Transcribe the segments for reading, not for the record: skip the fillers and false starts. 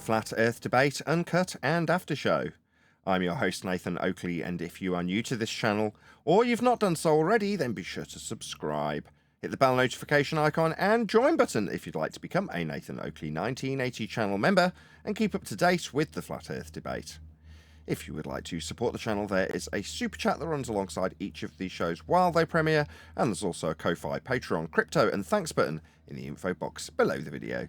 Flat Earth Debate, Uncut and After Show. I'm your host Nathan Oakley, and if you are new to this channel, or you've not done so already, then be sure to subscribe. Hit the bell notification icon and join button if you'd like to become a Nathan Oakley 1980 channel member and keep up to date with the Flat Earth Debate. If you would like to support the channel, there is a super chat that runs alongside each of these shows while they premiere, and there's also a Ko-Fi, Patreon, crypto and thanks button in the info box below the video.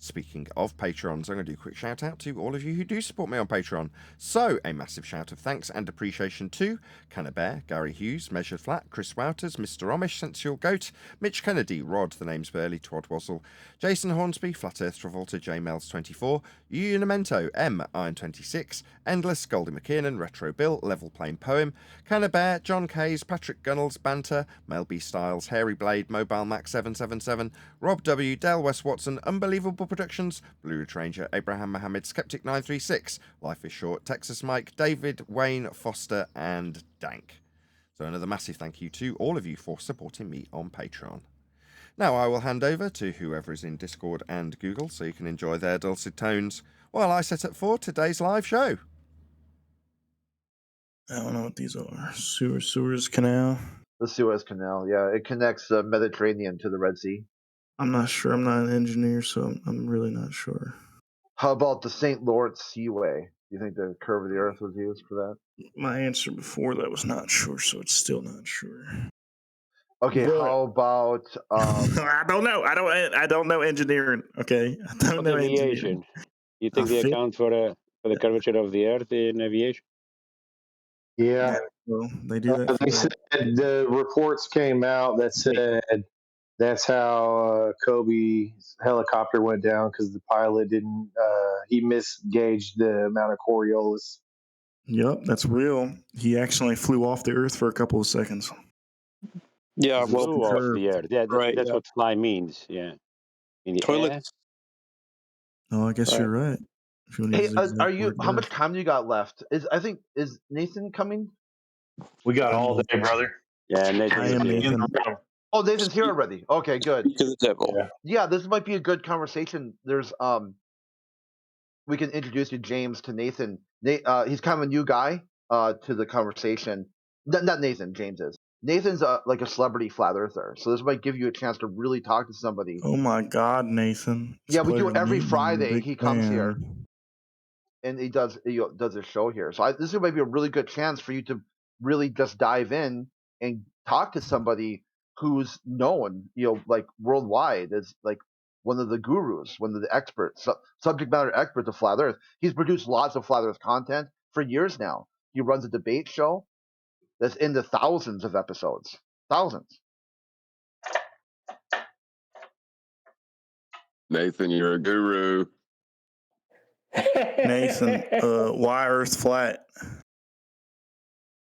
Speaking of Patrons, I'm going to do a quick shout out to all of you who do support me on Patreon. So, a massive shout of thanks and appreciation to Canna Bear, Gary Hughes, Measured Flat, Chris Wouters, Mr. Amish, Sensual Goat, Mitch Kennedy, Rod, The Name's Burley, Twad Wazzle, Jason Hornsby, Flat Earth Travolta, JMails24, Unimento, M, Iron26, Endless, Goldie McKiernan, Retro Bill, Level Plain Poem, Canna Bear, John Kays, Patrick Gunnels, Banter, Mel B Styles, Hairy Blade, Mobile Max 777, Rob W, Dale West Watson, Unbelievable Productions, Blue Ridge Ranger, Abraham Mohammed, Skeptic 936, Life is Short, Texas Mike, David, Wayne, Foster, and Dank. So another massive thank you to all of you for supporting me on Patreon. Now I will hand over to whoever is in Discord and Google so you can enjoy their dulcet tones while I set up for today's live show. I don't know what these are. Suez Canal. The Suez Canal, yeah. It connects the Mediterranean to the Red Sea. I'm not sure. I'm not an engineer, so I'm really not sure. How about the St. Lawrence Seaway? Do you think the curve of the Earth was used for that? My answer before that was not sure, so it's still not sure. Okay, But how about I don't know. I don't know engineering. Okay, I don't know engineering. Aviation. You think they account for the curvature of the Earth in aviation? Yeah, well, they do that. They said the reports came out that said that's how Kobe's helicopter went down because the pilot didn't. He misgauged the amount of Coriolis. Yep, that's real. He actually flew off the Earth for a couple of seconds. Yeah, flew off curve. the Earth. Yeah, Right, that's yeah. what fly means. Yeah, in the air. Oh, I guess Right. you're right. If you want to hey, use the exact are you? word How there. much time do you got left? Is Nathan coming? We got all day, brother. Yeah, Nathan. I am Nathan. Oh, Nathan's here already. Okay, good. Speak of the devil. Yeah, this might be a good conversation. There's we can introduce you, James, to Nathan. He's kind of a new guy to the conversation. Not Nathan, James is. Nathan's like a celebrity flat earther, so this might give you a chance to really talk to somebody. Oh my God, Nathan! It's Yeah, a we do pleasure it to every meet you. Friday. Big He comes fan. here, and he does a show here. So this might be a really good chance for you to really just dive in and talk to somebody who's known, like worldwide as like one of the gurus, one of the experts, subject matter experts of flat Earth. He's produced lots of flat Earth content for years now. He runs a debate show that's in the thousands of episodes. Thousands. Nathan, you're a guru. Nathan, why Earth flat?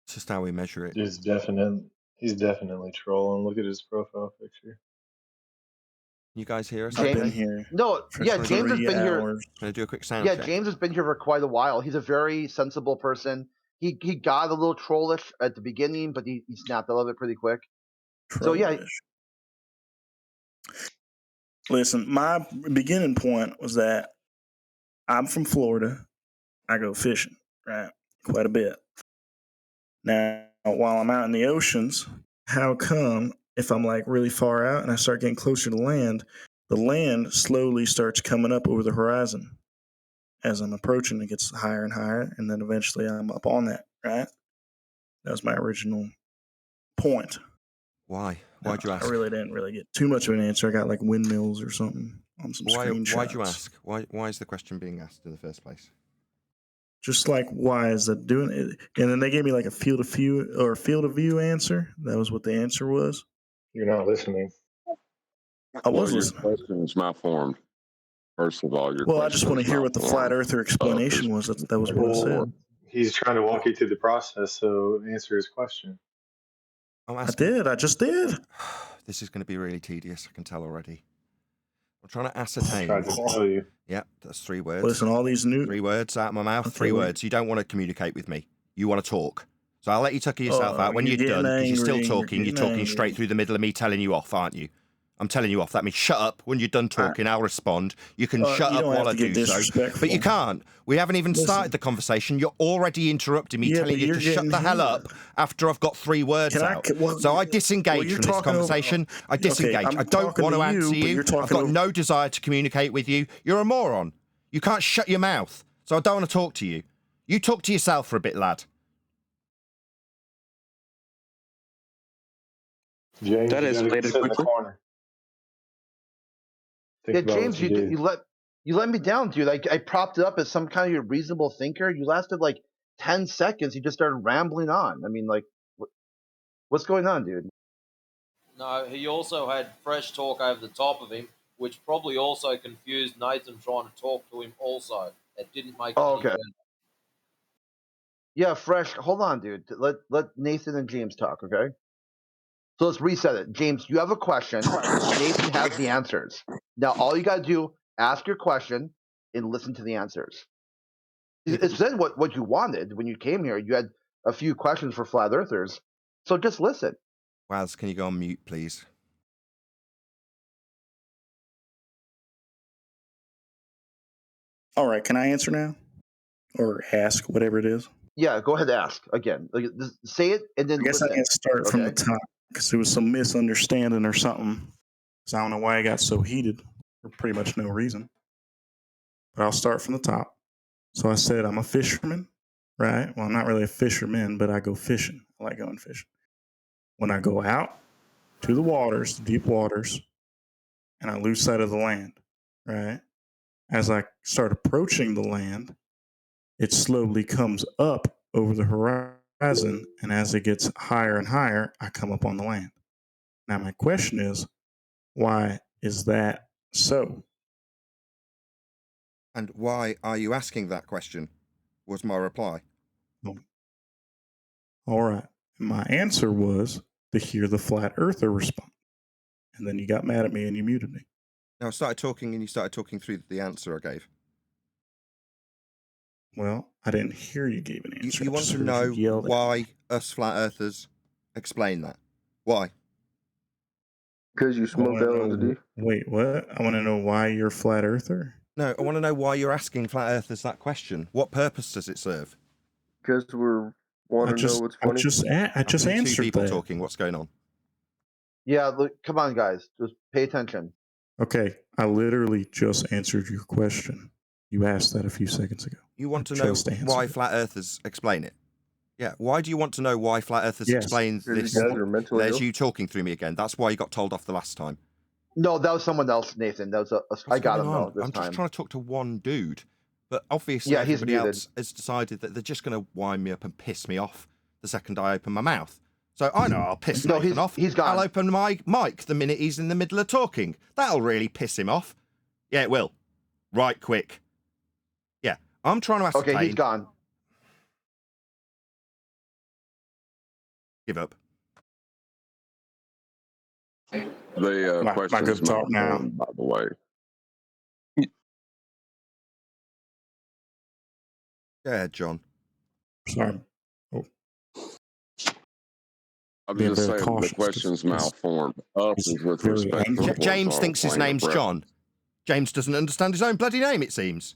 It's just how we measure it. He's definitely trolling. Look at his profile picture. You guys hear us? I've been okay? here. No, yeah, for James has 3 been here. hours. Can I do a quick sound Yeah, check? James has been here for quite a while. He's a very sensible person. He got a little trollish at the beginning, but he snapped out of it pretty quick. So yeah. Trollish. Listen, my beginning point was that I'm from Florida. I go fishing, right? Quite a bit. Now, while I'm out in the oceans, how come if I'm like really far out and I start getting closer to land, the land slowly starts coming up over the horizon as I'm approaching? It gets higher and higher, and then eventually I'm up on that, right? That was my original point. Why? Why'd you ask? I really didn't get too much of an answer. I got like windmills or something on some screenshots. Why'd you ask? Why is the question being asked in the first place? Just like, why is that doing it? And then they gave me like a field of view answer. That was what the answer was. You're not listening. I was Your listening. question is malformed. First of all, Well, I just want to hear what the flat earther explanation was. That was what I said. He's trying to walk you through the process, so answer his question. I did. I just did. This is going to be really tedious. I can tell already. I'm trying to I ascertain. tried to tell you. Yeah, that's 3 words. Listen, all these new 3 words out of my mouth. Okay, 3 well- words. You don't want to communicate with me. You want to talk. So I'll let you tucker yourself Oh, out when you're you're done. getting Because you're still angry, talking. you're You're getting talking straight angry. through the middle of me telling you off, aren't you? I'm telling you off. That means shut up. When you're done talking, I'll respond. You can shut you up don't while have I to get do so. disrespectful. But you can't. We haven't even started the conversation. You're already interrupting me, Yeah, telling but you you're to shut getting the hell heated. up after I've got 3 words out. So I disengage you're from this talking over- conversation. I disengage. I'm I don't talking want to to answer you, but you. you're talking I've got over- no desire to communicate with you. You're a moron. You can't shut your mouth. So I don't want to talk to you. You talk to yourself for a bit, lad. James, That you gotta escalated sit in the quickly. corner. Think Yeah, about James, what you did. you let me down, dude. I propped it up as some kind of reasonable thinker. You lasted like 10 seconds. You just started rambling on. I mean, like, what's going on, dude? No, he also had fresh talk over the top of him, which probably also confused Nathan trying to talk to him also. It didn't make it Oh, any okay. better. Yeah, fresh. Hold on, dude. Let Nathan and James talk, okay? So let's reset it. James, you have a question. Nathan has the answers. Now, all you got to do, ask your question and listen to the answers. It said what you wanted when you came here. You had a few questions for flat earthers. So just listen. Waz, can you go on mute, please? All right, can I answer now? Or ask, whatever it is? Yeah, go ahead and ask again. Like, just say it and then I guess listen. I can start from the Okay. top because there was some misunderstanding or something. So I don't know why I got so heated for pretty much no reason. But I'll start from the top. So I said I'm a fisherman, right? Well, I'm not really a fisherman, but I go fishing. I like going fishing. When I go out to the waters, the deep waters, and I lose sight of the land, right? As I start approaching the land, it slowly comes up over the horizon, and as it gets higher and higher, I come up on the land. Now, my question is, why is that so? And why are you asking that question? Was my reply. All right. My answer was to hear the flat earther respond. And then you got mad at me and you muted me. Now I started talking and you started talking through the answer I gave. Well, I didn't hear you gave an answer. You I want just to heard know you yell at me. why us flat earthers explain that? Why? Because you I wanna smoked know- LSD. Wait, what? I want to know why you're a flat earther. No, I want to know why you're asking flat earthers that question. What purpose does it serve? Because we want to know what's I funny. just Two answered people that. talking. What's going on? Yeah, look, come on, guys. Just pay attention. Okay, I literally just answered your question. You asked that a few seconds ago. You want I to know just answered why it. flat earthers explain it? Yeah. Why do you want to know why flat earthers Yes. explain Because this? you guys are mentally There's ill. you talking through me again. That's why you got told off the last time. No, that was someone else, Nathan. That was I got him though this I'm time. just trying to talk to one dude, but obviously Yeah, he's everybody muted. else has decided that they're just going to wind me up and piss me off the second I open my mouth. So I know I'll piss No, Nathan off. he's gone. I'll open my mic the minute he's in the middle of talking. That'll really piss him off. Yeah, it will. Right quick. Yeah, I'm trying to ascertain. Okay, he's gone. Give up. The My question good is talk now. malformed, by the way. Go ahead, John. Sorry. I was Being just very saying cautious, the question's 'cause malformed. Up he's is with very respect angry. to the James horizontal thinks his plane of name's reference. John. James doesn't understand his own bloody name, it seems.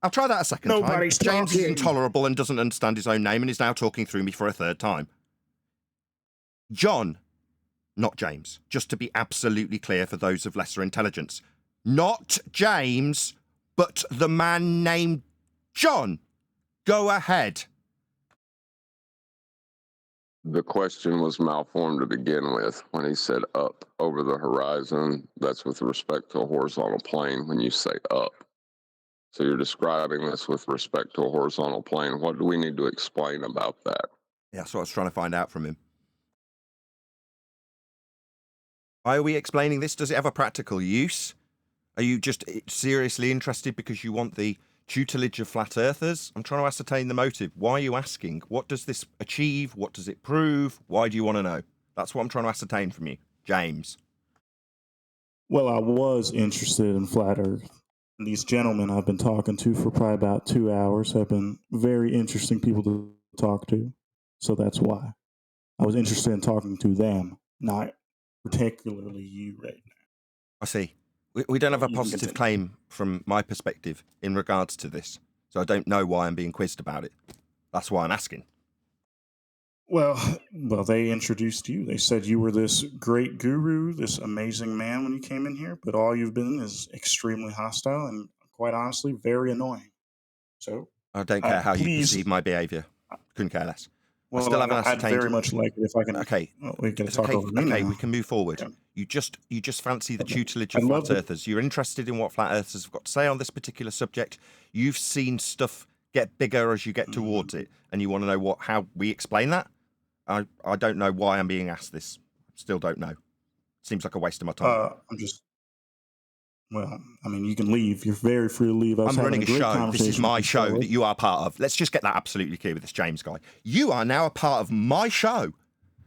I'll try that a second Nobody's time. James is talking. intolerable and doesn't understand his own name and is now talking through me for a third time. John, not James, just to be absolutely clear for those of lesser intelligence. Not James, but the man named John. Go ahead. The question was malformed to begin with when he said up over the horizon. That's with respect to a horizontal plane when you say up. So you're describing this with respect to a horizontal plane. What do we need to explain about that? Yeah, that's what I was trying to find out from him. Why are we explaining this? Does it have a practical use? Are you just seriously interested because you want the tutelage of flat earthers? I'm trying to ascertain the motive. Why are you asking? What does this achieve? What does it prove? Why do you want to know? That's what I'm trying to ascertain from you, James. Well, I was interested in flat Earth. And these gentlemen I've been talking to for probably about 2 hours have been very interesting people to talk to. So that's why. I was interested in talking to them, not particularly you right now. I see. We don't have a You can positive continue. claim from my perspective in regards to this, so I don't know why I'm being quizzed about it. That's why I'm asking. Well, they introduced you. They said you were this great guru, this amazing man when you came in here, but all you've been is extremely hostile and, quite honestly, very annoying. So I don't care how you please- perceive my behaviour. Couldn't care less. Well, still haven't I'd ascertained- very much like it if I can. Okay. Well, we can It's talk okay. over me Okay, now. we can move forward. Okay. You just fancy the Okay. tutelage I'd of love flat to- earthers. You're interested in what flat earthers have got to say on this particular subject. You've seen stuff get bigger as you get towards it, and you want to know how we explain that. I don't know why I'm being asked this. Still don't know. Seems like a waste of my time. I'm just. Well, I mean, you can leave. You're very free to leave. I was I'm having running a great show. This is conversation my with show fellas. that you are part of. Let's just get that absolutely clear with this James guy. You are now a part of my show.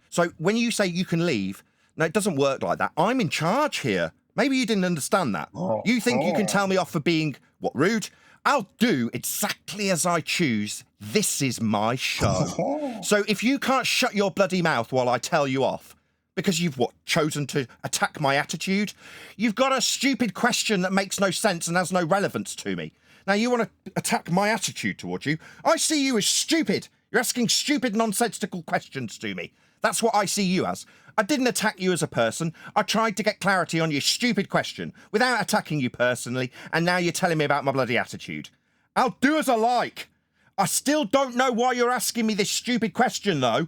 So when you say you can leave, no, it doesn't work like that. I'm in charge here. Maybe you didn't understand that. You think you can tell me off for being, what, rude? I'll do exactly as I choose. This is my show. So if you can't shut your bloody mouth while I tell you off, because you've, chosen to attack my attitude? You've got a stupid question that makes no sense and has no relevance to me. Now you want to attack my attitude towards you? I see you as stupid. You're asking stupid, nonsensical questions to me. That's what I see you as. I didn't attack you as a person. I tried to get clarity on your stupid question without attacking you personally, and now you're telling me about my bloody attitude. I'll do as I like. I still don't know why you're asking me this stupid question, though.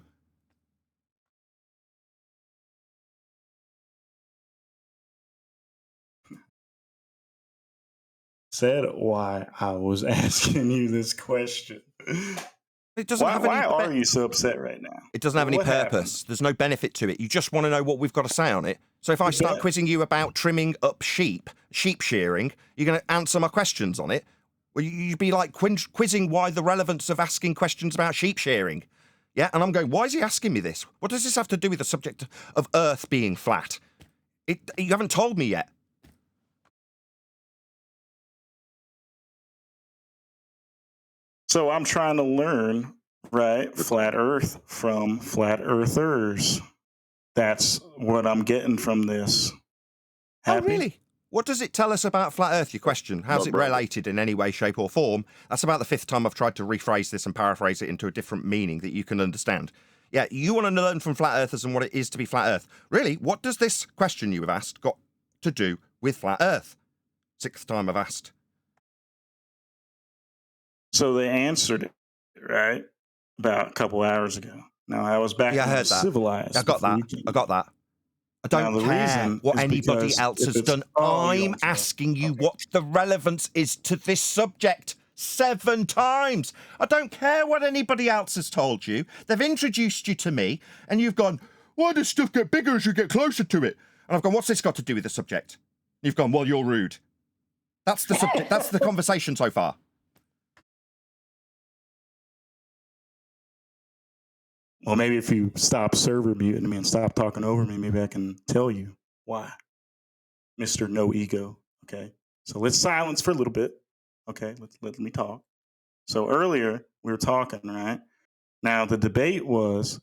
Said why I was asking you this question. It doesn't have any. Why are you so upset right now? It doesn't have any What purpose. happened? There's no benefit to it. You just want to know what we've got to say on it. So if I start quizzing you about trimming up sheep shearing, you're going to answer my questions on it? Well, you'd be like quizzing why the relevance of asking questions about sheep shearing. Yeah, and I'm going, why is he asking me this? What does this have to do with the subject of Earth being flat? You haven't told me yet. So I'm trying to learn, right, flat Earth from flat Earthers. That's what I'm getting from this. Happy? Oh, really? What does it tell us about flat Earth, your question? How's it related in any way, shape or form? That's about the fifth time I've tried to rephrase this and paraphrase it into a different meaning that you can understand. Yeah, you want to learn from flat Earthers and what it is to be flat Earth. Really, what does this question you have asked got to do with flat Earth? Sixth time I've asked. So they answered it, right, about a couple hours ago. Now, I was back Yeah, I in heard that. civilized. I got that. I got that. I don't Now, the care reason what is anybody because else if has it's- done. Oh, you I'm don't care. asking you Okay. what the relevance is to this subject 7 times. I don't care what anybody else has told you. They've introduced you to me, and you've gone, why does stuff get bigger as you get closer to it? And I've gone, what's this got to do with the subject? You've gone, well, you're rude. That's the subject. That's the conversation so far. Well, maybe if you stop server muting me and stop talking over me, maybe I can tell you why. Mr. No Ego. Okay. So let's silence for a little bit. Okay. Let me talk. So earlier we were talking, right? Now the debate was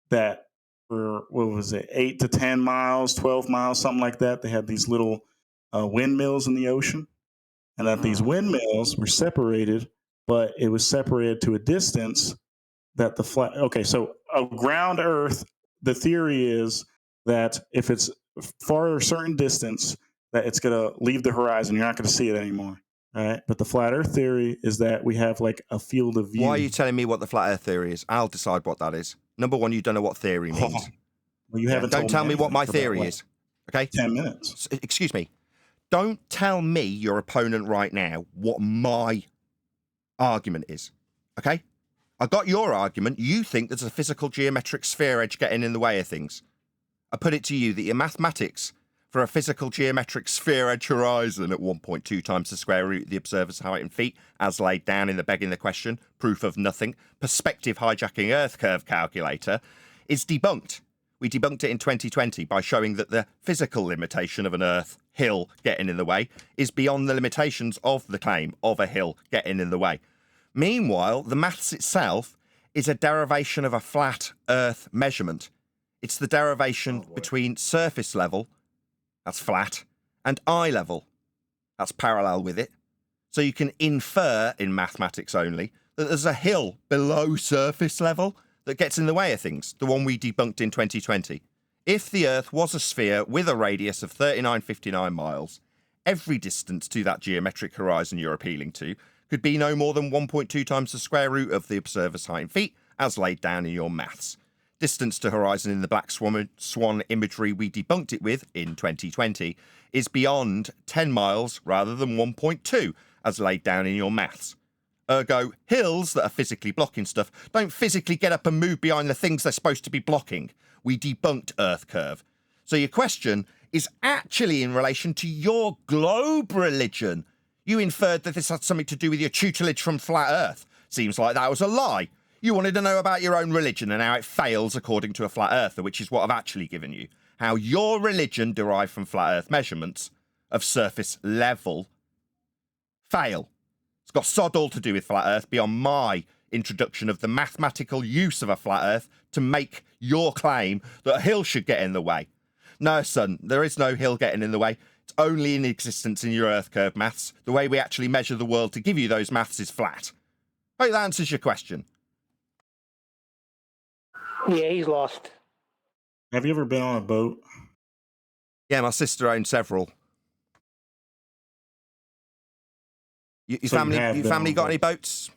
that for, what was it, 8 to 10 miles, 12 miles, something like that. They had these little windmills in the ocean, and that these windmills were separated, but it was separated to a distance that the flat. Okay, so ground Earth, the theory is that if it's far a certain distance, that it's going to leave the horizon. You're not going to see it anymore, right? But the flat Earth theory is that we have like a field of view. Why are you telling me what the flat Earth theory is? I'll decide what that is. Number one, you don't know what theory means. Well, you haven't. Don't told tell me what anything my for theory about, is. Okay? 10 minutes. Excuse me. Don't tell me, your opponent right now, what my argument is. Okay? I got your argument. You think there's a physical geometric sphere edge getting in the way of things. I put it to you that your mathematics for a physical geometric sphere edge horizon at 1.2 times the square root of the observer's height in feet, as laid down in the begging the question, proof of nothing, perspective hijacking Earth curve calculator, is debunked. We debunked it in 2020 by showing that the physical limitation of an Earth hill getting in the way is beyond the limitations of the claim of a hill getting in the way. Meanwhile, the maths itself is a derivation of a flat Earth measurement. It's the derivation between surface level, that's flat, and eye level. That's parallel with it. So you can infer, in mathematics only, that there's a hill below surface level that gets in the way of things, the one we debunked in 2020. If the Earth was a sphere with a radius of 3959 miles, every distance to that geometric horizon you're appealing to could be no more than 1.2 times the square root of the observer's height in feet, as laid down in your maths. Distance to horizon in the black swan imagery we debunked it with in 2020 is beyond 10 miles rather than 1.2, as laid down in your maths. Ergo, hills that are physically blocking stuff don't physically get up and move behind the things they're supposed to be blocking. We debunked Earth curve. So your question is actually in relation to your globe religion. You inferred that this had something to do with your tutelage from Flat Earth. Seems like that was a lie. You wanted to know about your own religion and how it fails according to a Flat Earther, which is what I've actually given you. How your religion, derived from Flat Earth measurements of surface level, fail. It's got sod all to do with Flat Earth beyond my introduction of the mathematical use of a Flat Earth to make your claim that a hill should get in the way. No, son, there is no hill getting in the way. It's only in existence in your Earth curve maths. The way we actually measure the world to give you those maths is flat. Hope that answers your question. Yeah, he's lost. Have you ever been on a boat? Yeah, my sister owns several. Your family got any boats?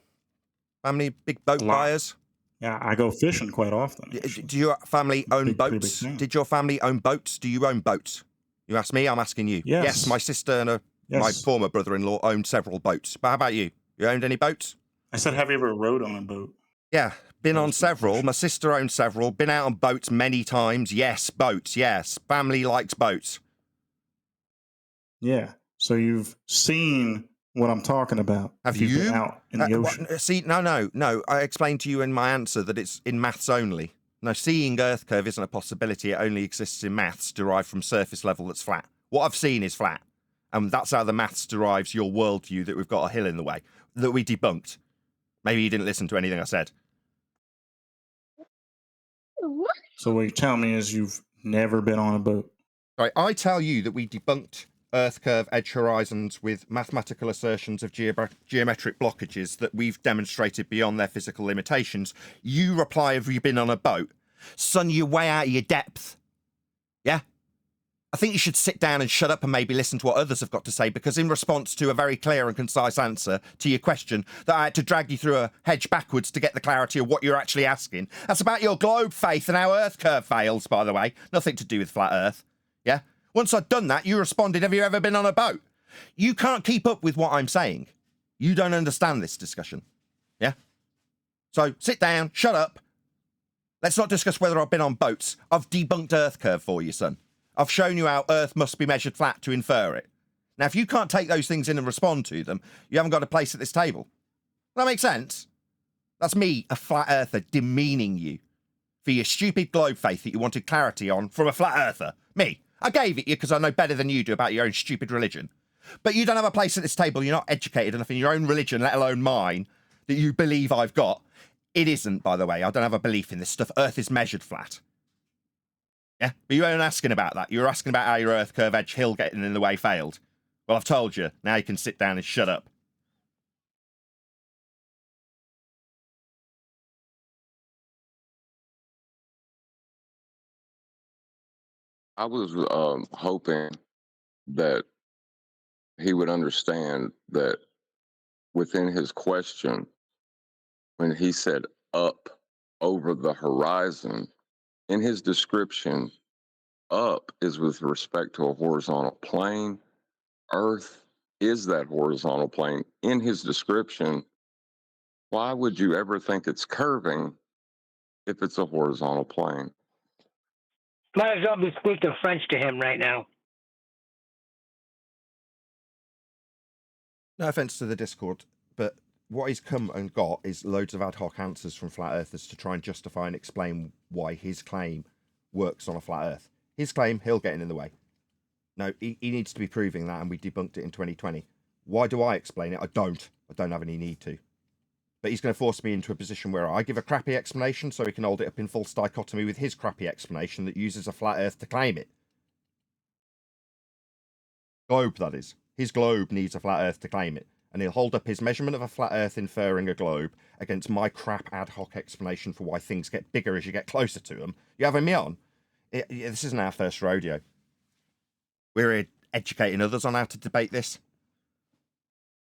Family big boat buyers? Yeah, I go fishing quite often. Do your family own boats? Did your family own boats? Do you own boats? You ask me, I'm asking you. Yes, my sister and my former brother-in-law owned several boats. But how about you? You owned any boats? I said, have you ever rowed on a boat? Yeah, been on several. My sister owns several. Been out on boats many times. Yes, boats, yes. Family likes boats. Yeah, so you've seen what I'm talking about. Have you? Been out in the ocean. See, no. I explained to you in my answer that it's in maths only. No, seeing Earth curve isn't a possibility. It only exists in maths derived from surface level that's flat. What I've seen is flat. And that's how the maths derives your worldview that we've got a hill in the way, that we debunked. Maybe you didn't listen to anything I said. So what you're telling me is you've never been on a boat? Right, I tell you that we debunked Earth curve edge horizons with mathematical assertions of geometric blockages that we've demonstrated beyond their physical limitations. You reply, have you been on a boat? Son, you're way out of your depth. Yeah? I think you should sit down and shut up and maybe listen to what others have got to say, because in response to a very clear and concise answer to your question that I had to drag you through a hedge backwards to get the clarity of what you're actually asking. That's about your globe faith and how Earth curve fails, by the way. Nothing to do with flat Earth. Yeah? Once I'd done that, you responded, have you ever been on a boat? You can't keep up with what I'm saying. You don't understand this discussion. Yeah? So sit down, shut up. Let's not discuss whether I've been on boats. I've debunked Earth curve for you, son. I've shown you how Earth must be measured flat to infer it. Now, if you can't take those things in and respond to them, you haven't got a place at this table. Does that make sense? That's me, a flat earther, demeaning you for your stupid globe faith that you wanted clarity on from a flat earther. Me. I gave it you because I know better than you do about your own stupid religion. But you don't have a place at this table. You're not educated enough in your own religion, let alone mine, that you believe I've got. It isn't, by the way. I don't have a belief in this stuff. Earth is measured flat. Yeah, but you weren't asking about that. You were asking about how your Earth curve edge hill getting in the way failed. Well, I've told you. Now you can sit down and shut up. I was hoping that he would understand that within his question, when he said up over the horizon, in his description, up is with respect to a horizontal plane. Earth is that horizontal plane. In his description, why would you ever think it's curving if it's a horizontal plane? Might as well be speaking French to him right now. No offense to the Discord, but what he's come and got is loads of ad hoc answers from flat earthers to try and justify and explain why his claim works on a flat earth. His claim, he'll get in the way. No, he needs to be proving that, and we debunked it in 2020. Why do I explain it? I don't have any need to. But he's going to force me into a position where I give a crappy explanation so he can hold it up in false dichotomy with his crappy explanation that uses a flat earth to claim it. Globe, that is. His globe needs a flat Earth to claim it. And he'll hold up his measurement of a flat Earth inferring a globe against my crap ad hoc explanation for why things get bigger as you get closer to them. You having me on? This isn't our first rodeo. We're educating others on how to debate this.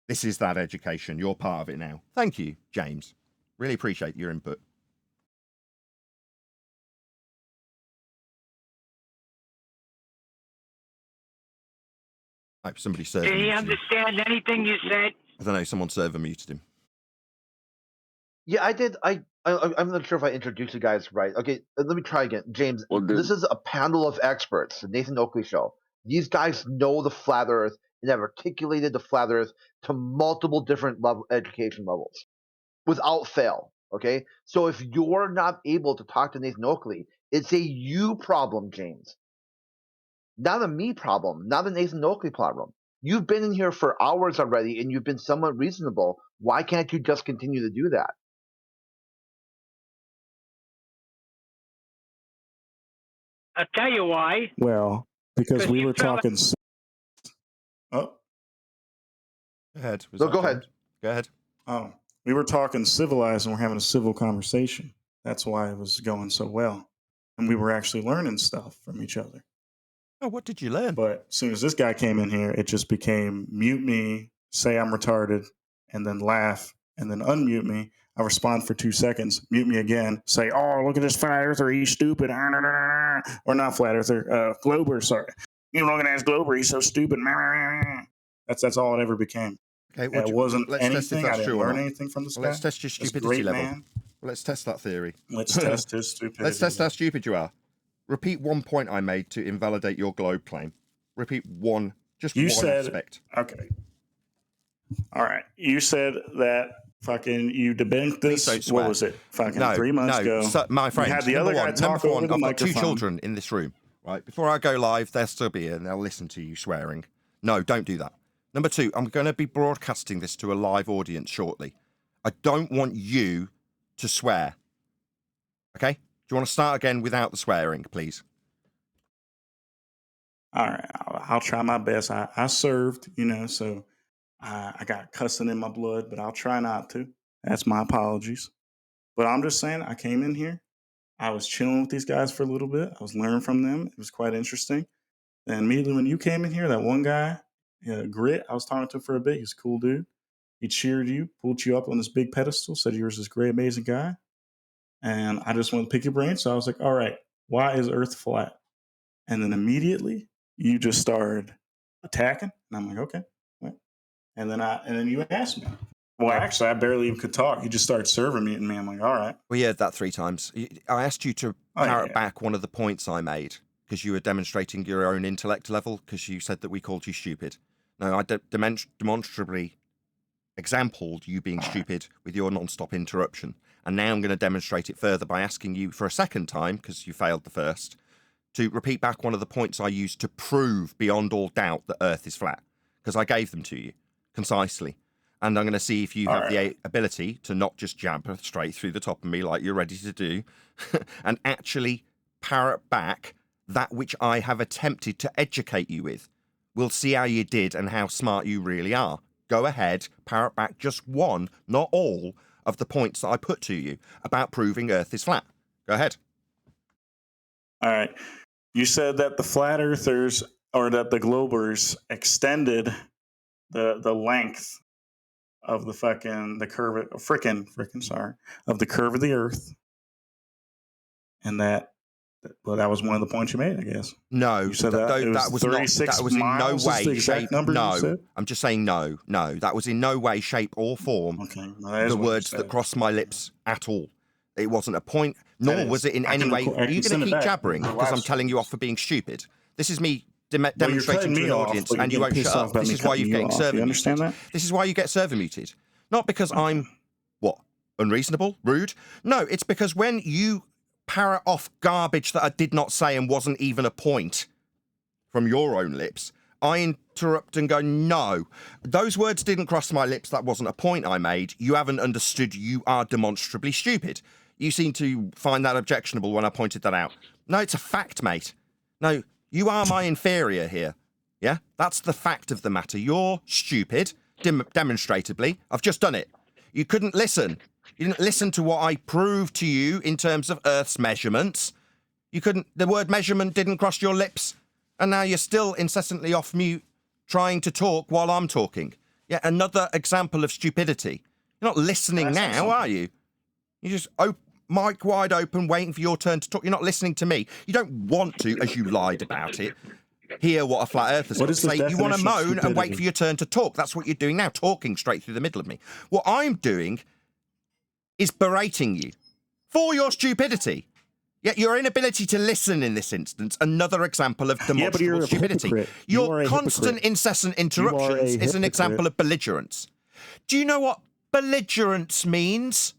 This is that education. You're part of it now. Thank you, James. Really appreciate your input. I hope somebody server Did he muted him. understand anything you said? I don't know, someone server muted him. Yeah, I did. I'm not sure if I introduced you guys right. Okay, let me try again. James, Well, this is a panel of experts, the Nathan Oakley show. These guys know the flat Earth and have articulated the flat Earth to multiple different education levels without fail. Okay, so if you're not able to talk to Nathan Oakley, it's a you problem, James. Not a me problem, not a Nathan Oakley problem. You've been in here for hours already and you've been somewhat reasonable. Why can't you just continue to do that? I'll tell you why. Well, because we you were fell- talking. Oh, Go ahead. No, go ahead. Go ahead. oh, we were talking civilized, and we're having a civil conversation. That's why it was going so well, and we were actually learning stuff from each other. Oh, what did you learn? But as soon as this guy came in here, it just became mute me, say I'm retarded, and then laugh, and then unmute me. I respond for 2 seconds, mute me again, say, "Oh, look at this flat earther, he's stupid," or not flat earther, Glober. Sorry, you looking at this Glober, he's so stupid. That's all it ever became. Okay, It wasn't let's test if anything. I that's didn't true or learn not. anything from this Well, guy. let's test your This stupidity great level. man. Let's test that theory. Let's test his stupidity. Let's test how level. stupid you are. Repeat one point I made to invalidate your globe claim. Repeat one, just You one said- aspect. Okay. All right. You said that fucking you debanked Please don't this. swear. What was it? Fucking No, 3 months ago. So, my friend, You had the other guy number talk one, over the I've got 2 microphone. children in this room, right? Before I go live, they'll still be here and they'll listen to you swearing. No, don't do that. Number 2, I'm going to be broadcasting this to a live audience shortly. I don't want you to swear. Okay? Do you want to start again without the swearing, please? All right. I'll try my best. I served, so I got cussing in my blood, but I'll try not to. That's my apologies. But I'm just saying, I came in here. I was chilling with these guys for a little bit. I was learning from them. It was quite interesting. And immediately when you came in here, that one guy, Grit, I was talking to for a bit. He's a cool dude. He cheered you, pulled you up on this big pedestal, said you were this great, amazing guy. And I just wanted to pick your brain. So I was like, all right, why is Earth flat? And then immediately you just started attacking. And I'm like, okay. Right. And then you asked me. Well, actually, I barely even could talk. You just started serving me, and I'm like, all right. We heard that 3 times. I asked you to parrot back one of the points I made because you were demonstrating your own intellect level because you said that we called you stupid. No, I demonstrably exampled you being stupid with your non-stop interruption. And now I'm going to demonstrate it further by asking you for a second time, because you failed the first, to repeat back one of the points I used to prove beyond all doubt that Earth is flat. Because I gave them to you, concisely. And I'm going to see if you have the ability to not just jab straight through the top of me like you're ready to do, and actually parrot back that which I have attempted to educate you with. We'll see how you did and how smart you really are. Go ahead, parrot back just one, not all, of the points that I put to you about proving Earth is flat. Go ahead. All right. You said that the flat earthers, or that the globers, extended the length of the curve of the curve of the Earth, and that was one of the points you made, I guess. No, you said that was not. 36 That was in no miles is way, the exact shape. number you No, said? I'm just saying no. That was in no way, shape, or form Okay, well, that is the what you words that said. crossed my lips at all. It wasn't a point, nor was it in I any can way. record- I Are can you going send to it keep back. jabbering The because I'm last telling you one. off for being stupid? This is me Well, you're demonstrating cutting to me an off, audience, but you're and you getting won't pissed shut off up. about This me is why cutting you're you getting off. server You muted. understand that? This is why you get server muted. Not because I'm, unreasonable, rude? No, it's because when you parrot off garbage that I did not say and wasn't even a point from your own lips, I interrupt and go, no, those words didn't cross my lips. That wasn't a point I made. You haven't understood. You are demonstrably stupid. You seem to find that objectionable when I pointed that out. No, it's a fact, mate. No, you are my inferior here. Yeah, that's the fact of the matter. You're stupid, demonstrably. I've just done it. You couldn't listen. You didn't listen to what I proved to you in terms of Earth's measurements. You couldn't, the word measurement didn't cross your lips, and now you're still incessantly off mute trying to talk while I'm talking. Yet another example of stupidity. You're not listening now, are you? You're just mic wide open, waiting for your turn to talk. You're not listening to me. You don't want to, as you lied about it, hear what a flat earther's got to say. You want to moan and wait for your turn to talk. That's what you're doing now, talking straight through the middle of me. What I'm doing is berating you for your stupidity. Yet your inability to listen in this instance, another example of demonstrable stupidity. Your constant, incessant interruptions is an example of belligerence. Do you know what belligerence means?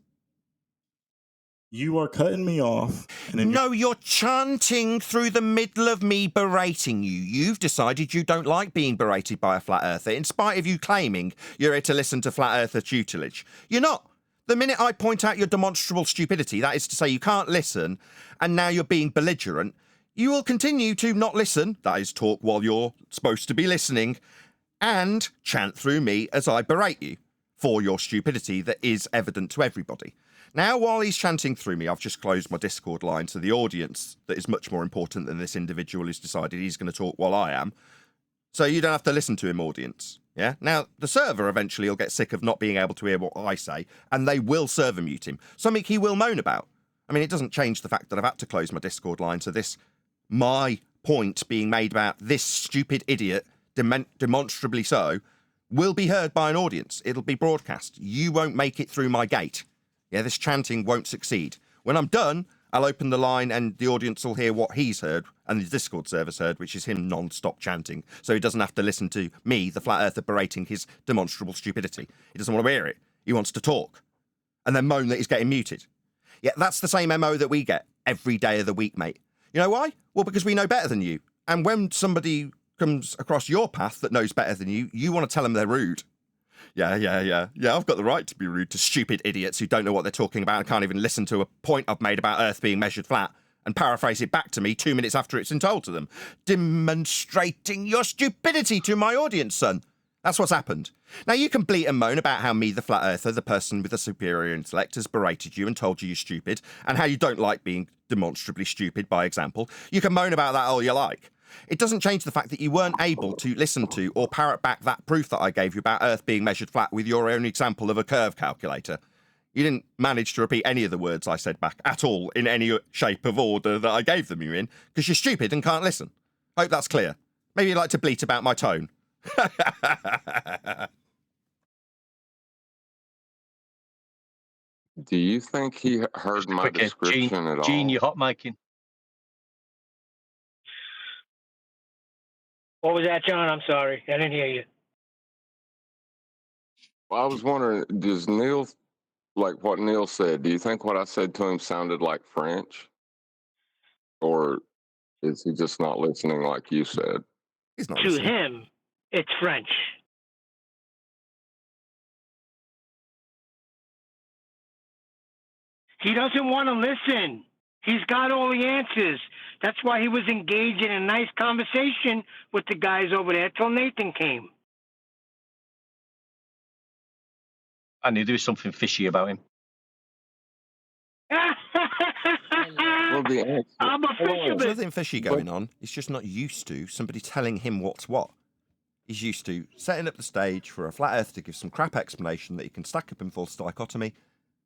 You are cutting me off. No, you're chanting through the middle of me berating you. You've decided you don't like being berated by a flat earther, in spite of you claiming you're here to listen to flat earther tutelage. You're not. The minute I point out your demonstrable stupidity, that is to say you can't listen, and now you're being belligerent, you will continue to not listen, that is talk while you're supposed to be listening, and chant through me as I berate you for your stupidity that is evident to everybody. Now, while he's chanting through me, I've just closed my Discord line to the audience that is much more important than this individual who's decided he's going to talk while I am. So you don't have to listen to him, audience. Yeah. Now, the server eventually will get sick of not being able to hear what I say, and they will server mute him. Something he will moan about. I mean, it doesn't change the fact that I've had to close my Discord line to this, my point being made about this stupid idiot, demonstrably so, will be heard by an audience. It'll be broadcast. You won't make it through my gate. Yeah, this chanting won't succeed. When I'm done, I'll open the line and the audience will hear what he's heard and the Discord server's heard, which is him non-stop chanting. So he doesn't have to listen to me, the flat earther, berating his demonstrable stupidity. He doesn't want to hear it. He wants to talk and then moan that he's getting muted. Yeah, that's the same MO that we get every day of the week, mate. You know why? Well, because we know better than you. And when somebody comes across your path that knows better than you, you want to tell them they're rude. Yeah, I've got the right to be rude to stupid idiots who don't know what they're talking about and can't even listen to a point I've made about Earth being measured flat and paraphrase it back to me 2 minutes after it's been told to them. Demonstrating your stupidity to my audience, son. That's what's happened. Now, you can bleat and moan about how me, the flat earther, the person with a superior intellect, has berated you and told you you're stupid, and how you don't like being demonstrably stupid, by example. You can moan about that all you like. It doesn't change the fact that you weren't able to listen to or parrot back that proof that I gave you about Earth being measured flat with your own example of a curve calculator. You didn't manage to repeat any of the words I said back at all in any shape of order that I gave them you in, because you're stupid and can't listen. Hope that's clear. Maybe you'd like to bleat about my tone. Do you think he heard my description at all? Gene, you're hot micing. What was that, John? I'm sorry. I didn't hear you. Well, I was wondering, does Neil, like what Neil said, do you think what I said to him sounded like French? Or is he just not listening like you said? He's not To listening. him, it's French. He doesn't want to listen. He's got all the answers. That's why he was engaged in a nice conversation with the guys over there till Nathan came. I knew there was something fishy about him. Well, the answer. I'm a There's fisherman. nothing fishy going on. He's just not used to somebody telling him what's what. He's used to setting up the stage for a flat earth to give some crap explanation that he can stack up in false dichotomy,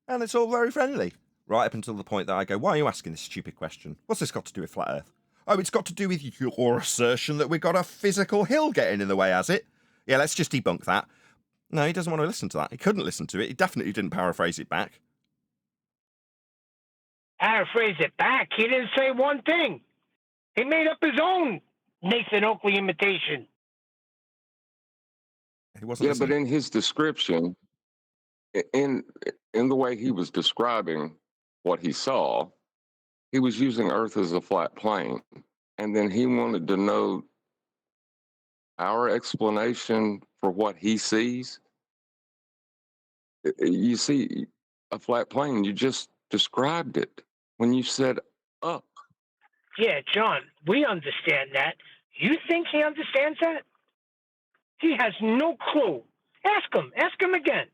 and it's all very friendly. Right up until the point that I go, why are you asking this stupid question? What's this got to do with flat earth? Oh, it's got to do with your assertion that we've got a physical hill getting in the way, has it? Yeah, let's just debunk that. No, he doesn't want to listen to that. He couldn't listen to it. He definitely didn't paraphrase it back. Paraphrase it back. He didn't say one thing. He made up his own Nathan Oakley imitation. He wasn't listening. But in his description, in the way he was describing what he saw, he was using Earth as a flat plane. And then he wanted to know our explanation for what he sees. You see, a flat plane, you just described it when you said up. Yeah, John, we understand that. You think he understands that? He has no clue. Ask him. Ask him again.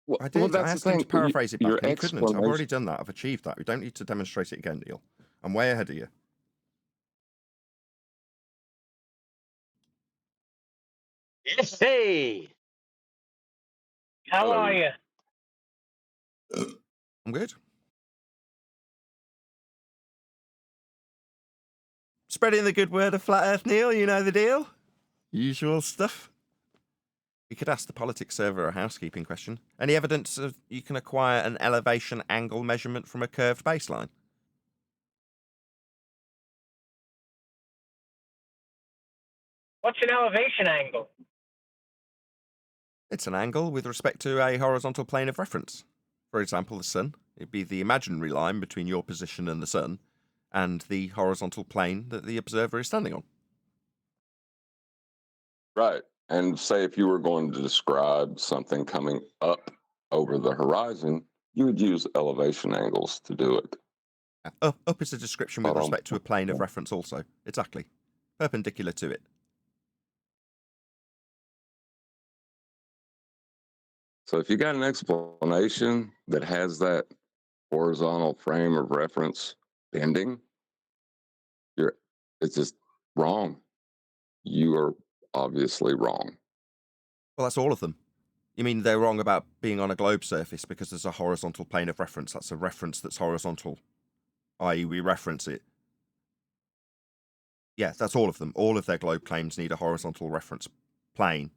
Well, I did. I that's asked the him thing. to paraphrase it Your back, and he couldn't. I've already explanation. done that. I've achieved that. We don't need to demonstrate it again, Neil. I'm way ahead of you. Yes, hey. How Hello. are you? I'm good. Spreading the good word of Flat Earth, Neil. You know the deal. Usual stuff. You could ask the politics server a housekeeping question. Any evidence of you can acquire an elevation angle measurement from a curved baseline? What's an elevation angle? It's an angle with respect to a horizontal plane of reference. For example, the sun. It'd be the imaginary line between your position and the sun, and the horizontal plane that the observer is standing on. Right. And say if you were going to describe something coming up over the horizon, you would use elevation angles to do it. Up is a description with respect to a plane of reference also. Exactly. Perpendicular to it. So if you got an explanation that has that horizontal frame of reference bending, it's just wrong. You are obviously wrong. Well, that's all of them. You mean they're wrong about being on a globe surface because there's a horizontal plane of reference? That's a reference that's horizontal, i.e. we reference it. Yeah, that's all of them. All of their globe claims need a horizontal reference plane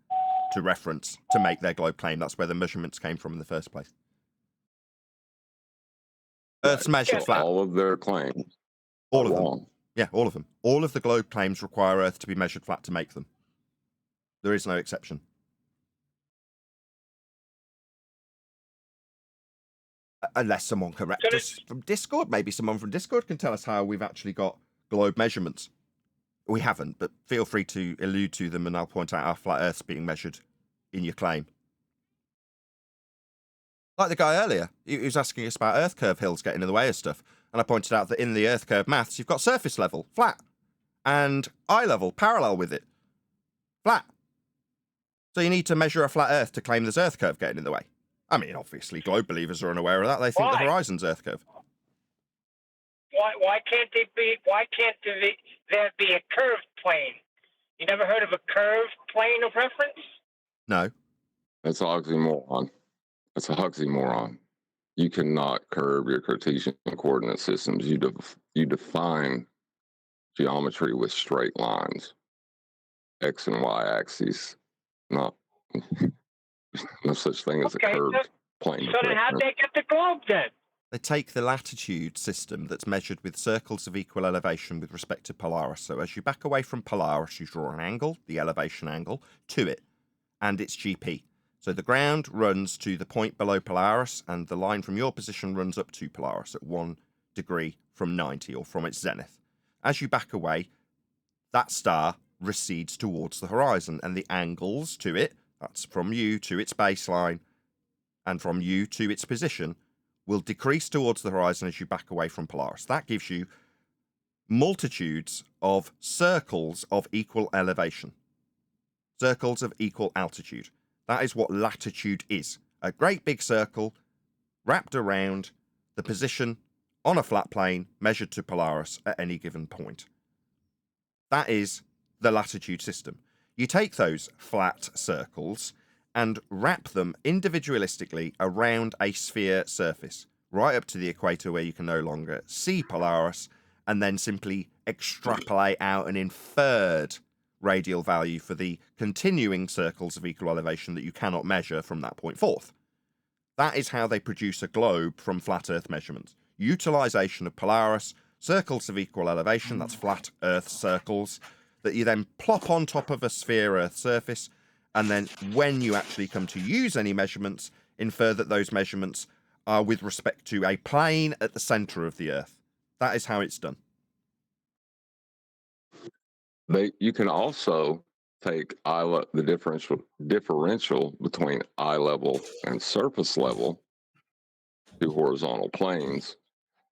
to reference to make their globe claim. That's where the measurements came from in the first place. Earth's measured flat. All of their claims. All of them. Yeah, all of them. All of the globe claims require Earth to be measured flat to make them. There is no exception. Unless someone corrects us from Discord. Maybe someone from Discord can tell us how we've actually got globe measurements. We haven't, but feel free to allude to them and I'll point out how flat Earth's being measured in your claim. Like the guy earlier, he was asking us about Earth curve hills getting in the way of stuff. And I pointed out that in the Earth curve maths, you've got surface level, flat, and eye level, parallel with it, flat. So you need to measure a flat Earth to claim there's Earth curve getting in the way. I mean, obviously, globe believers are unaware of that. They think the horizon's Earth curve. Why can't there be a curved plane? You never heard of a curved plane of reference? No. That's an oxymoron. That's a oxymoron. You cannot curve your Cartesian coordinate systems. You define geometry with straight lines, X and Y axes. Not no such thing as a curved plane. So then how'd they get the globe then? They take the latitude system that's measured with circles of equal elevation with respect to Polaris. So as you back away from Polaris, you draw an angle, the elevation angle, to it, and its GP. So the ground runs to the point below Polaris, and the line from your position runs up to Polaris at 1 degree from 90, or from its zenith. As you back away, that star recedes towards the horizon, and the angles to it, that's from you to its baseline, and from you to its position, will decrease towards the horizon as you back away from Polaris. That gives you multitudes of circles of equal elevation, circles of equal altitude. That is what latitude is. A great big circle wrapped around the position on a flat plane measured to Polaris at any given point. That is the latitude system. You take those flat circles and wrap them individualistically around a sphere surface, right up to the equator where you can no longer see Polaris, and then simply extrapolate out an inferred radial value for the continuing circles of equal elevation that you cannot measure from that point forth. That is how they produce a globe from flat Earth measurements. Utilization of Polaris, circles of equal elevation, that's flat Earth circles, that you then plop on top of a sphere Earth surface, and then when you actually come to use any measurements, infer that those measurements are with respect to a plane at the center of the Earth. That is how it's done. You can also take the differential between eye level and surface level, two horizontal planes,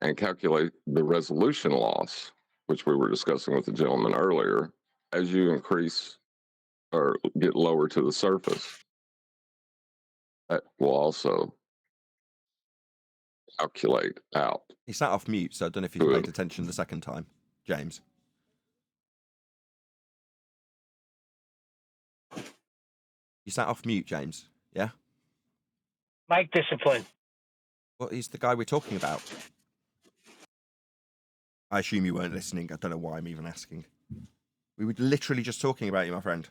and calculate the resolution loss, which we were discussing with the gentleman earlier, as you increase or get lower to the surface, that will also calculate out. He sat off mute, so I don't know if he's paid attention the second time, James. You sat off mute, James. Yeah? Mic discipline. What is the guy we're talking about? I assume you weren't listening. I don't know why I'm even asking. We were literally just talking about you, my friend.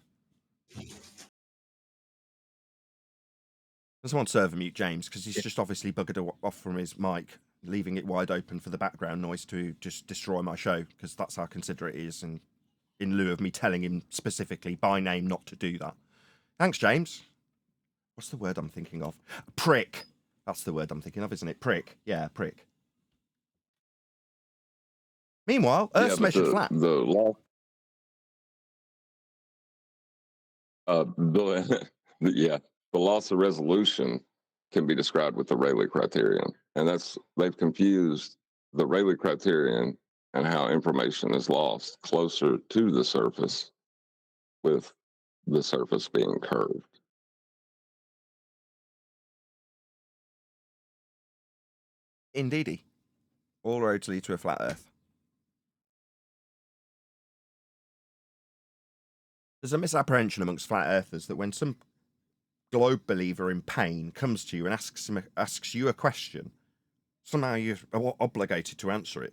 Doesn't want server mute James because he's just obviously buggered off from his mic, leaving it wide open for the background noise to just destroy my show, because that's how considerate he is, and in lieu of me telling him specifically by name not to do that. Thanks, James. What's the word I'm thinking of? Prick. That's the word I'm thinking of, isn't it? Prick. Yeah, prick. Meanwhile, Earth's measured flat. The law. Yeah, the loss of resolution can be described with the Rayleigh criterion, and they've confused the Rayleigh criterion and how information is lost closer to the surface with the surface being curved. Indeedy. All roads lead to a flat Earth. There's a misapprehension amongst flat earthers that when some globe believer in pain comes to you and asks you a question, somehow you're obligated to answer it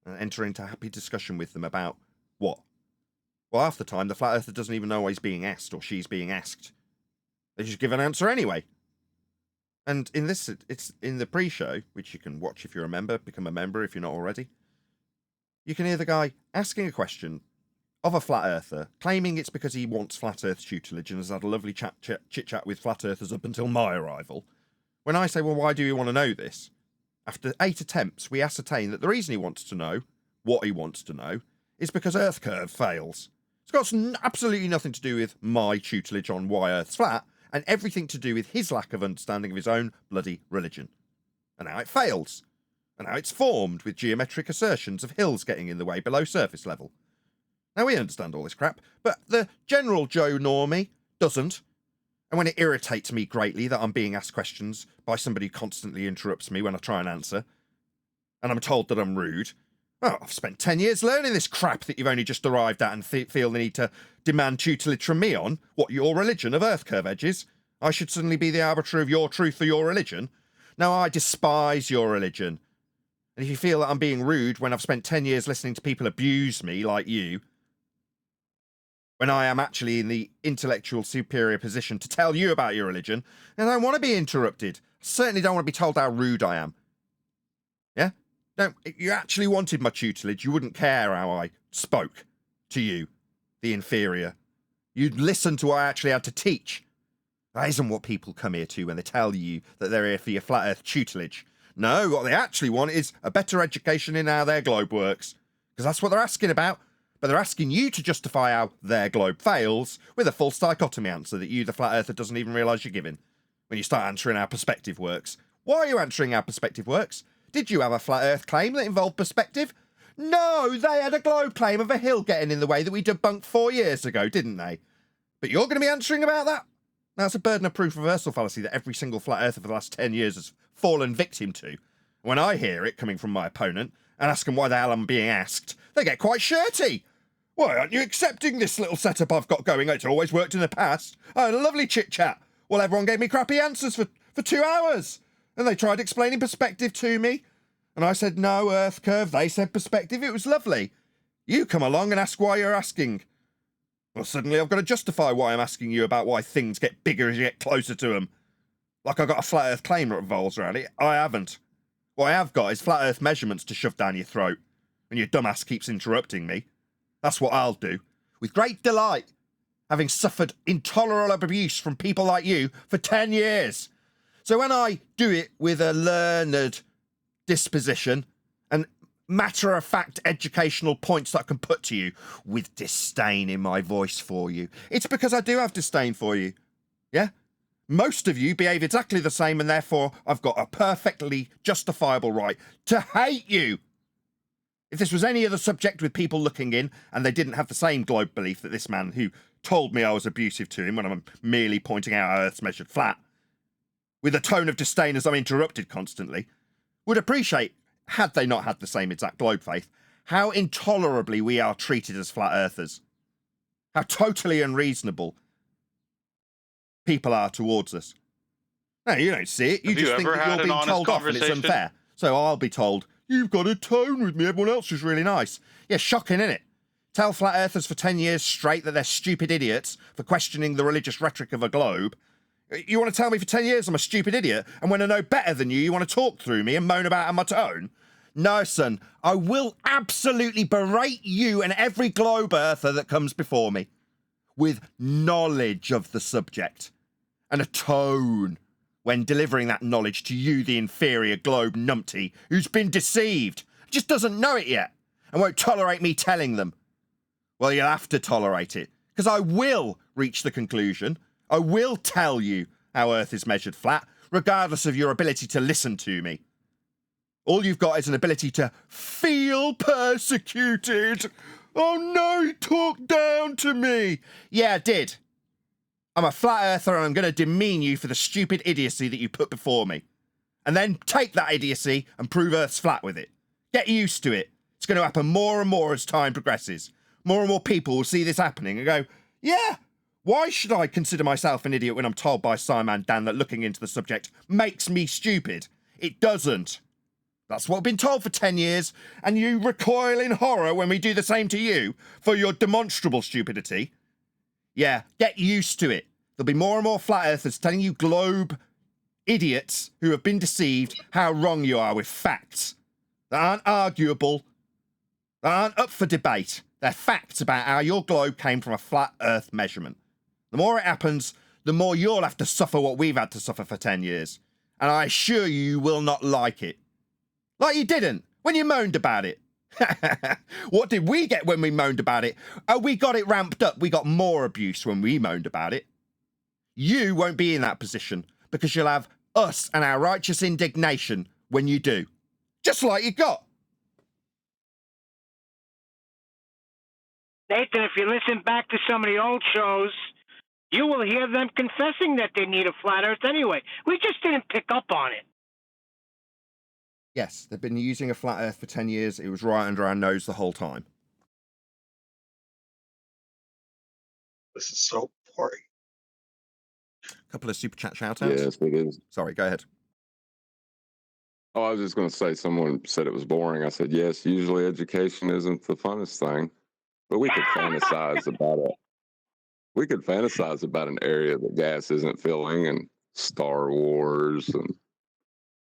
and enter into a happy discussion with them about what? Well, half the time, the flat earther doesn't even know what he's being asked or she's being asked. They just give an answer anyway. And in this, it's in the pre-show, which you can watch if you're a member, become a member if you're not already. You can hear the guy asking a question of a flat earther, claiming it's because he wants flat earth tutelage and has had a lovely chit-chat with flat earthers up until my arrival. When I say, well, why do you want to know this? After 8 attempts, we ascertain that the reason he wants to know, what he wants to know, is because Earth curve fails. It's got absolutely nothing to do with my tutelage on why Earth's flat, and everything to do with his lack of understanding of his own bloody religion. And how it fails. And how it's formed with geometric assertions of hills getting in the way below surface level. Now, we understand all this crap, but the general Joe Normie doesn't. And when it irritates me greatly that I'm being asked questions by somebody who constantly interrupts me when I try and answer, and I'm told that I'm rude, well, I've spent 10 years learning this crap that you've only just arrived at and feel the need to demand tutelage from me on, what your religion of Earth curve edges. I should suddenly be the arbiter of your truth or your religion. No, I despise your religion. And if you feel that I'm being rude when I've spent 10 years listening to people abuse me like you, when I am actually in the intellectual superior position to tell you about your religion, and I don't want to be interrupted. I certainly don't want to be told how rude I am. Yeah? No, if you actually wanted my tutelage, you wouldn't care how I spoke to you, the inferior. You'd listen to what I actually had to teach. That isn't what people come here to when they tell you that they're here for your flat earth tutelage. No, what they actually want is a better education in how their globe works. Because that's what they're asking about. But they're asking you to justify how their globe fails with a false dichotomy answer that you, the flat earther, doesn't even realise you're giving. When you start answering how perspective works. Why are you answering how perspective works? Did you have a flat earth claim that involved perspective? No, they had a globe claim of a hill getting in the way that we debunked 4 years ago, didn't they? But you're going to be answering about that? That's a burden of proof reversal fallacy that every single flat earther for the last 10 years has fallen victim to. When I hear it coming from my opponent and ask them why the hell I'm being asked, they get quite shirty. Why aren't you accepting this little setup I've got going? It's always worked in the past. I had a lovely chit-chat. Well, everyone gave me crappy answers for 2 hours. And they tried explaining perspective to me. And I said, no, Earth curve. They said perspective. It was lovely. You come along and ask why you're asking. Well, suddenly I've got to justify why I'm asking you about why things get bigger as you get closer to them. Like I've got a flat Earth claim that revolves around it. I haven't. What I have got is flat Earth measurements to shove down your throat. And your dumbass keeps interrupting me. That's what I'll do, with great delight, having suffered intolerable abuse from people like you for 10 years. So when I do it with a learned disposition and matter-of-fact educational points that I can put to you with disdain in my voice for you, it's because I do have disdain for you. Yeah? Most of you behave exactly the same, and therefore I've got a perfectly justifiable right to hate you. If this was any other subject with people looking in and they didn't have the same globe belief that this man who told me I was abusive to him when I'm merely pointing out how Earth's measured flat, with a tone of disdain as I'm interrupted constantly, would appreciate, had they not had the same exact globe faith, how intolerably we are treated as flat earthers. How totally unreasonable people are towards us. No, you don't see it. You just think that you're being told off and it's unfair. So I'll be told, you've got a tone with me, everyone else is really nice. Yeah, shocking, isn't it? Tell flat earthers for 10 years straight that they're stupid idiots for questioning the religious rhetoric of a globe. You want to tell me for 10 years I'm a stupid idiot, and when I know better than you want to talk through me and moan about my tone? No, son, I will absolutely berate you and every globe earther that comes before me with knowledge of the subject and a tone when delivering that knowledge to you, the inferior globe numpty who's been deceived, just doesn't know it yet and won't tolerate me telling them. Well, you'll have to tolerate it, because I will reach the conclusion. I will tell you how Earth is measured flat, regardless of your ability to listen to me. All you've got is an ability to feel persecuted. Oh no, he talked down to me. Yeah, I did. I'm a flat earther and I'm going to demean you for the stupid idiocy that you put before me. And then take that idiocy and prove Earth's flat with it. Get used to it. It's going to happen more and more as time progresses. More and more people will see this happening and go, yeah, why should I consider myself an idiot when I'm told by Simon Dan that looking into the subject makes me stupid? It doesn't. That's what we've been told for 10 years, and you recoil in horror when we do the same to you for your demonstrable stupidity. Yeah, get used to it. There'll be more and more flat earthers telling you globe idiots who have been deceived how wrong you are with facts that aren't arguable, that aren't up for debate. They're facts about how your globe came from a flat earth measurement. The more it happens, the more you'll have to suffer what we've had to suffer for 10 years. And I assure you, you will not like it. Like you didn't when you moaned about it. What did we get when we moaned about it? Oh, we got it ramped up. We got more abuse when we moaned about it. You won't be in that position because you'll have us and our righteous indignation when you do. Just like you got. Nathan, if you listen back to some of the old shows, you will hear them confessing that they need a flat earth anyway. We just didn't pick up on it. Yes, they've been using a flat earth for 10 years. It was right under our nose the whole time. This is so boring. A couple of super chat shout-outs. Yes, it is. Sorry, go ahead. Oh, I was just going to say, someone said it was boring. I said, yes, usually education isn't the funnest thing, but we could fantasize about it. We could fantasize about an area that gas isn't filling, and Star Wars and,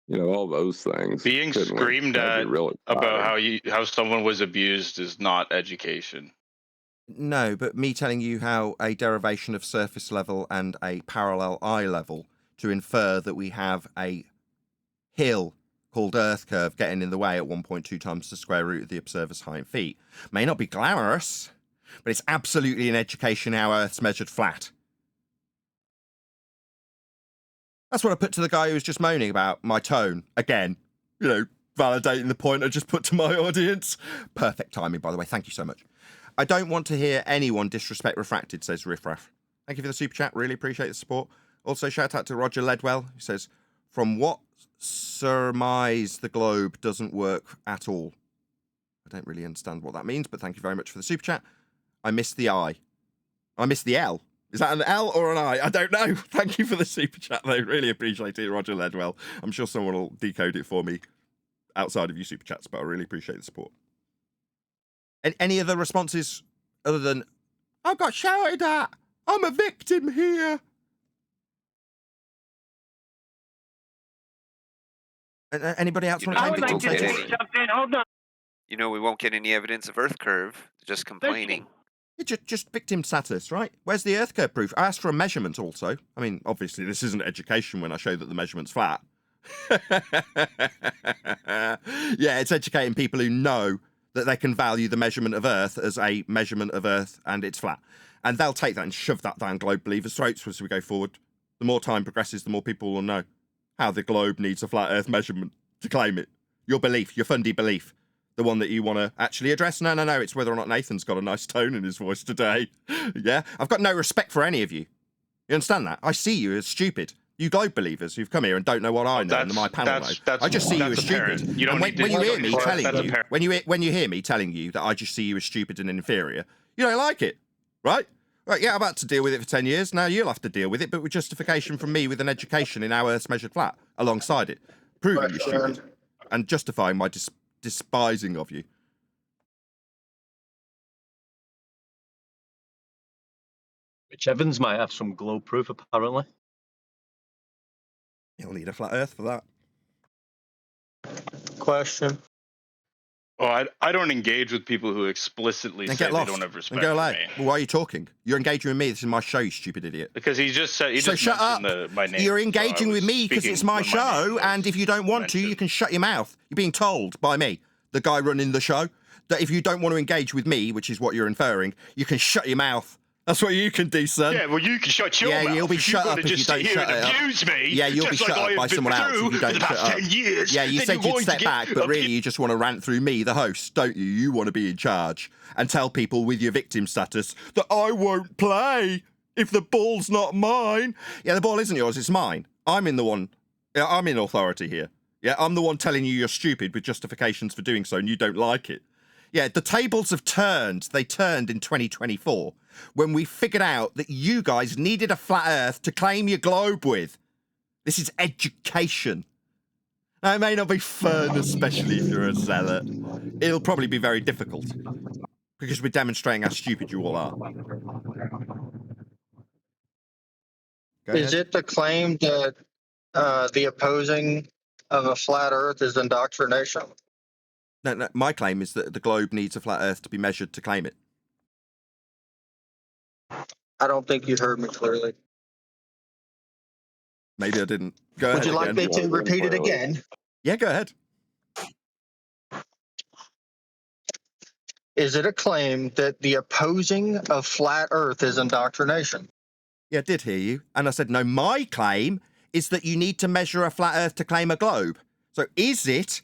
you know, all those things. Being screamed at about how someone was abused is not education. No, but me telling you how a derivation of surface level and a parallel eye level to infer that we have a hill called Earth curve getting in the way at 1.2 times the square root of the observer's height in feet may not be glamorous, but it's absolutely an education how Earth's measured flat. That's what I put to the guy who was just moaning about my tone. Again, you know, validating the point I just put to my audience. Perfect timing, by the way. Thank you so much. I don't want to hear anyone disrespect Refracted, says Riffraff. Thank you for the super chat. Really appreciate the support. Also, shout out to Roger Ledwell, who says, from what surmise the globe doesn't work at all. I don't really understand what that means, but thank you very much for the super chat. I missed the I. I missed the L. Is that an L or an I? I don't know. Thank you for the super chat, though. Really appreciate it, Roger Ledwell. I'm sure someone will decode it for me outside of you super chats, but I really appreciate the support. And any other responses other than, I got shouted at. I'm a victim here. Anybody else want to I would like to say something. Hold on. You know, we won't get any evidence of Earth curve, just complaining. Just victim status, right? Where's the Earth curve proof? I asked for a measurement also. I mean, obviously, this isn't education when I show that the measurement's flat. Yeah, it's educating people who know that they can value the measurement of Earth as a measurement of Earth and it's flat. And they'll take that and shove that down globe believers' throats as we go forward. The more time progresses, the more people will know how the globe needs a flat Earth measurement to claim it. Your belief, your fundy belief, The one that you want to actually address? No. It's whether or not Nathan's got a nice tone in his voice today. Yeah? I've got no respect for any of you. You understand that? I see you as stupid. You globe believers who've come here and don't know what I know and my panel knows. I just see you as stupid. You don't and when you hear me telling you, when you hear me telling you that I just see you as stupid and inferior, you don't like it, right? Right, yeah, I've had to deal with it for 10 years. Now you'll have to deal with it, but with justification from me with an education in how Earth's measured flat alongside it, proving you're stupid and justifying my despising of you. Which Evans might have some globe proof, apparently. You'll need a flat Earth for that. Question. Oh, I don't engage with people who explicitly say they don't have respect for me. Well, why are you talking? You're engaging with me. This is my show, you stupid idiot. Because he just said he just shut up. My name. You're engaging with me because it's my show, and if you don't want to, you can shut your mouth. You're being told by me, the guy running the show, that if you don't want to engage with me, which is what you're inferring, you can shut your mouth. That's what you can do, son. Yeah, well, you can shut your mouth. Yeah, you'll be shut up if you don't shut it up. Abuse me, yeah, you'll be shut up by someone else if you don't shut up. 10 years, yeah, you said you'd step back, but really you just want to rant through me, the host, don't you? You want to be in charge and tell people with your victim status that I won't play if the ball's not mine. Yeah, the ball isn't yours, it's mine. I'm in authority here. Yeah, I'm the one telling you you're stupid with justifications for doing so and you don't like it. Yeah, the tables have turned. They turned in 2024 when we figured out that you guys needed a flat Earth to claim your globe with. This is education. Now, it may not be fun, especially if you're a zealot. It'll probably be very difficult because we're demonstrating how stupid you all are. Is it the claim that the opposing of a flat Earth is indoctrination? No, my claim is that the globe needs a flat Earth to be measured to claim it. I don't think you heard me clearly. Maybe I didn't. Go ahead. Would you like me to repeat it again? Yeah, go ahead. Is it a claim that the opposing of flat Earth is indoctrination? Yeah, I did hear you. And I said, no, my claim is that you need to measure a flat Earth to claim a globe. So is it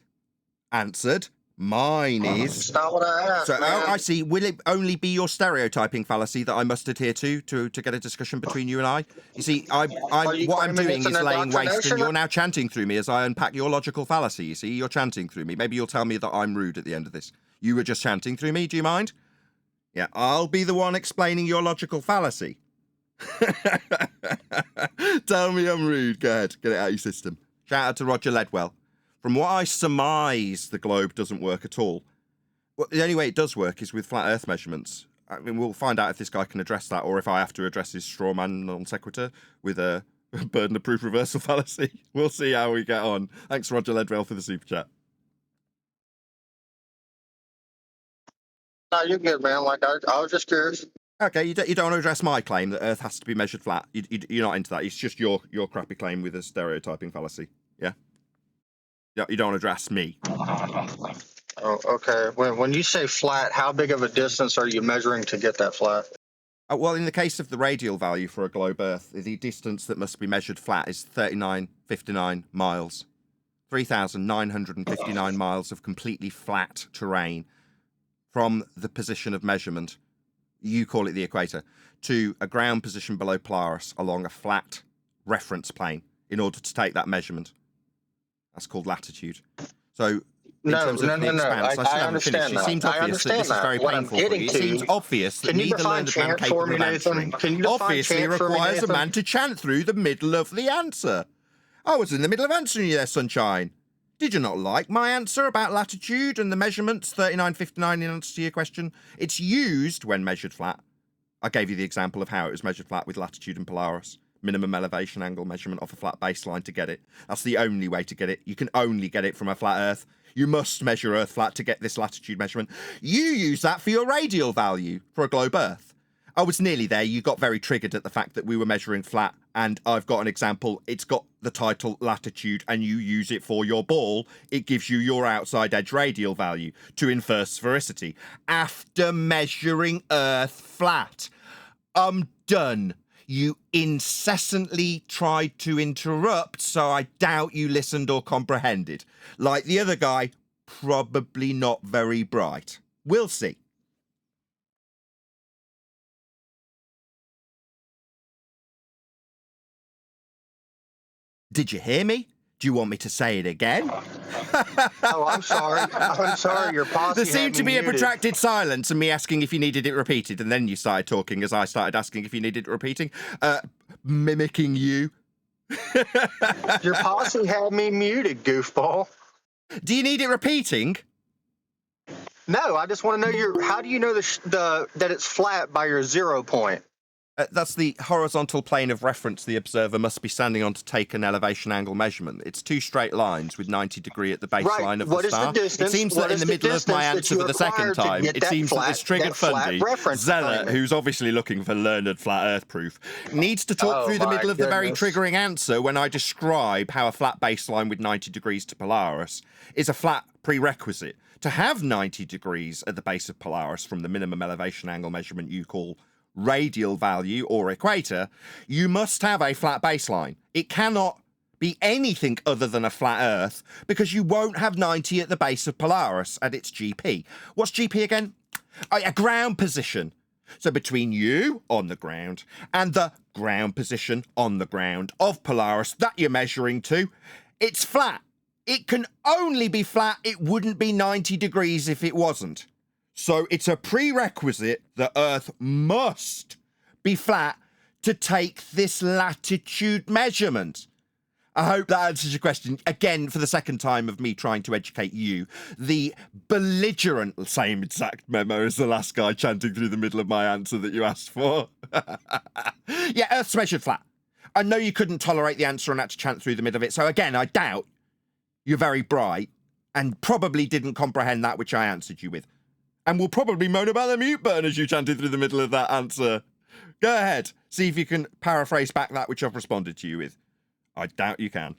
answered? Mine is. That's not what I asked. So I see. Will it only be your stereotyping fallacy that I must adhere to get a discussion between you and I? You see, what I'm doing is laying waste, and you're now chanting through me as I unpack your logical fallacy. You see, you're chanting through me. Maybe you'll tell me that I'm rude at the end of this. You were just chanting through me. Do you mind? Yeah, I'll be the one explaining your logical fallacy. Tell me I'm rude. Go ahead, get it out of your system. Shout out to Roger Ledwell. From what I surmise, the globe doesn't work at all. Well, the only way it does work is with flat Earth measurements. I mean, we'll find out if this guy can address that, or if I have to address his straw man non sequitur with a burden of proof reversal fallacy. We'll see how we get on. Thanks, Roger Ledwell, for the super chat. No, you're good, man. Like I was just curious. Okay, you don't want to address my claim that Earth has to be measured flat. You're not into that. It's just your crappy claim with a stereotyping fallacy. Yeah. You don't want to address me. Oh, okay. When you say flat, how big of a distance are you measuring to get that flat? Well, in the case of the radial value for a globe Earth, the distance that must be measured flat is 3959 miles. 3,959 miles of completely flat terrain from the position of measurement, you call it the equator, to a ground position below Polaris along a flat reference plane in order to take that measurement. That's called latitude. So, in terms of the expanse, I understand that. It seems obvious that this is very painful for you. It seems obvious that neither learned man capable of answering obviously requires a man to chant through the middle of the answer. I was in the middle of answering you there, sunshine. Did you not like my answer about latitude and the measurements 3959 in answer to your question? It's used when measured flat. I gave you the example of how it was measured flat with latitude and Polaris. Minimum elevation angle measurement off a flat baseline to get it. That's the only way to get it. You can only get it from a flat Earth. You must measure Earth flat to get this latitude measurement. You use that for your radial value for a globe Earth. I was nearly there. You got very triggered at the fact that we were measuring flat, and I've got an example. It's got the title latitude, and you use it for your ball. It gives you your outside edge radial value to infer sphericity. After measuring Earth flat. I'm done. You incessantly tried to interrupt, so I doubt you listened or comprehended. Like the other guy, probably not very bright. We'll see. Did you hear me? Do you want me to say it again? Oh, I'm sorry. I'm sorry. Your posse There seemed to be a muted. protracted silence and me asking if you needed it repeated, and then you started talking as I started asking if you needed it repeating. Mimicking you. Your posse had me muted, goofball. Do you need it repeating? No, I just want to know how do you know that it's flat by your 0 point? That's the horizontal plane of reference the observer must be standing on to take an elevation angle measurement. It's two straight lines with 90 degree at the baseline of the star. It seems that in the middle of my answer for the second time, it seems that this triggered Fundy, Zealot, who's obviously looking for learned flat earth proof, needs to talk through the middle of the very triggering answer when I describe how a flat baseline with 90 degrees to Polaris is a flat prerequisite. To have 90 degrees at the base of Polaris from the minimum elevation angle measurement you call radial value or equator, you must have a flat baseline. It cannot be anything other than a flat Earth because you won't have 90 at the base of Polaris at its GP. What's GP again? A ground position. So between you on the ground and the ground position on the ground of Polaris that you're measuring to, it's flat. It can only be flat. It wouldn't be 90 degrees if it wasn't. So it's a prerequisite that Earth must be flat to take this latitude measurement. I hope that answers your question. Again, for the second time of me trying to educate you, the belligerent same exact memo as the last guy chanting through the middle of my answer that you asked for. Yeah, Earth's measured flat. I know you couldn't tolerate the answer and had to chant through the middle of it. So again, I doubt you're very bright and probably didn't comprehend that which I answered you with. And will probably moan about the mute button as you chanted through the middle of that answer. Go ahead. See if you can paraphrase back that which I've responded to you with. I doubt you can.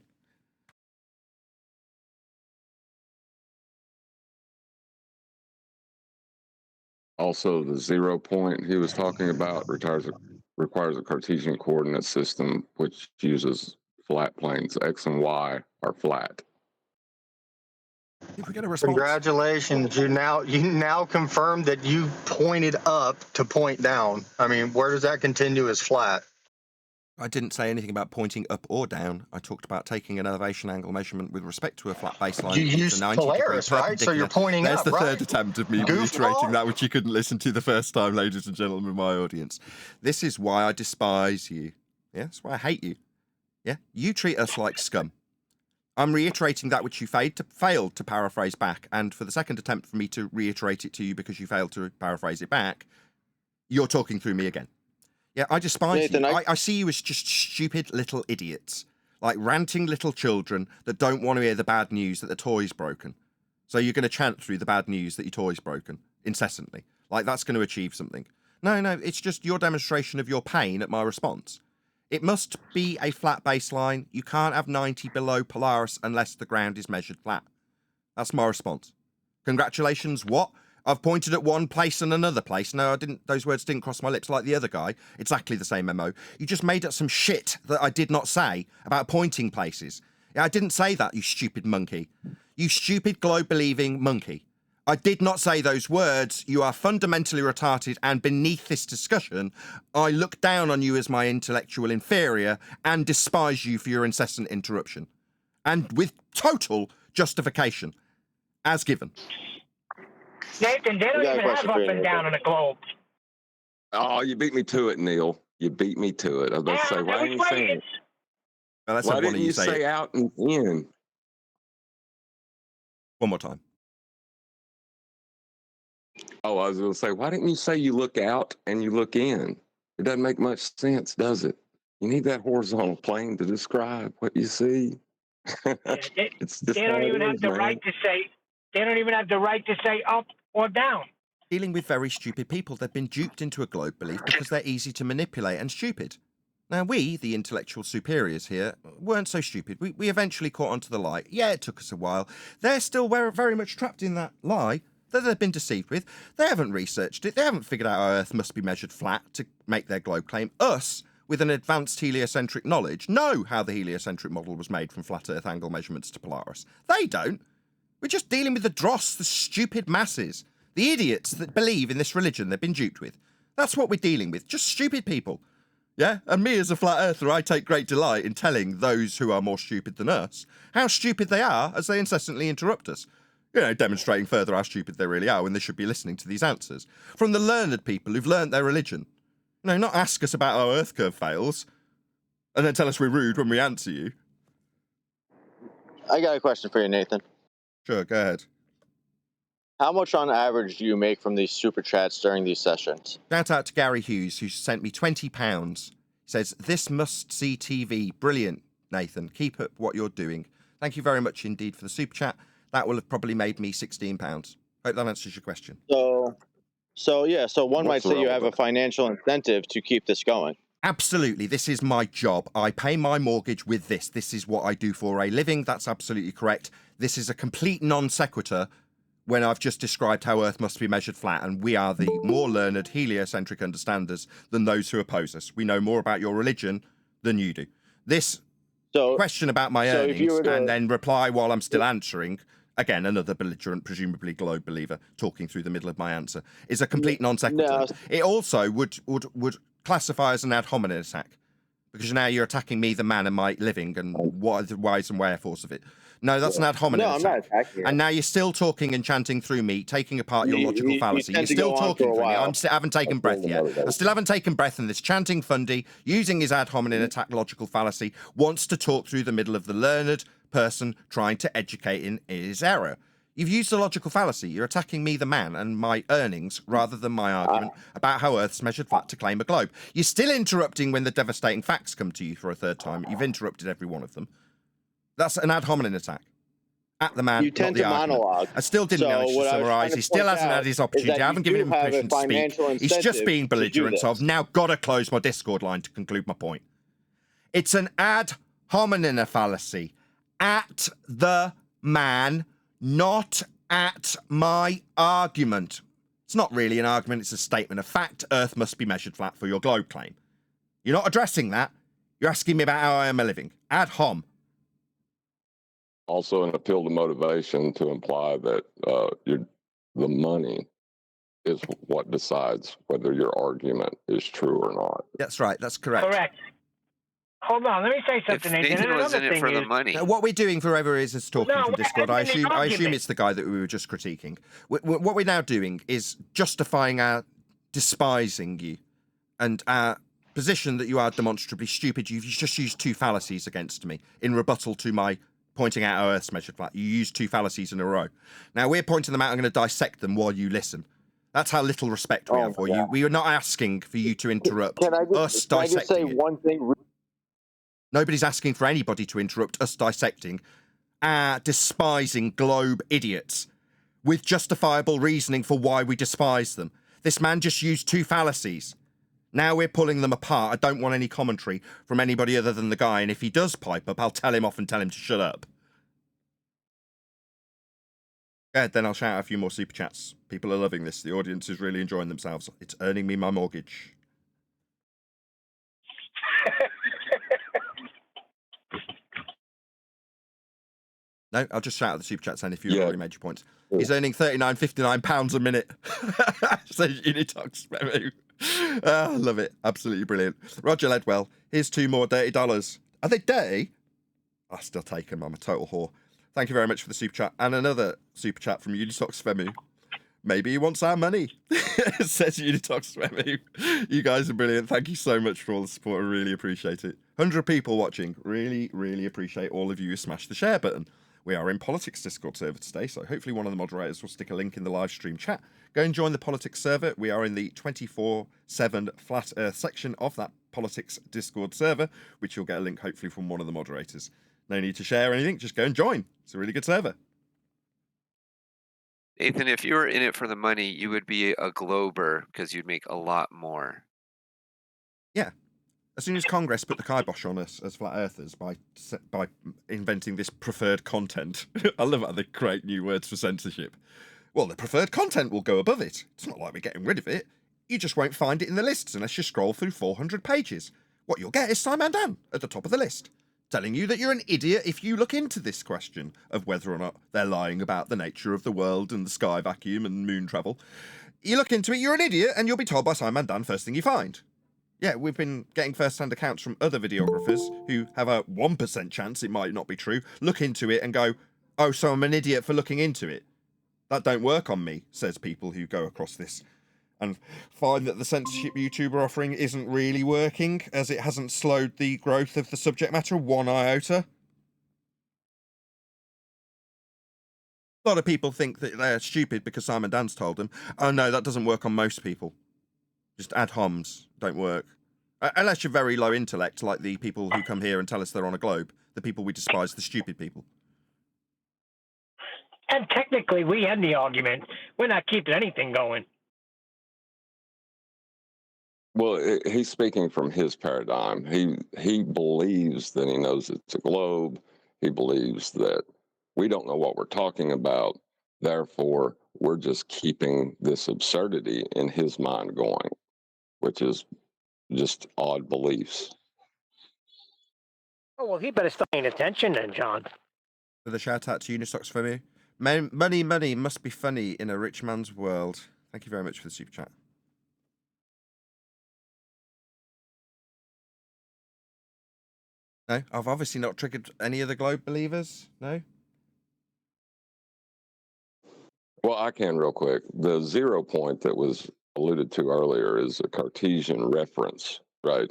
Also, the 0 point he was talking about requires a Cartesian coordinate system, which uses flat planes. X and Y are flat. Did we get a response? Congratulations! You now confirmed that you pointed up to point down. I mean, where does that continue as flat? I didn't say anything about pointing up or down. I talked about taking an elevation angle measurement with respect to a flat baseline. You used Polaris, right? So you're pointing There's up, the right? third attempt of me reiterating that which you couldn't listen to the first time, ladies and gentlemen of my audience. This is why I despise you. Yeah, that's why I hate you. Yeah, you treat us like scum. I'm reiterating that which you failed to paraphrase back, and for the second attempt for me to reiterate it to you because you failed to paraphrase it back, you're talking through me again. Yeah, I despise Nathan, you. I see you as just stupid little idiots, like ranting little children that don't want to hear the bad news that the toy's broken. So you're going to chant through the bad news that your toy's broken incessantly. Like that's going to achieve something. No, it's just your demonstration of your pain at my response. It must be a flat baseline. You can't have 90 below Polaris unless the ground is measured flat. That's my response. Congratulations, what? I've pointed at one place and another place. No, I didn't. Those words didn't cross my lips like the other guy. Exactly the same memo. You just made up some shit that I did not say about pointing places. Yeah, I didn't say that, you stupid monkey. You stupid globe-believing monkey. I did not say those words. You are fundamentally retarded, and beneath this discussion, I look down on you as my intellectual inferior and despise you for your incessant interruption. And with total justification, as given. Nathan, they don't even have up and down on the globe. Oh, you beat me to it, Neil. You beat me to it. I was about to say, why didn't you say it? Why didn't you say out and in? One more time. Oh, I was going to say, why didn't you say you look out and you look in? It doesn't make much sense, does it? You need that horizontal plane to describe what you see. They don't even have the right to say. They don't even have the right to say up or down. Dealing with very stupid people, they've been duped into a globe belief because they're easy to manipulate and stupid. Now, we, the intellectual superiors here, weren't so stupid. We eventually caught onto the lie. Yeah, it took us a while. They're still very much trapped in that lie that they've been deceived with. They haven't researched it. They haven't figured out how Earth must be measured flat to make their globe claim. Us, with an advanced heliocentric knowledge, know how the heliocentric model was made from flat Earth angle measurements to Polaris. They don't. We're just dealing with the dross, the stupid masses, the idiots that believe in this religion they've been duped with. That's what we're dealing with, just stupid people. Yeah, and me as a flat earther, I take great delight in telling those who are more stupid than us how stupid they are as they incessantly interrupt us. You know, demonstrating further how stupid they really are when they should be listening to these answers. From the learned people who've learnt their religion. You know, not ask us about how Earth curve fails and then tell us we're rude when we answer you. I got a question for you, Nathan. Sure, go ahead. How much on average do you make from these super chats during these sessions? Shout out to Gary Hughes, who sent me £20. He says, "This must see TV. Brilliant, Nathan. Keep up what you're doing." Thank you very much indeed for the super chat. That will have probably made me £16. Hope that answers your question. So one might say you have a financial incentive to keep this going. Absolutely. This is my job. I pay my mortgage with this. This is what I do for a living. That's absolutely correct. This is a complete non sequitur when I've just described how Earth must be measured flat, and we are the more learned, heliocentric understanders than those who oppose us. We know more about your religion than you do. This question about my earnings and then reply while I'm still answering, again, another belligerent, presumably globe believer, talking through the middle of my answer, is a complete non sequitur. No. It also would classify as an ad hominem attack, because now you're attacking me, the man, and my living, and what are the whys and wherefores of it. No, that's an ad hominem attack. I'm not attacking you. And now you're still talking and chanting through me, taking apart your logical fallacy. You're still talking through me. I haven't taken breath yet. I still haven't taken breath, and this chanting fundy, using his ad hominem attack logical fallacy, wants to talk through the middle of the learned person trying to educate in his error. You've used a logical fallacy. You're attacking me, the man, and my earnings rather than my argument about how Earth's measured flat to claim a globe. You're still interrupting when the devastating facts come to you for a third time. You've interrupted every one of them. That's an ad hominem attack. At the man, you tend not the to argument. monologue. I still didn't manage to summarise. He still hasn't had his opportunity. I haven't given him permission to speak. He's just being belligerent, so I've now got to close my Discord line to conclude my point. It's an ad hominem fallacy. At the man, not at my argument. It's not really an argument, it's a statement of fact. Earth must be measured flat for your globe claim. You're not addressing that. You're asking me about how I am a living. Ad hom. Also an appeal to motivation to imply that the money is what decides whether your argument is true or not. That's right, that's correct. Correct. Hold on, let me say something, Nathan. Nathan was in it for the money. Now, what we're doing for whoever is talking from Discord, I assume it's the guy that we were just critiquing. What we're now doing is justifying our despising you and our position that you are demonstrably stupid. You've just used two fallacies against me in rebuttal to my pointing out how Earth's measured flat. You used two fallacies in a row. Now we're pointing them out. I'm going to dissect them while you listen. That's how little respect we have for you. We are not asking for you to interrupt us dissecting. Can I just say one thing? Nobody's asking for anybody to interrupt us dissecting our despising globe idiots with justifiable reasoning for why we despise them. This man just used two fallacies. Now we're pulling them apart. I don't want any commentary from anybody other than the guy, and if he does pipe up, I'll tell him off and tell him to shut up. Yeah, then I'll shout out a few more super chats. People are loving this. The audience is really enjoying themselves. It's earning me my mortgage. No, I'll just shout out the super chat saying if you've already made your points. He's earning £39.59 a minute. Says Unitox Memo. I love it. Absolutely brilliant. Roger Ledwell, here's two more dirty dollars. Are they dirty? I still take them. I'm a total whore. Thank you very much for the super chat. And another super chat from Unitox Femu. Maybe he wants our money, says Unitox Femu. You guys are brilliant. Thank you so much for all the support. I really appreciate it. 100 people watching. Really, really appreciate all of you who smashed the share button. We are in Politics Discord server today, so hopefully one of the moderators will stick a link in the live stream chat. Go and join the Politics server. We are in the 24/7 Flat Earth section of that Politics Discord server, which you'll get a link hopefully from one of the moderators. No need to share anything, just go and join. It's a really good server. Nathan, if you were in it for the money, you would be a glober because you'd make a lot more. Yeah. As soon as Congress put the kibosh on us as flat earthers by inventing this preferred content, I love how they create new words for censorship. Well, the preferred content will go above it. It's not like we're getting rid of it. You just won't find it in the lists unless you scroll through 400 pages. What you'll get is Simon Dan at the top of the list. telling you that you're an idiot if you look into this question of whether or not they're lying about the nature of the world and the sky vacuum and moon travel. You look into it, you're an idiot, and you'll be told by Simon Dan first thing you find. Yeah, we've been getting first-hand accounts from other videographers who have a 1% chance it might not be true, look into it and go, oh, so I'm an idiot for looking into it. That don't work on me, says people who go across this and find that the censorship YouTuber offering isn't really working, as it hasn't slowed the growth of the subject matter one iota. A lot of people think that they're stupid because Simon Dan's told them. Oh no, that doesn't work on most people. Just ad homs don't work. Unless you're very low intellect, like the people who come here and tell us they're on a globe. The people we despise, the stupid people. And technically, we had the argument. We're not keeping anything going. Well, he's speaking from his paradigm. He believes that he knows it's a globe. He believes that we don't know what we're talking about. Therefore, we're just keeping this absurdity in his mind going, which is just odd beliefs. Oh, well, he better start paying attention then, John. For the shout out to Unisocks for me. Money must be funny in a rich man's world. Thank you very much for the super chat. No, I've obviously not triggered any of the globe believers. No. Well, I can real quick. The 0 point that was alluded to earlier is a Cartesian reference, right?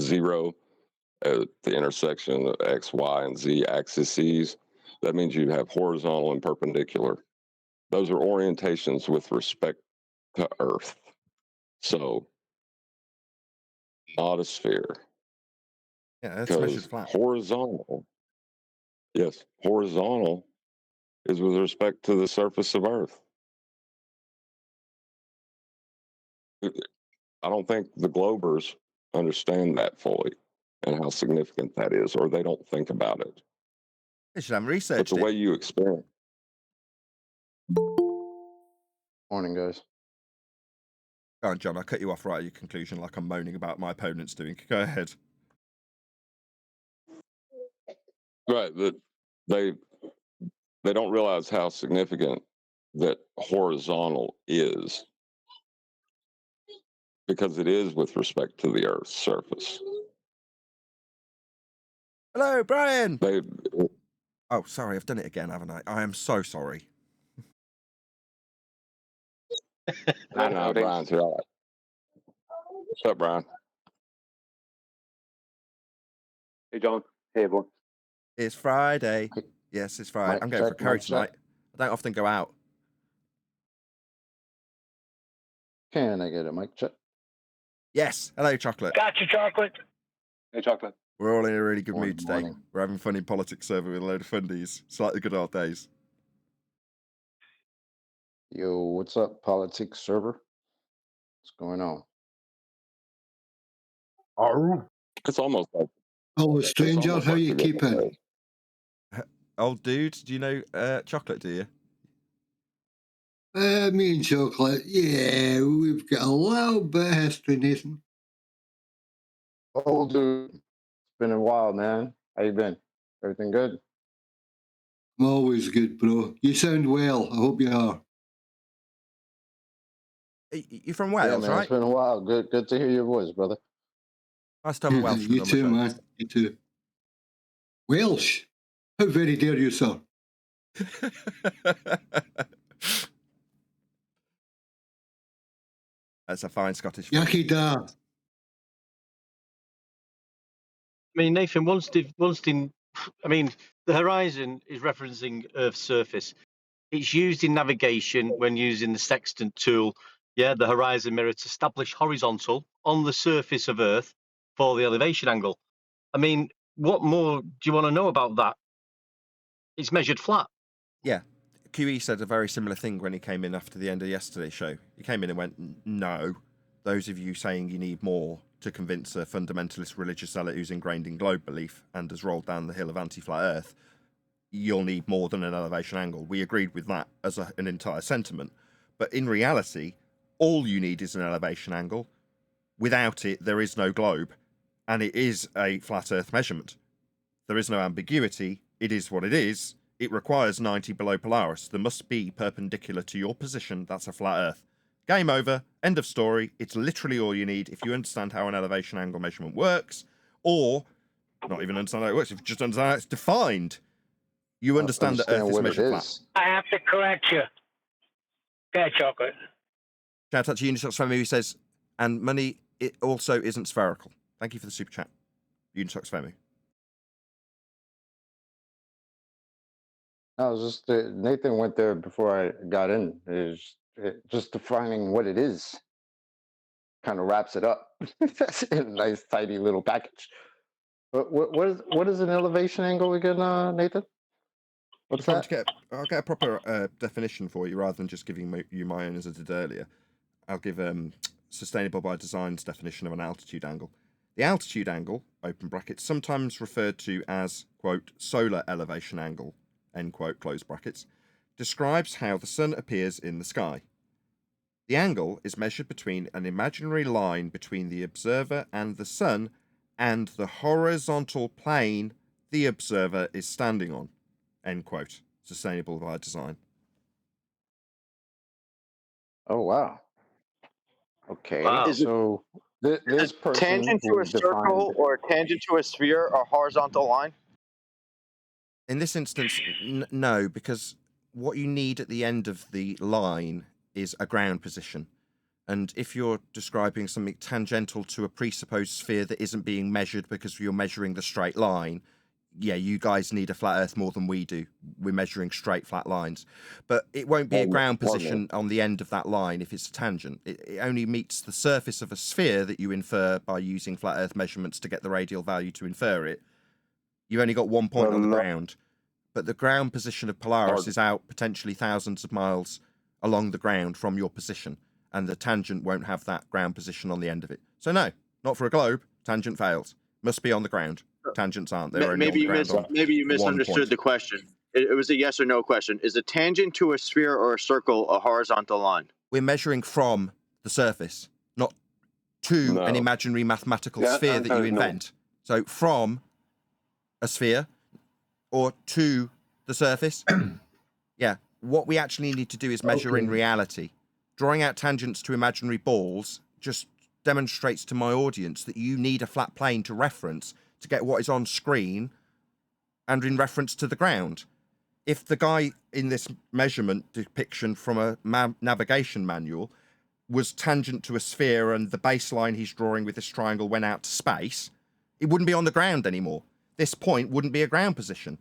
0 at the intersection of X, Y, and Z axes. That means you have horizontal and perpendicular. Those are orientations with respect to Earth. So, not a sphere. Yeah, that's measured flat. Horizontal, yes, horizontal is with respect to the surface of Earth. I don't think the globers understand that fully and how significant that is, or they don't think about it. They should have researched But the way you experience. Morning, guys. Go on, John, I'll cut you off right at your conclusion like I'm moaning about my opponents doing. Go ahead. Right, that they don't realize how significant that horizontal is, because it is with respect to the Earth's surface. Hello, Brian. Oh, sorry, I've done it again, haven't I? I am so sorry. No, Brian's here. All right. What's up, Brian? Hey, John. Hey, everyone. It's Friday. Yes, it's Friday. I'm going for curry tonight. I don't often go out. Can I get a mic check? Yes. Hello, Chocolate. Got you, Chocolate. Hey, Chocolate. We're all in a really good mood today. Morning. We're having fun in politics server with a load of fundies. It's like the good old days. Yo, what's up, politics server? What's going on? It's almost like. Oh, stranger, how you keeping? Old dude, do you know Chocolate, do you? Me and Chocolate, yeah, we've got a little bit of history, Nathan. Oh, dude, it's been a while, man. How you been? Everything good? I'm always good, bro. You sound well. I hope you are. You're from Wales, man, right? It's been a while. Good to hear your voice, brother. Nice to have a Welshman You on the too, show. man. You too. Welsh? How very dare you, sir? That's a fine Scottish. Yaki da. I mean, Nathan, the horizon is referencing Earth's surface. It's used in navigation when using the sextant tool, the horizon mirror, to establish horizontal on the surface of Earth for the elevation angle. I mean, what more do you want to know about that? It's measured flat. Yeah. QE said a very similar thing when he came in after the end of yesterday's show. He came in and went, no, those of you saying you need more to convince a fundamentalist religious zealot who's ingrained in globe belief and has rolled down the hill of anti-flat Earth, you'll need more than an elevation angle. We agreed with that as an entire sentiment. But in reality, all you need is an elevation angle. Without it, there is no globe. And it is a flat Earth measurement. There is no ambiguity. It is what it is. It requires 90 below Polaris. There must be perpendicular to your position. That's a flat Earth. Game over. End of story. It's literally all you need if you understand how an elevation angle measurement works, or not even understand how it works. If you just understand how it's defined, you understand that Earth is measured flat. I have to correct you. Yeah, Chocolate. Shout out to Unitox Family who says, and money, it also isn't spherical. Thank you for the super chat. Unitox Family. I was just Nathan went there before I got in. Just defining what it is kind of wraps it up in a nice tidy little package. But what is an elevation angle again, Nathan? What's that? I'll get a proper definition for you rather than just giving you my own as I did earlier. I'll give Sustainable by Design's definition of an altitude angle. The altitude angle, open brackets, sometimes referred to as, quote, solar elevation angle, end quote, close brackets, describes how the sun appears in the sky. The angle is measured between an imaginary line between the observer and the sun and the horizontal plane the observer is standing on, end quote. Sustainable by Design. Oh, wow. Okay, Wow. so this person tangent to who a circle or tangent to a sphere or horizontal line? In this instance, no, because what you need at the end of the line is a ground position. And if you're describing something tangential to a presupposed sphere that isn't being measured because you're measuring the straight line, yeah, you guys need a flat Earth more than we do. We're measuring straight, flat lines. But it won't be a ground position on the end of that line if it's a tangent. It only meets the surface of a sphere that you infer by using flat Earth measurements to get the radial value to infer it. You've only got 1 point on the ground. But the ground position of Polaris is out potentially thousands of miles along the ground from your position. And the tangent won't have that ground position on the end of it. So no, not for a globe. Tangent fails. Must be on the ground. Tangents aren't. They're only on the ground. Maybe you misunderstood the question. It was a yes or no question. Is a tangent to a sphere or a circle a horizontal line? We're measuring from the surface, not to an imaginary mathematical sphere that you invent. So from a sphere or to the surface. Yeah. What we actually need to do is measure in reality. Drawing out tangents to imaginary balls just demonstrates to my audience that you need a flat plane to reference to get what is on screen and in reference to the ground. If the guy in this measurement depiction from a navigation manual was tangent to a sphere and the baseline he's drawing with this triangle went out to space, it wouldn't be on the ground anymore. This point wouldn't be a ground position.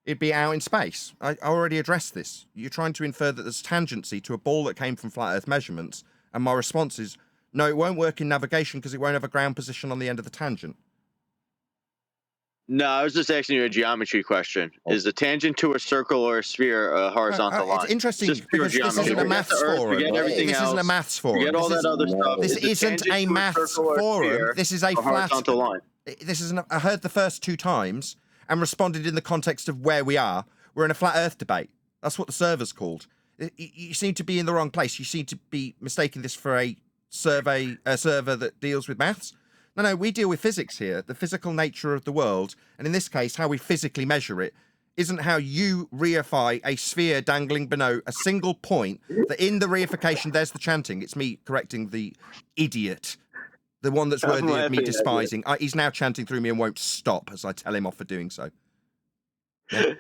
It'd be out in space. I already addressed this. You're trying to infer that there's tangency to a ball that came from flat Earth measurements, and my response is, no, it won't work in navigation because it won't have a ground position on the end of the tangent. No, I was just asking you a geometry question. Is the tangent to a circle or a sphere a horizontal line? It's interesting because this isn't a maths forum. This isn't a maths forum. Forget all that other stuff. This isn't a maths forum. This is a flat horizontal line. This isn't. I heard the first 2 times and responded in the context of where we are. We're in a flat Earth debate. That's what the server's called. You seem to be in the wrong place. You seem to be mistaking this for a server that deals with maths. No, we deal with physics here, the physical nature of the world, and in this case, how we physically measure it isn't how you reify a sphere dangling below a single point that in the reification, there's the chanting. It's me correcting the idiot, the one that's worthy of me despising. He's now chanting through me and won't stop as I tell him off for doing so. Yeah.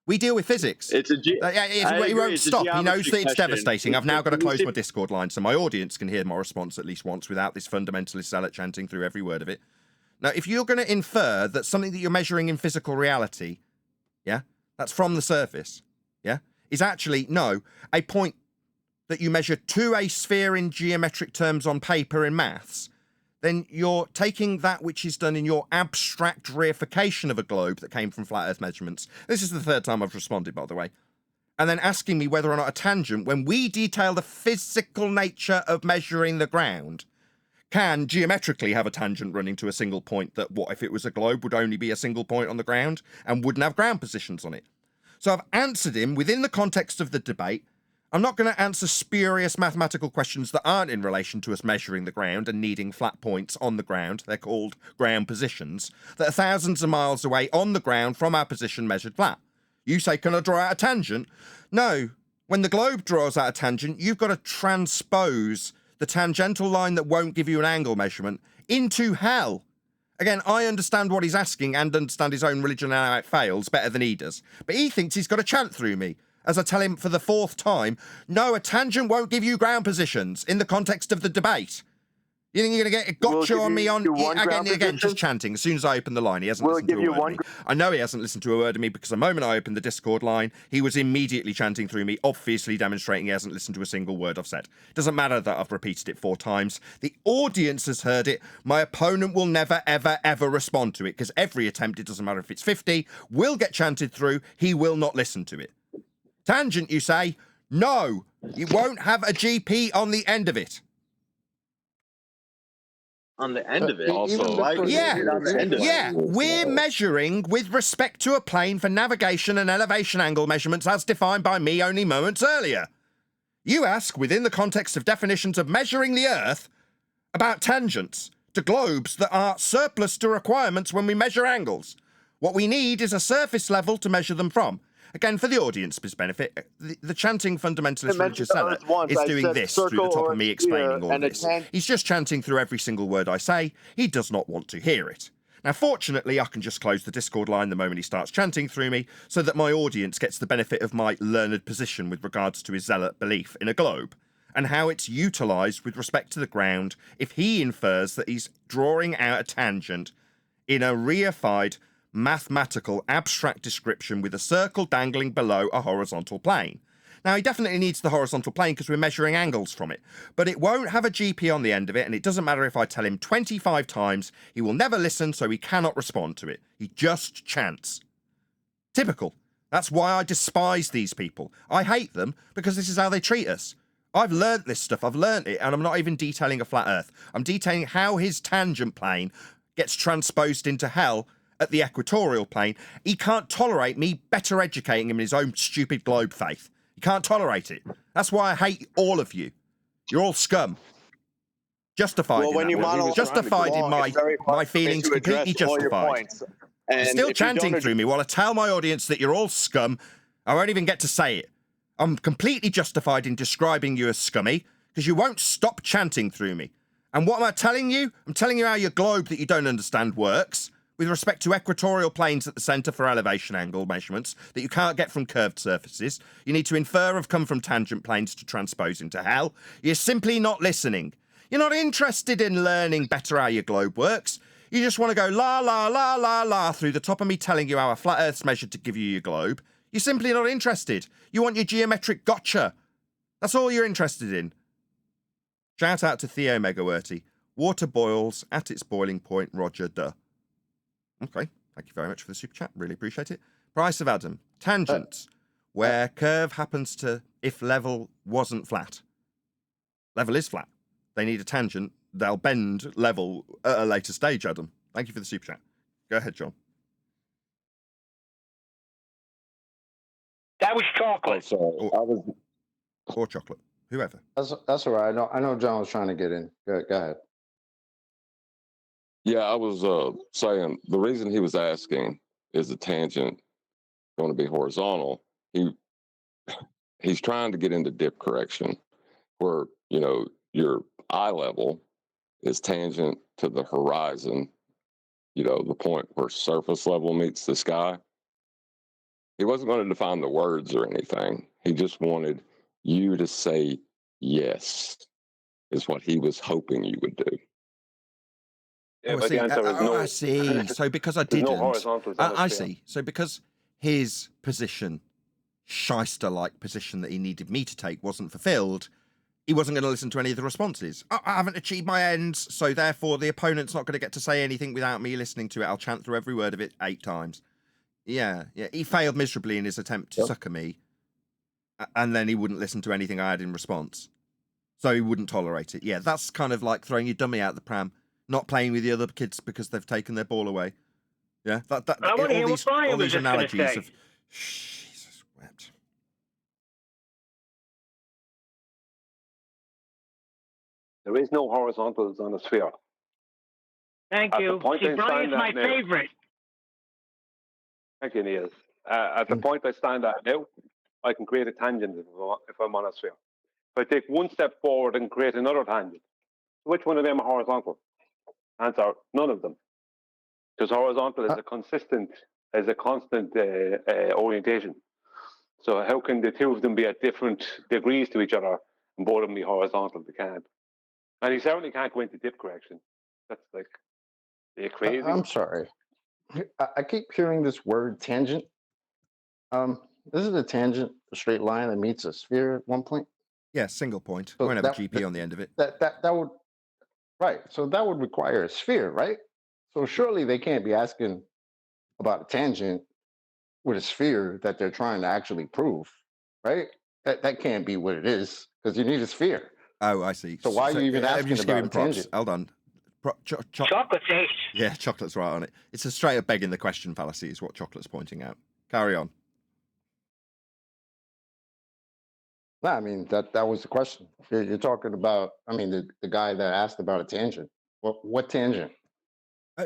We deal with physics. He won't stop. He knows that it's devastating. I've now got to close my Discord line so my audience can hear my response at least once without this fundamentalist zealot chanting through every word of it. Now, if you're going to infer that something that you're measuring in physical reality, yeah, that's from the surface, yeah, is actually, no, a point that you measure to a sphere in geometric terms on paper in maths, then you're taking that which is done in your abstract reification of a globe that came from flat Earth measurements. This is the 3rd time I've responded, by the way. And then asking me whether or not a tangent, when we detail the physical nature of measuring the ground, can geometrically have a tangent running to a single point that, what if it was a globe, would only be a single point on the ground and wouldn't have ground positions on it. So I've answered him within the context of the debate I'm not going to answer spurious mathematical questions that aren't in relation to us measuring the ground and needing flat points on the ground. They're called ground positions, that are thousands of miles away on the ground from our position measured flat. You say, can I draw out a tangent? No. When the globe draws out a tangent, you've got to transpose the tangential line that won't give you an angle measurement into hell. Again, I understand what he's asking and understand his own religion and how it fails better than he does. But he thinks he's got to chant through me. As I tell him for the 4th time, no, a tangent won't give you ground positions in the context of the debate. You think you're going to get a gotcha on me on... Again, just chanting. As soon as I open the line, he hasn't listened to a word of me. I know he hasn't listened to a word of me because the moment I opened the Discord line, he was immediately chanting through me, obviously demonstrating he hasn't listened to a single word I've said. Doesn't matter that I've repeated it 4 times. The audience has heard it. My opponent will never, ever, ever respond to it because every attempt, it doesn't matter if it's 50, will get chanted through. He will not listen to it. Tangent, you say? No. You won't have a GP on the end of it. On the end of it. Yeah, we're measuring with respect to a plane for navigation and elevation angle measurements as defined by me only moments earlier. You ask, within the context of definitions of measuring the Earth, about tangents to globes that are surplus to requirements when we measure angles. What we need is a surface level to measure them from. Again, for the audience's benefit, the chanting fundamentalist religious zealot is doing this through the top of me explaining all this. He's just chanting through every single word I say. He does not want to hear it. Now, fortunately, I can just close the Discord line the moment he starts chanting through me so that my audience gets the benefit of my learned position with regards to his zealot belief in a globe and how it's utilised with respect to the ground if he infers that he's drawing out a tangent in a reified mathematical abstract description with a circle dangling below a horizontal plane. Now, he definitely needs the horizontal plane because we're measuring angles from it, but it won't have a GP on the end of it, and it doesn't matter if I tell him 25 times, he will never listen, so he cannot respond to it. He just chants. Typical. That's why I despise these people. I hate them because this is how they treat us. I've learnt this stuff, I've learnt it, and I'm not even detailing a flat earth. I'm detailing how his tangent plane gets transposed into hell at the equatorial plane. He can't tolerate me better educating him in his own stupid globe faith. He can't tolerate it. That's why I hate all of you. You're all scum. Justified in that. Justified in my feelings, completely justified. You're still chanting through me while I tell my audience that you're all scum. I won't even get to say it. I'm completely justified in describing you as scummy because you won't stop chanting through me. And what am I telling you? I'm telling you how your globe that you don't understand works with respect to equatorial planes at the centre for elevation angle measurements that you can't get from curved surfaces. You need to infer have come from tangent planes to transpose into hell. You're simply not listening. You're not interested in learning better how your globe works. You just want to go la, la, la, la, la through the top of me telling you how a flat Earth's measured to give you your globe. You're simply not interested. You want your geometric gotcha. That's all you're interested in. Shout out to Theo Megawerty. Water boils at its boiling point, Roger, duh. Okay, thank you very much for the super chat. Really appreciate it. Price of Adam. Tangents, where curve happens to if level wasn't flat. Level is flat. They need a tangent. They'll bend level at a later stage, Adam. Thank you for the super chat. Go ahead, John. That was chocolate. Or chocolate. Whoever. That's all right. I know John was trying to get in. Go ahead. Yeah, I was saying the reason he was asking is the tangent going to be horizontal. He's trying to get into dip correction, where your eye level is tangent to the horizon. The point where surface level meets the sky. He wasn't going to define the words or anything. He just wanted you to say yes, is what he was hoping you would do. Yeah, but the answer is no. I see. So because I didn't, I see. So because his position, shyster-like position that he needed me to take wasn't fulfilled, he wasn't going to listen to any of the responses. I haven't achieved my ends, so therefore the opponent's not going to get to say anything without me listening to it. I'll chant through every word of it 8 times. Yeah. He failed miserably in his attempt to sucker me, and then he wouldn't listen to anything I had in response. So he wouldn't tolerate it. Yeah, that's kind of like throwing your dummy out the pram. Not playing with the other kids because they've taken their ball away. Yeah, I want to hear what Brian was just going to say. Jesus wept. There is no horizontals on a sphere. Thank At you. the point See, I Brian's stand my at now, favorite. thank you, Neil. At the point I stand at now, I can create a tangent if I'm on a sphere. If I take one step forward and create another tangent, which one of them are horizontal? Answer: none of them. Because horizontal is a constant, orientation. So how can the two of them be at different degrees to each other and both of them be horizontal? They can't. And you certainly can't go into dip correction. That's like, are you crazy? I'm sorry. I keep hearing this word tangent. This is a tangent, a straight line that meets a sphere at one point. Yeah, single point. So Won't have a GP on the end of it. That would, right. So that would require a sphere, right? So surely they can't be asking about a tangent with a sphere that they're trying to actually prove, right? That can't be what it is, because you need a sphere. Oh, I see. So why are you even I'm asking just about giving a props. tangent? Hold on. Chocolate taste. Yeah, chocolate's right on it. It's a straight up begging the question fallacy is what chocolate's pointing out. Carry on. No, I mean that was the question. You're talking about, I mean, the guy that asked about a tangent. What tangent?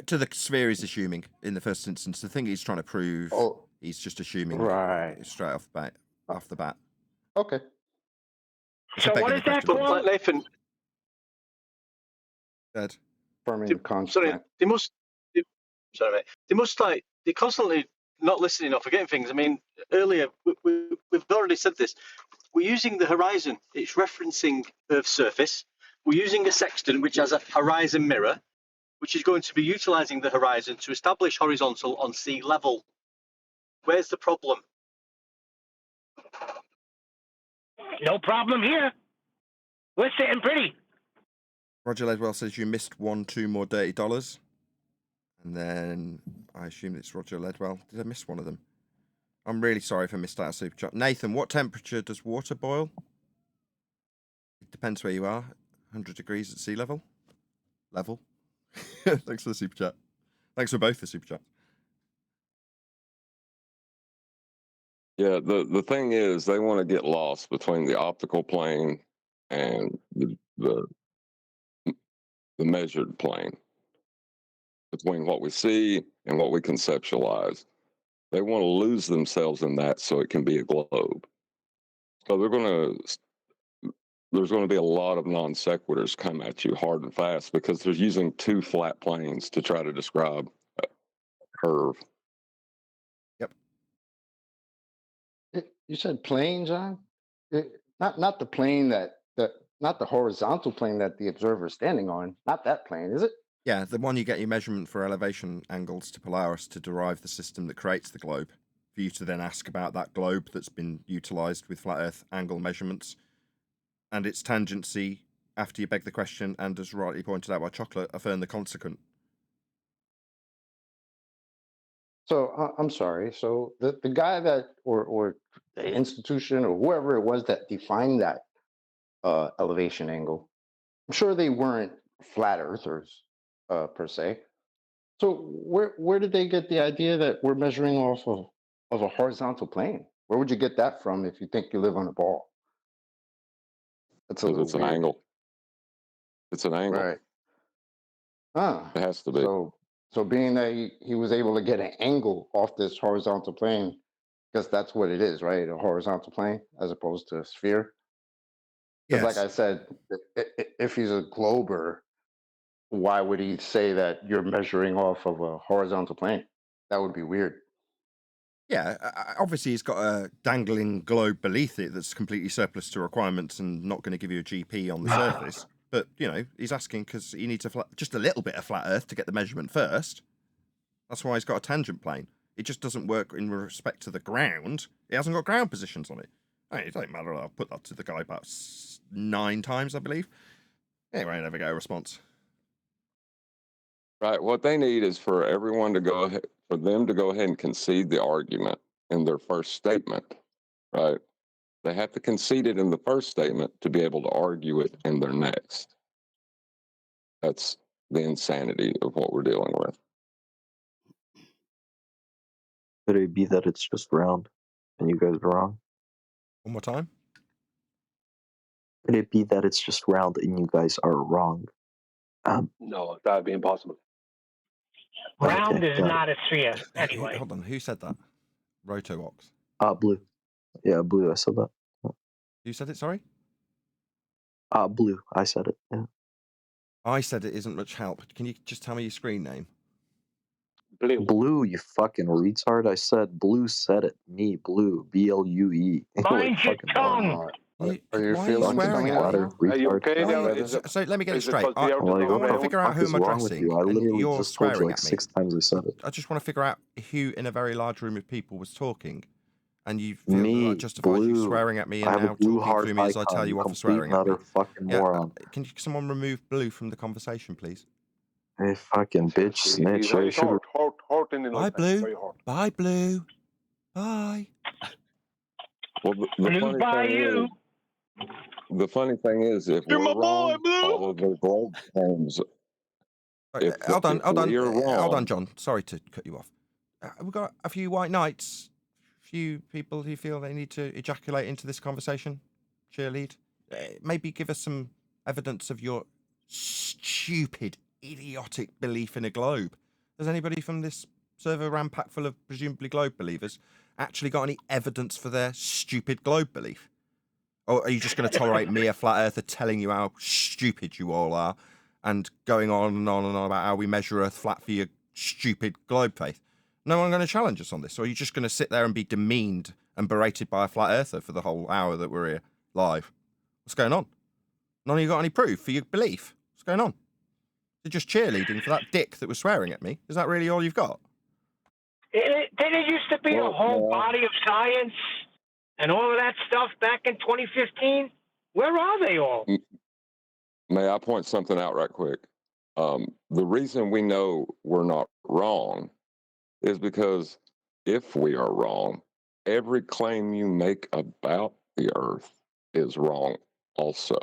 To the sphere he's assuming in the first instance. The thing he's trying to prove, he's just assuming straight off the bat. Okay. It's So what is that called? Nathan, Dead. Sorry, they must. Sorry, mate. They must they're constantly not listening or forgetting things. I mean, earlier we've already said this. We're using the horizon. It's referencing Earth's surface. We're using a sextant which has a horizon mirror, which is going to be utilizing the horizon to establish horizontal on sea level. Where's the problem? No problem here. We're sitting pretty. Roger Ledwell says you missed 2 more dirty dollars. And then I assume it's Roger Ledwell. Did I miss one of them? I'm really sorry if I missed out a super chat. Nathan, what temperature does water boil? It depends where you are. 100 degrees at sea level. Thanks for the super chat. Thanks for both the super chat. Yeah, the thing is, they want to get lost between the optical plane and the measured plane, between what we see and what we conceptualize. They want to lose themselves in that so it can be a globe. So there's going to be a lot of non sequiturs come at you hard and fast because they're using 2 flat planes to try to describe a curve. Yep. You said plane, John? Not the plane not the horizontal plane that the observer is standing on. Not that plane, is it? Yeah, the one you get your measurement for elevation angles to Polaris to derive the system that creates the globe. For you to then ask about that globe that's been utilized with flat Earth angle measurements and its tangency after you beg the question, and as rightly pointed out by Chocolate, affirm the consequent. So I'm sorry. So the guy that or the institution or whoever it was that defined that elevation angle, I'm sure they weren't flat earthers per se. So where did they get the idea that we're measuring off of a horizontal plane? Where would you get that from if you think you live on a ball? That's a little It's an weird. angle. It's an angle. Right. Huh. It has to be. So being that he was able to get an angle off this horizontal plane, because that's what it is, right? A horizontal plane as opposed to a sphere. Because like I said, if he's a glober, why would he say that you're measuring off of a horizontal plane? That would be weird. Yeah, obviously he's got a dangling globe beneath it that's completely surplus to requirements and not going to give you a GP on the surface. But, he's asking because he needs just a little bit of flat Earth to get the measurement first. That's why he's got a tangent plane. It just doesn't work in respect to the ground. It hasn't got ground positions on it. I mean, it doesn't matter. I'll put that to the guy about 9 times, I believe. Anyway, I never get a response. Right. What they need is for everyone to go ahead, for them to go ahead and concede the argument in their first statement. Right. They have to concede it in the first statement to be able to argue it in their next. That's the insanity of what we're dealing with. Could it be that it's just round and you guys are wrong? One more time. Could it be that it's just round and you guys are wrong? No, that would be impossible. Round Okay, is got not a sphere, anyway. Hold on, who said that? Rotowox. Blue. Yeah, Blue, I said that. Who said it, sorry? Blue, I said it, yeah. I said it isn't much help. Can you just tell me your screen name? Blue, you fucking retard. I said Blue said it. Me, Blue. BLUE. Mind your tongue. Are your Why are you feelings swearing coming at out me? now? Are you okay Why- now? Is it, so let me get it is it straight. because we are Like, I what want the to figure out fuck who is I'm wrong with addressing, you? I and literally you're just told you swearing like at me. 6 times I said it. I just want to figure out who in a very large room of people was talking, and you feel that Me, justifies you Blue. swearing at me and I have now a blue talking heart through me as I icon. tell you You off for complete swearing at me. another fucking moron. Can someone remove Blue from the conversation, please? Hey, fucking bitch, snitch. he's I very should hurt in the Bye, night. Blue. Very hurt. Bye, Blue. Bye. Well, the Blue funny by thing you. is, the funny thing is, if You're we're my boy, wrong, Blue. all of the globe claims. Hold on, We're wrong, John. Sorry to cut you off. We've got a few white knights, a few people who feel they need to ejaculate into this conversation. Cheerlead. Maybe give us some evidence of your stupid, idiotic belief in a globe. Has anybody from this server ran pack full of presumably globe believers actually got any evidence for their stupid globe belief? Or are you just going to tolerate me, a flat earther, telling you how stupid you all are and going on and on and on about how we measure Earth flat for your stupid globe faith? No one going to challenge us on this? Or are you just going to sit there and be demeaned and berated by a flat earther for the whole hour that we're here live? What's going on? None of you got any proof for your belief? What's going on? You're just cheerleading for that dick that was swearing at me? Is that really all you've got? Didn't it used to be a whole body of science and all of that stuff back in 2015? Where are they all? May I point something out right quick? The reason we know we're not wrong is because if we are wrong, every claim you make about the Earth is wrong also.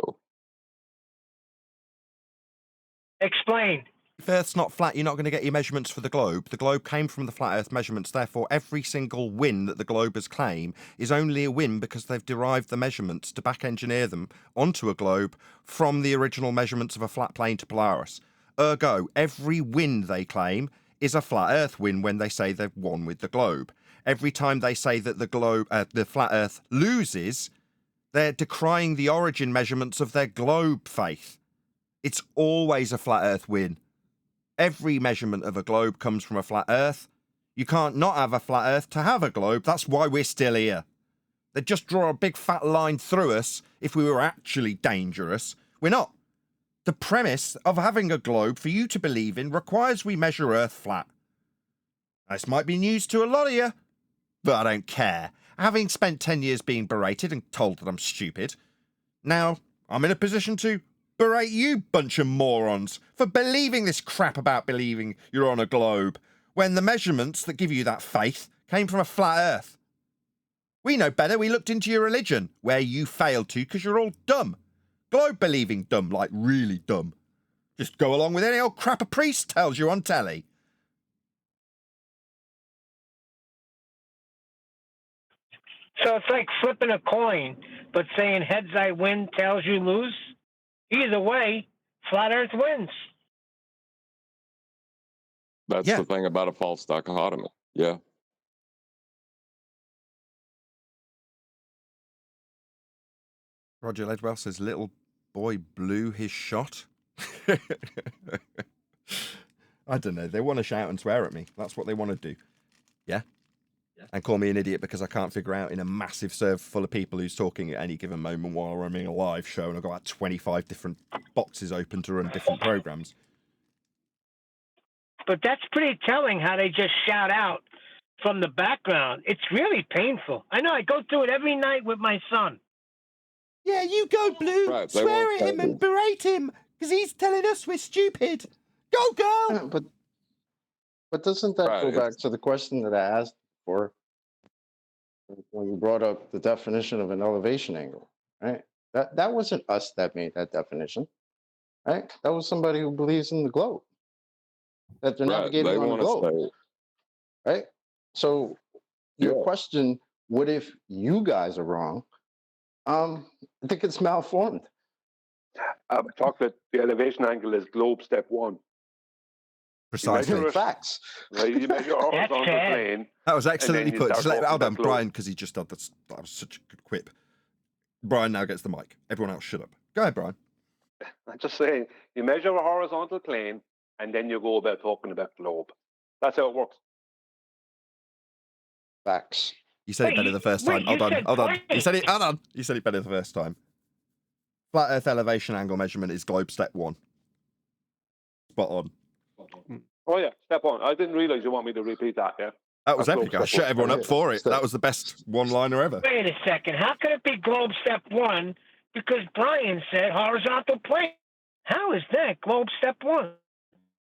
Explain. If Earth's not flat, you're not going to get your measurements for the globe. The globe came from the flat Earth measurements. Therefore, every single win that the globers claim is only a win because they've derived the measurements to back engineer them onto a globe from the original measurements of a flat plane to Polaris. Ergo, every win they claim is a flat Earth win when they say they've won with the globe. Every time they say that the flat Earth loses, they're decrying the origin measurements of their globe faith. It's always a flat Earth win. Every measurement of a globe comes from a flat Earth. You can't not have a flat Earth to have a globe. That's why we're still here. They'd just draw a big fat line through us if we were actually dangerous. We're not. The premise of having a globe for you to believe in requires we measure Earth flat. This might be news to a lot of you, but I don't care. Having spent 10 years being berated and told that I'm stupid, now I'm in a position to berate you bunch of morons for believing this crap about believing you're on a globe when the measurements that give you that faith came from a flat Earth. We know better. We looked into your religion, where you failed to because you're all dumb. Globe-believing dumb, like really dumb. Just go along with any old crap a priest tells you on telly. So it's like flipping a coin, but saying heads I win, tails you lose. Either way, flat Earth wins. That's the thing about a false dichotomy. Yeah. Roger Ledwell says, little boy blew his shot. I don't know. They want to shout and swear at me. That's what they want to do. Yeah? And call me an idiot because I can't figure out in a massive server full of people who's talking at any given moment while I'm running a live show and I've got like 25 different boxes open to run different programs. But that's pretty telling how they just shout out from the background. It's really painful. I know. I go through it every night with my son. Yeah, you go, Blue. Right, swear at him and berate him because he's telling us we're stupid. Go, girl. Yeah, but doesn't that go back to the question that I asked before when you brought up the definition of an elevation angle, right? That wasn't us that made that definition, right? That was somebody who believes in the globe, that they're navigating on the globe, right? So your question, what if you guys are wrong? I think it's malformed. Chocolate, the elevation angle is globe step 1. Precisely. You measure it, Facts. right? You measure a horizontal plane. That was excellently you put. start Just let talking well about done, globe. Brian, because he just did that. That was such a good quip. Brian now gets the mic. Everyone else, shut up. Go ahead, Brian. I'm just saying, you measure a horizontal plane, and then you go about talking about globe. That's how it works. Facts. You said it better the first time. Hold on. You said it. Hold on. You said it better the first time. Flat Earth elevation angle measurement is globe step 1. Spot on. Oh yeah, step 1. I didn't realize you want me to repeat that. Yeah. That was That's epic. globe I step shut 1. everyone up for it. That was the best one-liner ever. Wait a second. How could it be globe step 1? Because Brian said horizontal plane. How is that globe step 1?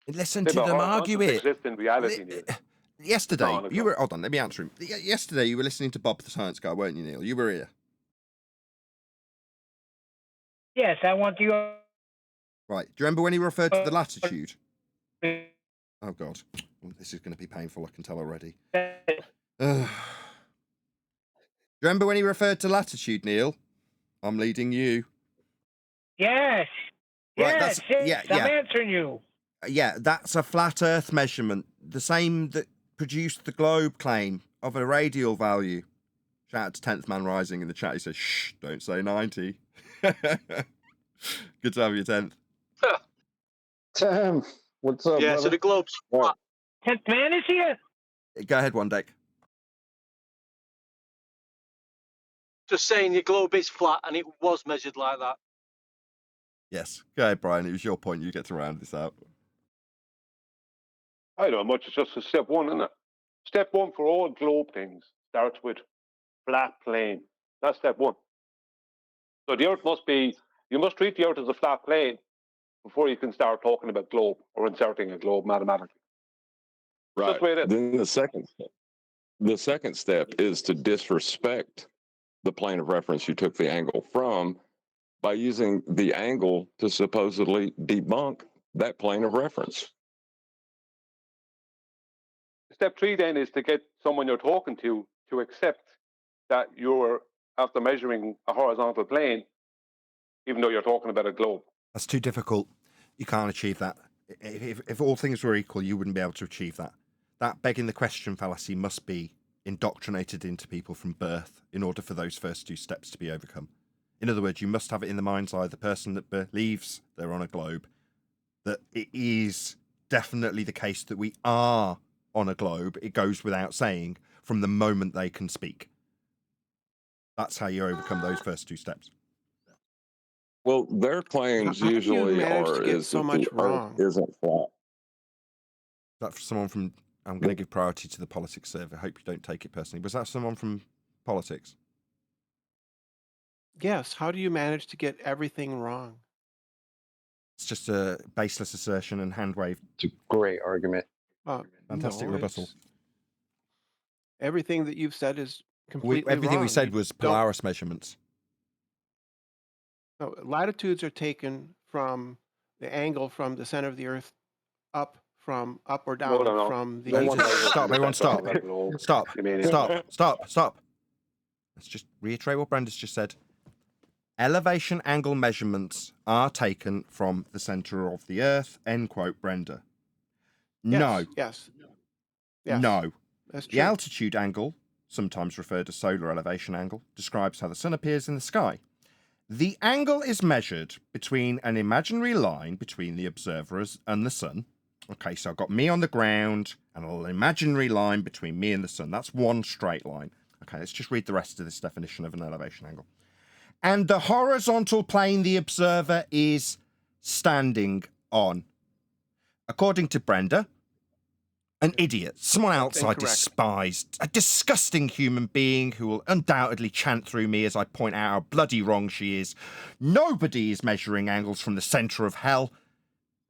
Listen to them argue it. Exist in reality, Neil. Yesterday, you were. Hold on, let me answer him. Yesterday, you were listening to Bob the Science Guy, weren't you, Neil? You were here. Yes, I want you. Right. Do you remember when he referred to the latitude? Oh, God. This is going to be painful, I can tell already. Do you remember when he referred to latitude, Neil? I'm leading you. Yes. Right, yes. I'm answering you. Yeah, that's a flat Earth measurement. The same that produced the globe claim of a radial value. Shout out to 10th Man Rising in the chat. He says, shh, don't say 90. Good to have you, 10th. Tim, what's up, Yeah, brother? so the globe's flat. 10th Man is here. Go ahead, One Deck. Just saying your globe is flat and it was measured like that. Yes. Go ahead, Brian. It was your point. You get to round this out. I don't know much. It's just a step 1, isn't it? Step 1 for all globe things starts with flat plane. That's step 1. So the Earth you must treat the Earth as a flat plane before you can start talking about globe or inserting a globe mathematically. Right. Just the way it is. Then the second step is to disrespect the plane of reference you took the angle from by using the angle to supposedly debunk that plane of reference. Step 3 then is to get someone you're talking to accept that you're after measuring a horizontal plane, even though you're talking about a globe. That's too difficult. You can't achieve that. If all things were equal, you wouldn't be able to achieve that. That begging the question fallacy must be indoctrinated into people from birth in order for those first 2 steps to be overcome. In other words, you must have it in the mind's eye, the person that believes they're on a globe, that it is definitely the case that we are on a globe. It goes without saying from the moment they can speak. That's how you overcome those first 2 steps. Well, their claims usually are is that the Earth isn't flat. That for someone from, I'm going to give priority to the politics server. I hope you don't take it personally. Was that someone from politics? Yes. How do you manage to get everything wrong? It's just a baseless assertion and hand wave. It's a great argument. Fantastic rebuttal. Everything that you've said is completely Everything wrong. we said was Polaris measurements. No, latitudes are taken from the angle from the center of the Earth up or down from the... Stop, everyone stop. Stop. Let's just reiterate what Branda's just said. Elevation angle measurements are taken from the center of the Earth, end quote, Brenda. No. Yes. No. That's true. The altitude angle, sometimes referred as solar elevation angle, describes how the sun appears in the sky. The angle is measured between an imaginary line between the observers and the sun. Okay, so I've got me on the ground and an imaginary line between me and the sun. That's one straight line. Okay, let's just read the rest of this definition of an elevation angle. And the horizontal plane the observer is standing on. According to Brenda, an idiot, someone else I despised, a disgusting human being who will undoubtedly chant through me as I point out how bloody wrong she is. Nobody is measuring angles from the centre of hell.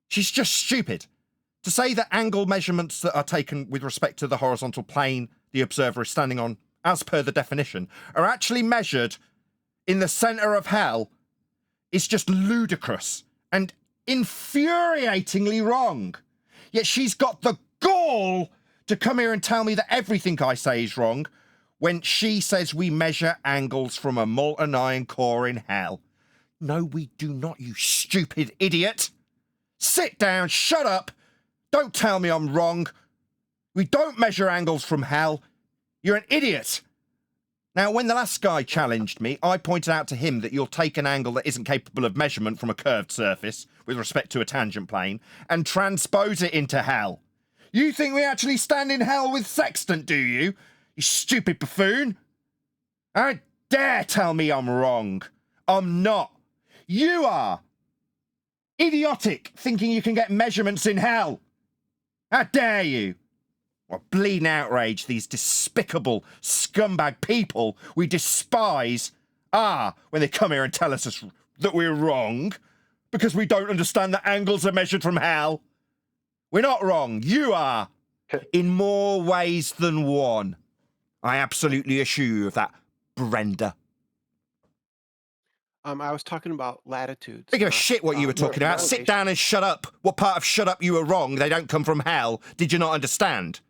She's just stupid. To say that angle measurements that are taken with respect to the horizontal plane the observer is standing on, as per the definition, are actually measured in the centre of hell is just ludicrous and infuriatingly wrong. Yet she's got the gall to come here and tell me that everything I say is wrong when she says we measure angles from a molten iron core in hell. No, we do not, you stupid idiot. Sit down, shut up. Don't tell me I'm wrong. We don't measure angles from hell. You're an idiot. Now, when the last guy challenged me, I pointed out to him that you'll take an angle that isn't capable of measurement from a curved surface, with respect to a tangent plane, and transpose it into hell. You think we actually stand in hell with sextant, do you? You stupid buffoon. How dare tell me I'm wrong. I'm not. You are. Idiotic, thinking you can get measurements in hell. How dare you? What bleeding outrage these despicable scumbag people we despise are when they come here and tell us that we're wrong because we don't understand that angles are measured from hell. We're not wrong. You are. In more ways than one. I absolutely assure you of that, Brenda. I was talking about latitudes. I don't give a shit what you were talking about. Sit down and shut up. What part of shut up you were wrong? They don't come from hell. Did you not understand?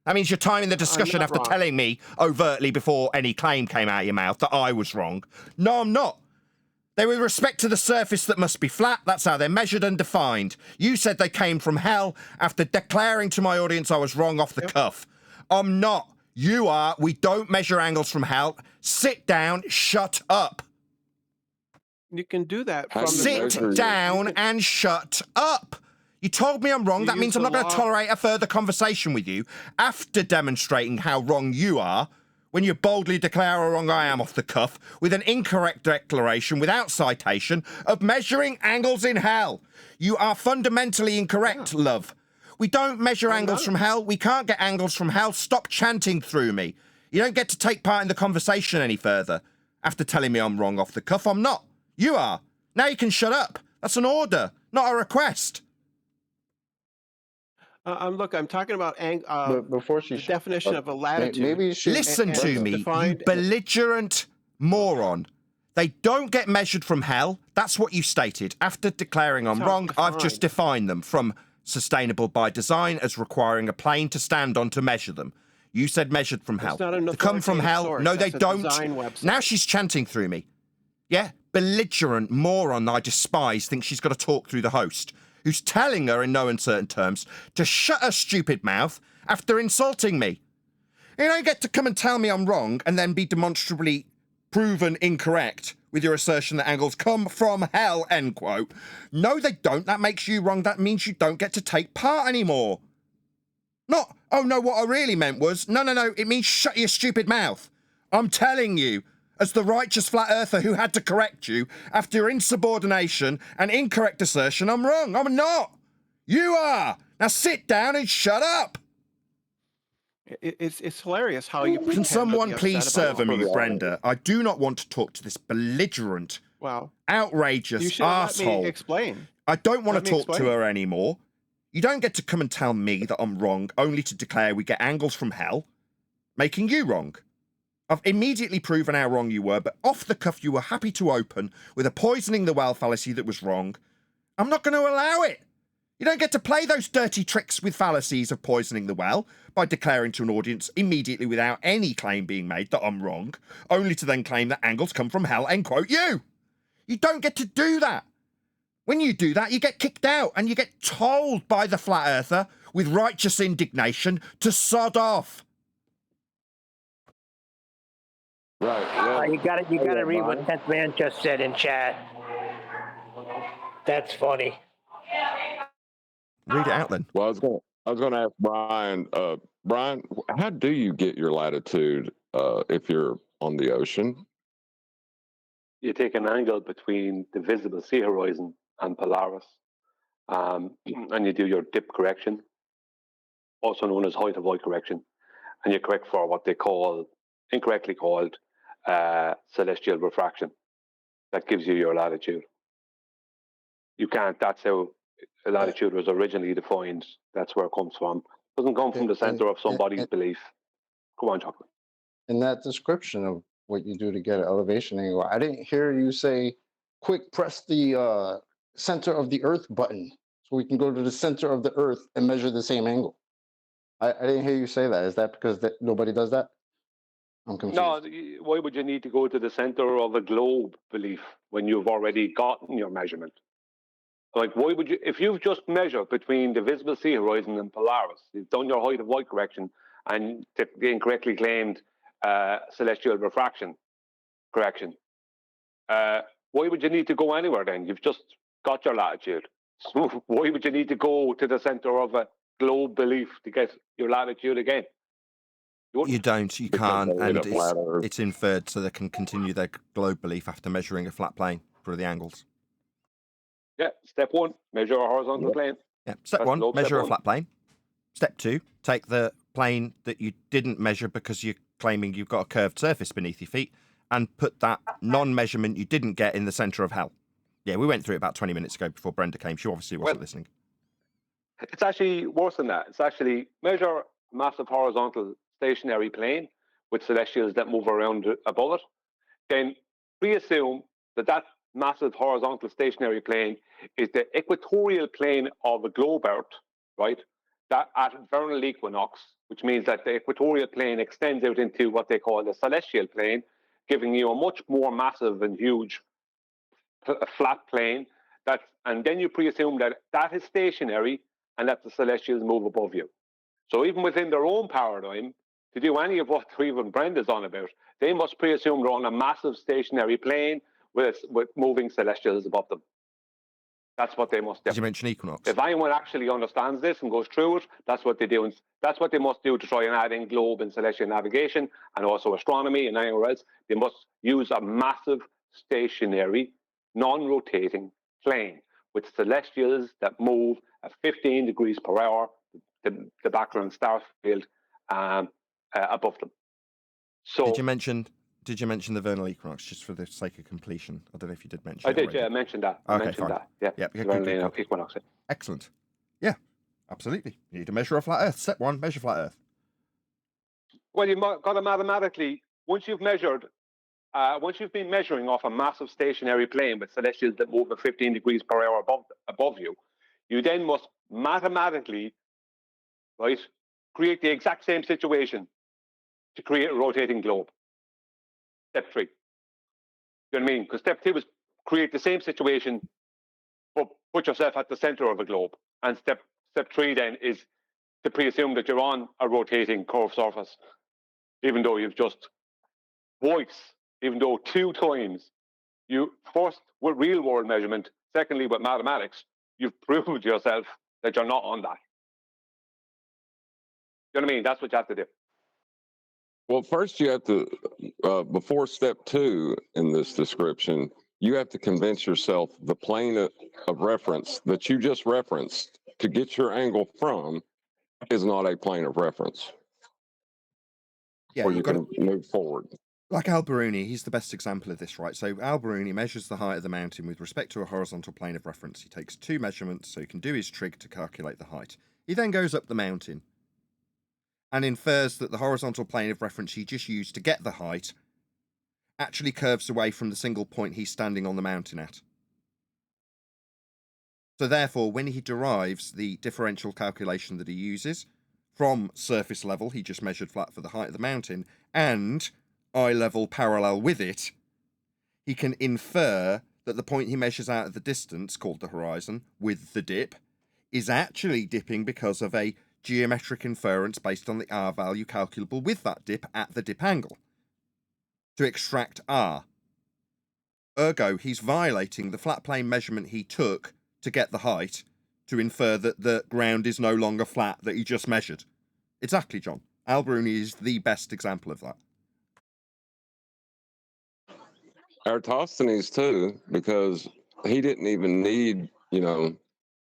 That means you're timing the discussion after telling me overtly before any claim came out of your mouth that I was wrong. No, I'm not. They were with respect to the surface that must be flat. That's how they're measured and defined. You said they came from hell after declaring to my audience I was wrong off the cuff. I'm not. You are. We don't measure angles from hell. Sit down. Shut up. You can do that from Sit down and shut up. You told me I'm wrong. That means I'm not going to tolerate a further conversation with you after demonstrating how wrong you are when you boldly declare how wrong I am off the cuff with an incorrect declaration without citation of measuring angles in hell. You are fundamentally incorrect, love. We don't measure angles from hell. We can't get angles from hell. Stop chanting through me. You don't get to take part in the conversation any further after telling me I'm wrong off the cuff. I'm not. You are. Now you can shut up. That's an order, not a request. Look, I'm talking about But before she the definition of a latitude. maybe she Listen to me, you belligerent moron. They don't get measured from hell. That's what you stated. After declaring I'm wrong, I've just defined them from sustainable by design as requiring a plane to stand on to measure them. You said measured from hell. They come from hell. No, they don't. Now she's chanting through me. Yeah, belligerent moron I despise thinks she's got to talk through the host, who's telling her in no uncertain terms to shut her stupid mouth after insulting me. You don't get to come and tell me I'm wrong and then be demonstrably proven incorrect with your assertion that angles come from hell, end quote. No, they don't. That makes you wrong. That means you don't get to take part anymore. Not, oh no, what I really meant was, no, it means shut your stupid mouth. I'm telling you, as the righteous flat earther who had to correct you after your insubordination and incorrect assertion, I'm wrong. I'm not. You are. Now sit down and shut up. It's hilarious how you. Can someone please serve me, Brenda? I do not want to talk to this belligerent, outrageous asshole. Let me explain. I don't want to talk to her anymore. You don't get to come and tell me that I'm wrong, only to declare we get angles from hell, making you wrong. I've immediately proven how wrong you were, but off the cuff you were happy to open with a poisoning the well fallacy that was wrong. I'm not going to allow it. You don't get to play those dirty tricks with fallacies of poisoning the well by declaring to an audience immediately without any claim being made that I'm wrong, only to then claim that angles come from hell, end quote, you. You don't get to do that. When you do that, you get kicked out and you get told by the flat earther with righteous indignation to sod off. Right. You got to read what 10th Man just said in chat. That's funny. Read it out then. Well, I was gonna ask Brian. Brian, how do you get your latitude if you're on the ocean? You take an angle between the visible sea horizon and Polaris, and you do your dip correction, also known as height of light correction, and you correct for what they incorrectly called celestial refraction. That gives you your latitude. You can't. That's how latitude was originally defined. That's where it comes from. It doesn't come from the center of somebody's belief. Come on, Chocolate. In that description of what you do to get an elevation angle, I didn't hear you say, quick, press the center of the earth button so we can go to the center of the earth and measure the same angle. I didn't hear you say that. Is that because nobody does that? I'm confused. No, why would you need to go to the center of a globe belief when you've already gotten your measurement? Like, why would you, if you've just measured between the visible sea horizon and Polaris, you've done your height of light correction and the incorrectly claimed celestial refraction correction, why would you need to go anywhere then? You've just got your latitude. So why would you need to go to the center of a globe belief to get your latitude again? You don't, you Because can't, they hit and a flat Earth. it's inferred so they can continue their globe belief after measuring a flat plane for the angles. Yeah, step one, measure a horizontal plane. Yeah, step That's one, globe measure step a one. flat plane. Step two, take the plane that you didn't measure because you're claiming you've got a curved surface beneath your feet and put that non-measurement you didn't get in the centre of hell. Yeah, we went through it about 20 minutes ago before Brenda came. She obviously wasn't listening. It's actually worse than that. It's actually measure a massive horizontal stationary plane with celestials that move around above it. Then pre-assume that that massive horizontal stationary plane is the equatorial plane of a globe Earth, right? That at vernal equinox, which means that the equatorial plane extends out into what they call the celestial plane, giving you a much more massive and huge flat plane. And then you pre-assume that that is stationary and that the celestials move above you. So even within their own paradigm, to do any of what even Brenda's on about, they must pre-assume they're on a massive stationary plane with moving celestials above them. That's what they must do. Did you mention equinox? If anyone actually understands this and goes through it, that's what they do. And that's what they must do to try and add in globe and celestial navigation and also astronomy and anywhere else. They must use a massive stationary, non-rotating plane with celestials that move at 15 degrees per hour, the background star field above them. So Did you mention the vernal equinox just for the sake of completion? I don't know if you did mention I it did, already. yeah, I mentioned that. Okay, fine. Yeah, Yep, the good, vernal good. equinox. Excellent. Yeah, absolutely. You need to measure a flat Earth. Step one, measure flat Earth. Well, you've got to mathematically, once you've been measuring off a massive stationary plane with celestials that move at 15 degrees per hour above you, you then must mathematically, right, create the exact same situation to create a rotating globe. Step 3. You know what I mean? Because step 2 is create the same situation, but put yourself at the center of a globe. And step 3 then is to pre-assume that you're on a rotating curved surface, even though you've just even though 2 times, you first with real world measurement, secondly with mathematics, you've proved yourself that you're not on that. You know what I mean? That's what you have to do. Well, first you have to, before step 2 in this description, you have to convince yourself the plane of reference that you just referenced to get your angle from is not a plane of reference. Yeah, or you can move forward. Like Al-Biruni, he's the best example of this, right? So Al-Biruni measures the height of the mountain with respect to a horizontal plane of reference. He takes 2 measurements so he can do his trig to calculate the height. He then goes up the mountain and infers that the horizontal plane of reference he just used to get the height actually curves away from the single point he's standing on the mountain at. So therefore, when he derives the differential calculation that he uses from surface level, he just measured flat for the height of the mountain, and eye level parallel with it, he can infer that the point he measures out at the distance, called the horizon, with the dip, is actually dipping because of a geometric inference based on the R value calculable with that dip at the dip angle to extract R. Ergo, he's violating the flat plane measurement he took to get the height to infer that the ground is no longer flat that he just measured. Exactly, John. Al-Biruni is the best example of that. Eratosthenes too, because he didn't even need,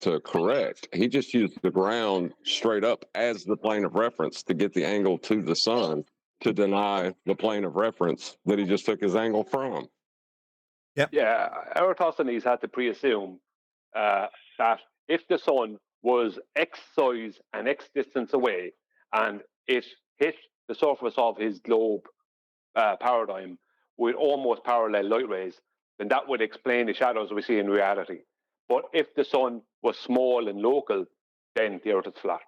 to correct. He just used the ground straight up as the plane of reference to get the angle to the sun to deny the plane of reference that he just took his angle from. Yep. Yeah, Eratosthenes had to pre-assume that if the sun was X size and X distance away and it hit the surface of his globe paradigm with almost parallel light rays, then that would explain the shadows we see in reality. But if the sun was small and local, then the Earth is flat.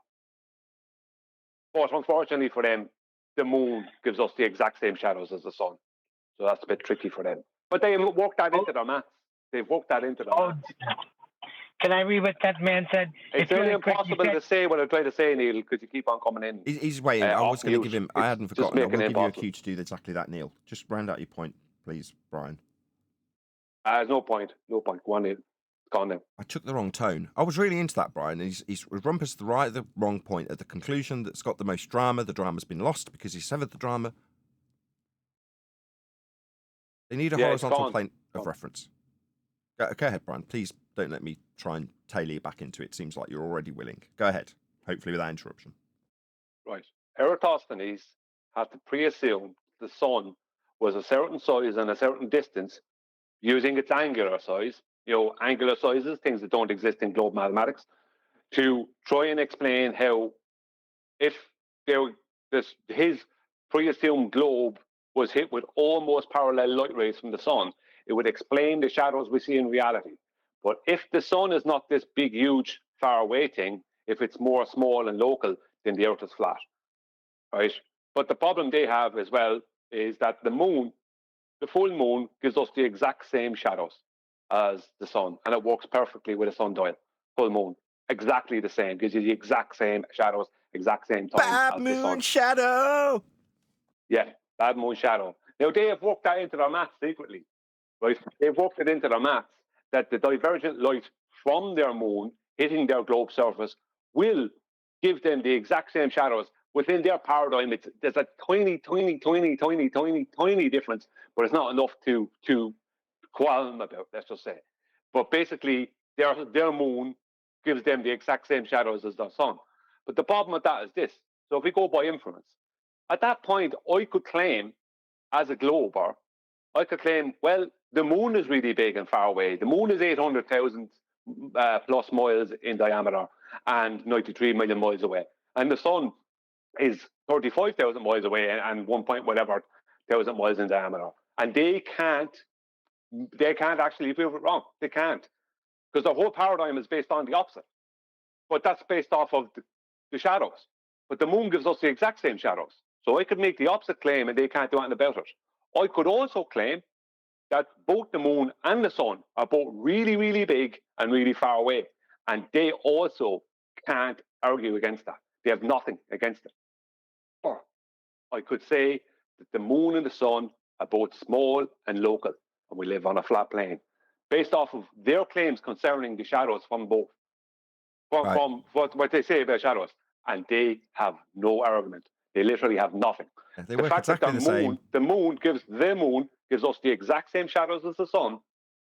But unfortunately for them, the moon gives us the exact same shadows as the sun. So that's a bit tricky for them. But they work that into their maths. They've worked that into their maths. Can I read what that man said? It's really impossible to say what I'm trying to say, Neil, because you keep on coming in. He's waiting. I was going to give him. I hadn't forgotten. I will give you a impossible. cue to do exactly that, Neil. Just round out your point, please, Brian. There's no point. No point. Go on, Neil. Go on then. I took the wrong tone. I was really into that, Brian. He's rumpus the wrong point at the conclusion that's got the most drama. The drama's been lost because he severed the drama. They need a horizontal plane of reference. Go ahead, Brian. Please don't let me try and tailor you back into it. Seems like you're already willing. Go ahead. Hopefully without interruption. Right. Eratosthenes had to pre-assume the sun was a certain size and a certain distance using its angular size, angular sizes, things that don't exist in globe mathematics, to try and explain how if his pre-assumed globe was hit with almost parallel light rays from the sun, it would explain the shadows we see in reality. But if the sun is not this big, huge, far away thing, if it's more small and local, then the earth is flat, right? But the problem they have as well is that the moon, the full moon, gives us the exact same shadows as the sun, and it works perfectly with a sundial. Full moon, exactly the same, gives you the exact same shadows, exact same time. Bad moon shadow. Yeah, bad moon shadow. Now they have worked that into their maths secretly, right? They've worked it into their maths that the divergent light from their moon hitting their globe surface will give them the exact same shadows within their paradigm. There's a tiny, tiny, tiny, tiny, tiny, tiny difference, but it's not enough to qualm about, let's just say. But basically, their moon gives them the exact same shadows as the sun. But the problem with that is this. So if we go by inference, at that point, I could claim, as a glober, well, the moon is really big and far away. The moon is 800,000 plus miles in diameter and 93 million miles away. And the sun is 35,000 miles away and 1,000 miles in diameter. And they can't actually prove it wrong. They can't. Because the whole paradigm is based on the opposite. But that's based off of the shadows. But the moon gives us the exact same shadows. So I could make the opposite claim and they can't do anything about it. I could also claim that both the moon and the sun are both really, really big and really far away. And they also can't argue against that. They have nothing against it. Or I could say that the moon and the sun are both small and local, and we live on a flat plane, based off of their claims concerning the shadows from both, from what they say about shadows. And they have no argument. They literally have nothing. Yeah, they the work fact exactly that the moon gives us the exact same shadows as the sun,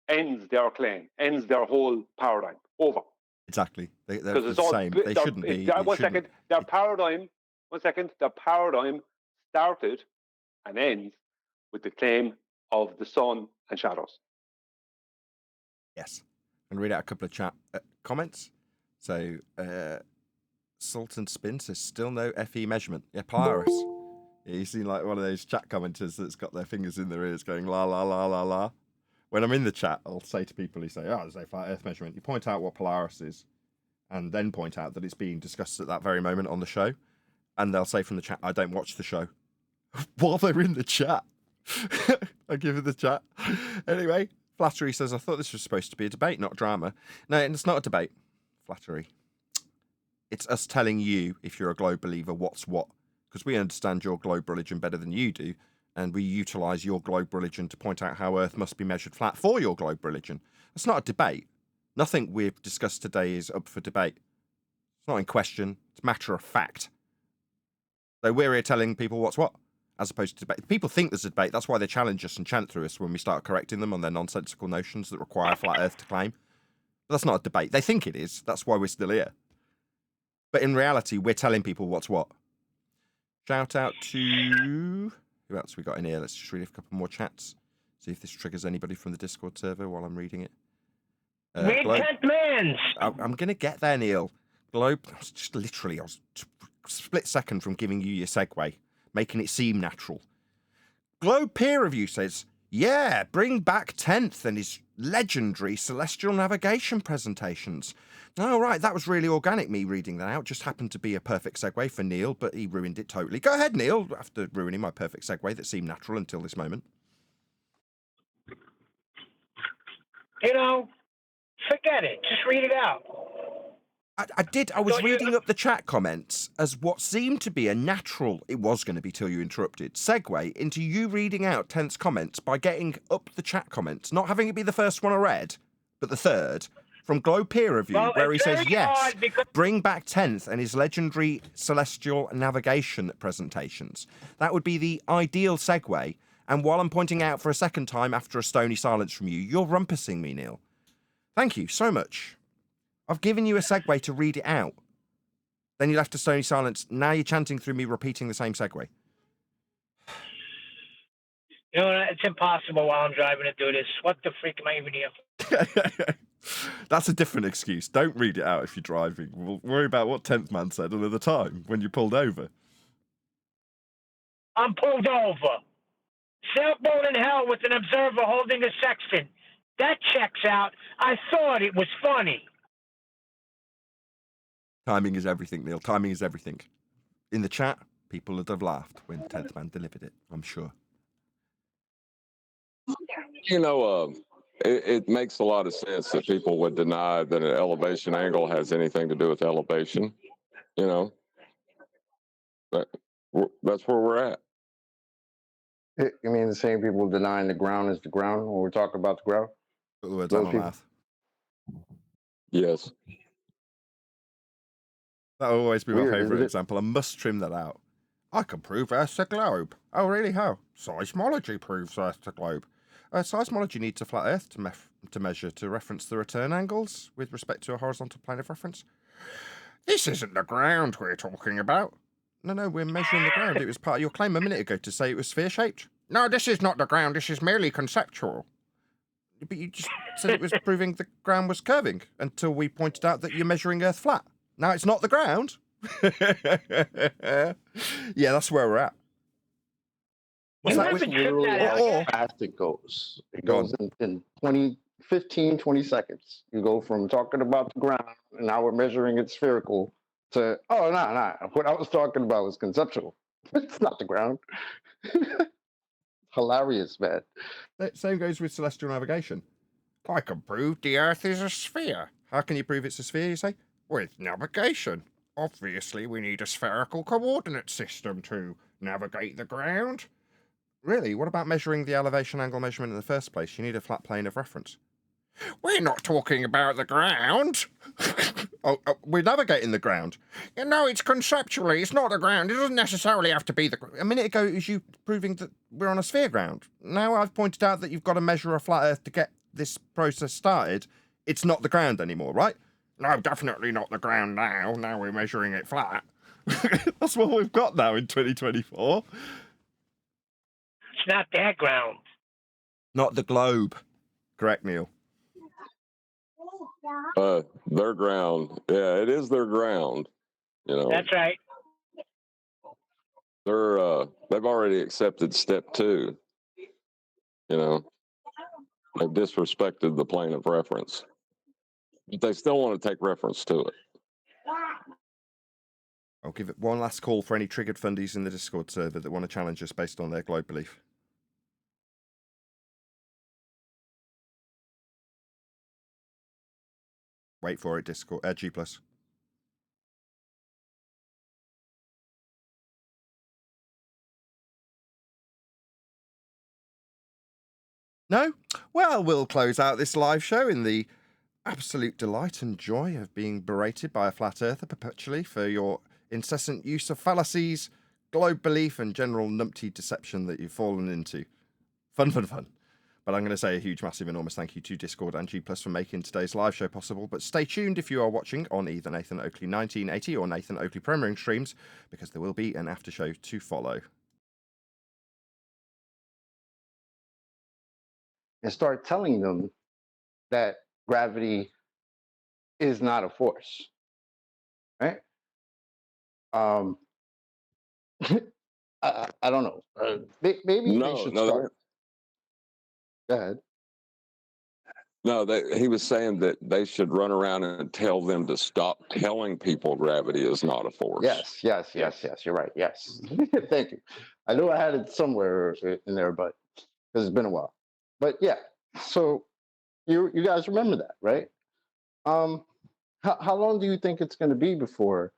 ends their claim, ends their whole paradigm. Over. Exactly. They're the same. They shouldn't be. Their paradigm started and ends with the claim of the sun and shadows. Yes. I'm going to read out a couple of chat comments. So, Sultan Spin says, still no FE measurement. Yeah, Polaris. Yeah, you seem like one of those chat commenters that's got their fingers in their ears going la, la, la, la, la. When I'm in the chat, I'll say to people who say, there's no flat earth measurement. You point out what Polaris is and then point out that it's being discussed at that very moment on the show. And they'll say from the chat, I don't watch the show. While they're in the chat. I give it the chat. Anyway, Flattery says, I thought this was supposed to be a debate, not drama. No, it's not a debate. Flattery. It's us telling you, if you're a globe believer, what's what. Because we understand your globe religion better than you do. And we utilise your globe religion to point out how Earth must be measured flat for your globe religion. It's not a debate. Nothing we've discussed today is up for debate. It's not in question. It's matter of fact. So we're here telling people what's what, as opposed to debate. People think there's a debate. That's why they challenge us and chant through us when we start correcting them on their nonsensical notions that require flat Earth to claim. But that's not a debate. They think it is. That's why we're still here. But in reality, we're telling people what's what. Shout out to... Who else we got in here? Let's just read a couple more chats. See if this triggers anybody from the Discord server while I'm reading it. I'm going to get there, Neil. Globe... I was a split second from giving you your segue, making it seem natural. Globe Peer Review says, yeah, bring back 10th and his legendary celestial navigation presentations. Oh, right. That was really organic, me reading that out. Just happened to be a perfect segue for Neil, but he ruined it totally. Go ahead, Neil, after ruining my perfect segue that seemed natural until this moment. You know, forget it. Just read it out. I did. I was reading up the chat comments as what seemed to be a natural, it was going to be till you interrupted, segue into you reading out Tenth's comments by getting up the chat comments, not having it be the first one I read, but the third, from Globe Peer Review, where he says, yes, bring back Tenth and his legendary celestial navigation presentations. That would be the ideal segue. And while I'm pointing out for a second time after a stony silence from you, you're rumpusing me, Neil. Thank you so much. I've given you a segue to read it out. Then you left a stony silence. Now you're chanting through me repeating the same segue. You know, it's impossible while I'm driving to do this. What the freak am I even here? That's a different excuse. Don't read it out if you're driving. We'll worry about what 10th man said another time when you pulled over. I'm pulled over. Sailboat in hell with an observer holding a sextant. That checks out. I thought it was funny. Timing is everything, Neil. Timing is everything. In the chat, people would have laughed when 10th man delivered it, I'm sure. You know, it makes a lot of sense that people would deny that an elevation angle has anything to do with elevation. You know, but that's where we're at. You mean the same people denying the ground is the ground when we're talking about the ground? Put the words out of my mouth. Yes. That'll always be my favourite example. I must trim that out. I can prove Earth's a globe. Oh, really? How? Seismology proves Earth's a globe. Seismology needs a flat Earth to measure to reference the return angles with respect to a horizontal plane of reference. This isn't the ground we're talking about. No, we're measuring the ground. It was part of your claim a minute ago to say it was sphere-shaped. No, this is not the ground. This is merely conceptual. But you just said it was proving the ground was curving until we pointed out that you're measuring Earth flat. Now it's not the ground. Yeah, that's where we're at. What's that? Literally how fast it goes. It goes in 15, 20 seconds. You go from talking about the ground, and now we're measuring it spherical, to, oh, no. What I was talking about was conceptual. It's not the ground. Hilarious, man. Same goes with celestial navigation. I can prove the Earth is a sphere. How can you prove it's a sphere, you say? With navigation. Obviously, we need a spherical coordinate system to navigate the ground. Really? What about measuring the elevation angle measurement in the first place? You need a flat plane of reference. We're not talking about the ground. We're navigating the ground. You know, it's conceptually, it's not the ground. It doesn't necessarily have to be the ground. A minute ago, it was you proving that we're on a sphere ground. Now I've pointed out that you've got to measure a flat Earth to get this process started. It's not the ground anymore, right? No, definitely not the ground now. Now we're measuring it flat. That's what we've got now in 2024. It's not their ground. Not the globe. Correct, Neil. Their ground. Yeah, it is their ground. You know. That's right. They've already accepted step 2. You know, they've disrespected the plane of reference, but they still want to take reference to it. I'll give it one last call for any triggered fundies in the Discord server that want to challenge us based on their globe belief. Wait for it, Discord. G+. No? Well, we'll close out this live show in the absolute delight and joy of being berated by a flat earther perpetually for your incessant use of fallacies, globe belief, and general numpty deception that you've fallen into. Fun. But I'm going to say a huge, massive, enormous thank you to Discord and G+ for making today's live show possible. But stay tuned if you are watching on either Nathan Oakley 1980 or Nathan Oakley Premiering streams, because there will be an after show to follow. And start telling them that gravity is not a force, right? I don't know. Maybe they should start. Go ahead. No, he was saying that they should run around and tell them to stop telling people gravity is not a force. Yes. You're right. Yes. Thank you. I knew I had it somewhere in there, but because it's been a while. But yeah, so you guys remember that, right? How long do you think it's going to be before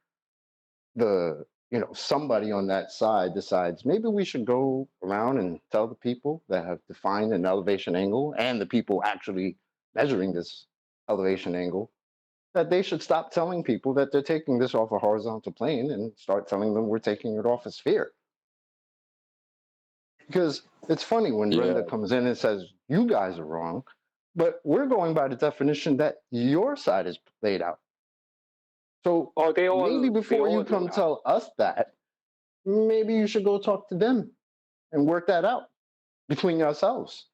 somebody on that side decides maybe we should go around and tell the people that have defined an elevation angle and the people actually measuring this elevation angle that they should stop telling people that they're taking this off a horizontal plane and start telling them we're taking it off a sphere? Because it's funny when Brenda comes in and says you guys are wrong, but we're going by the definition that your side is laid out. So maybe before you come tell us that, maybe you should go talk to them and work that out between yourselves.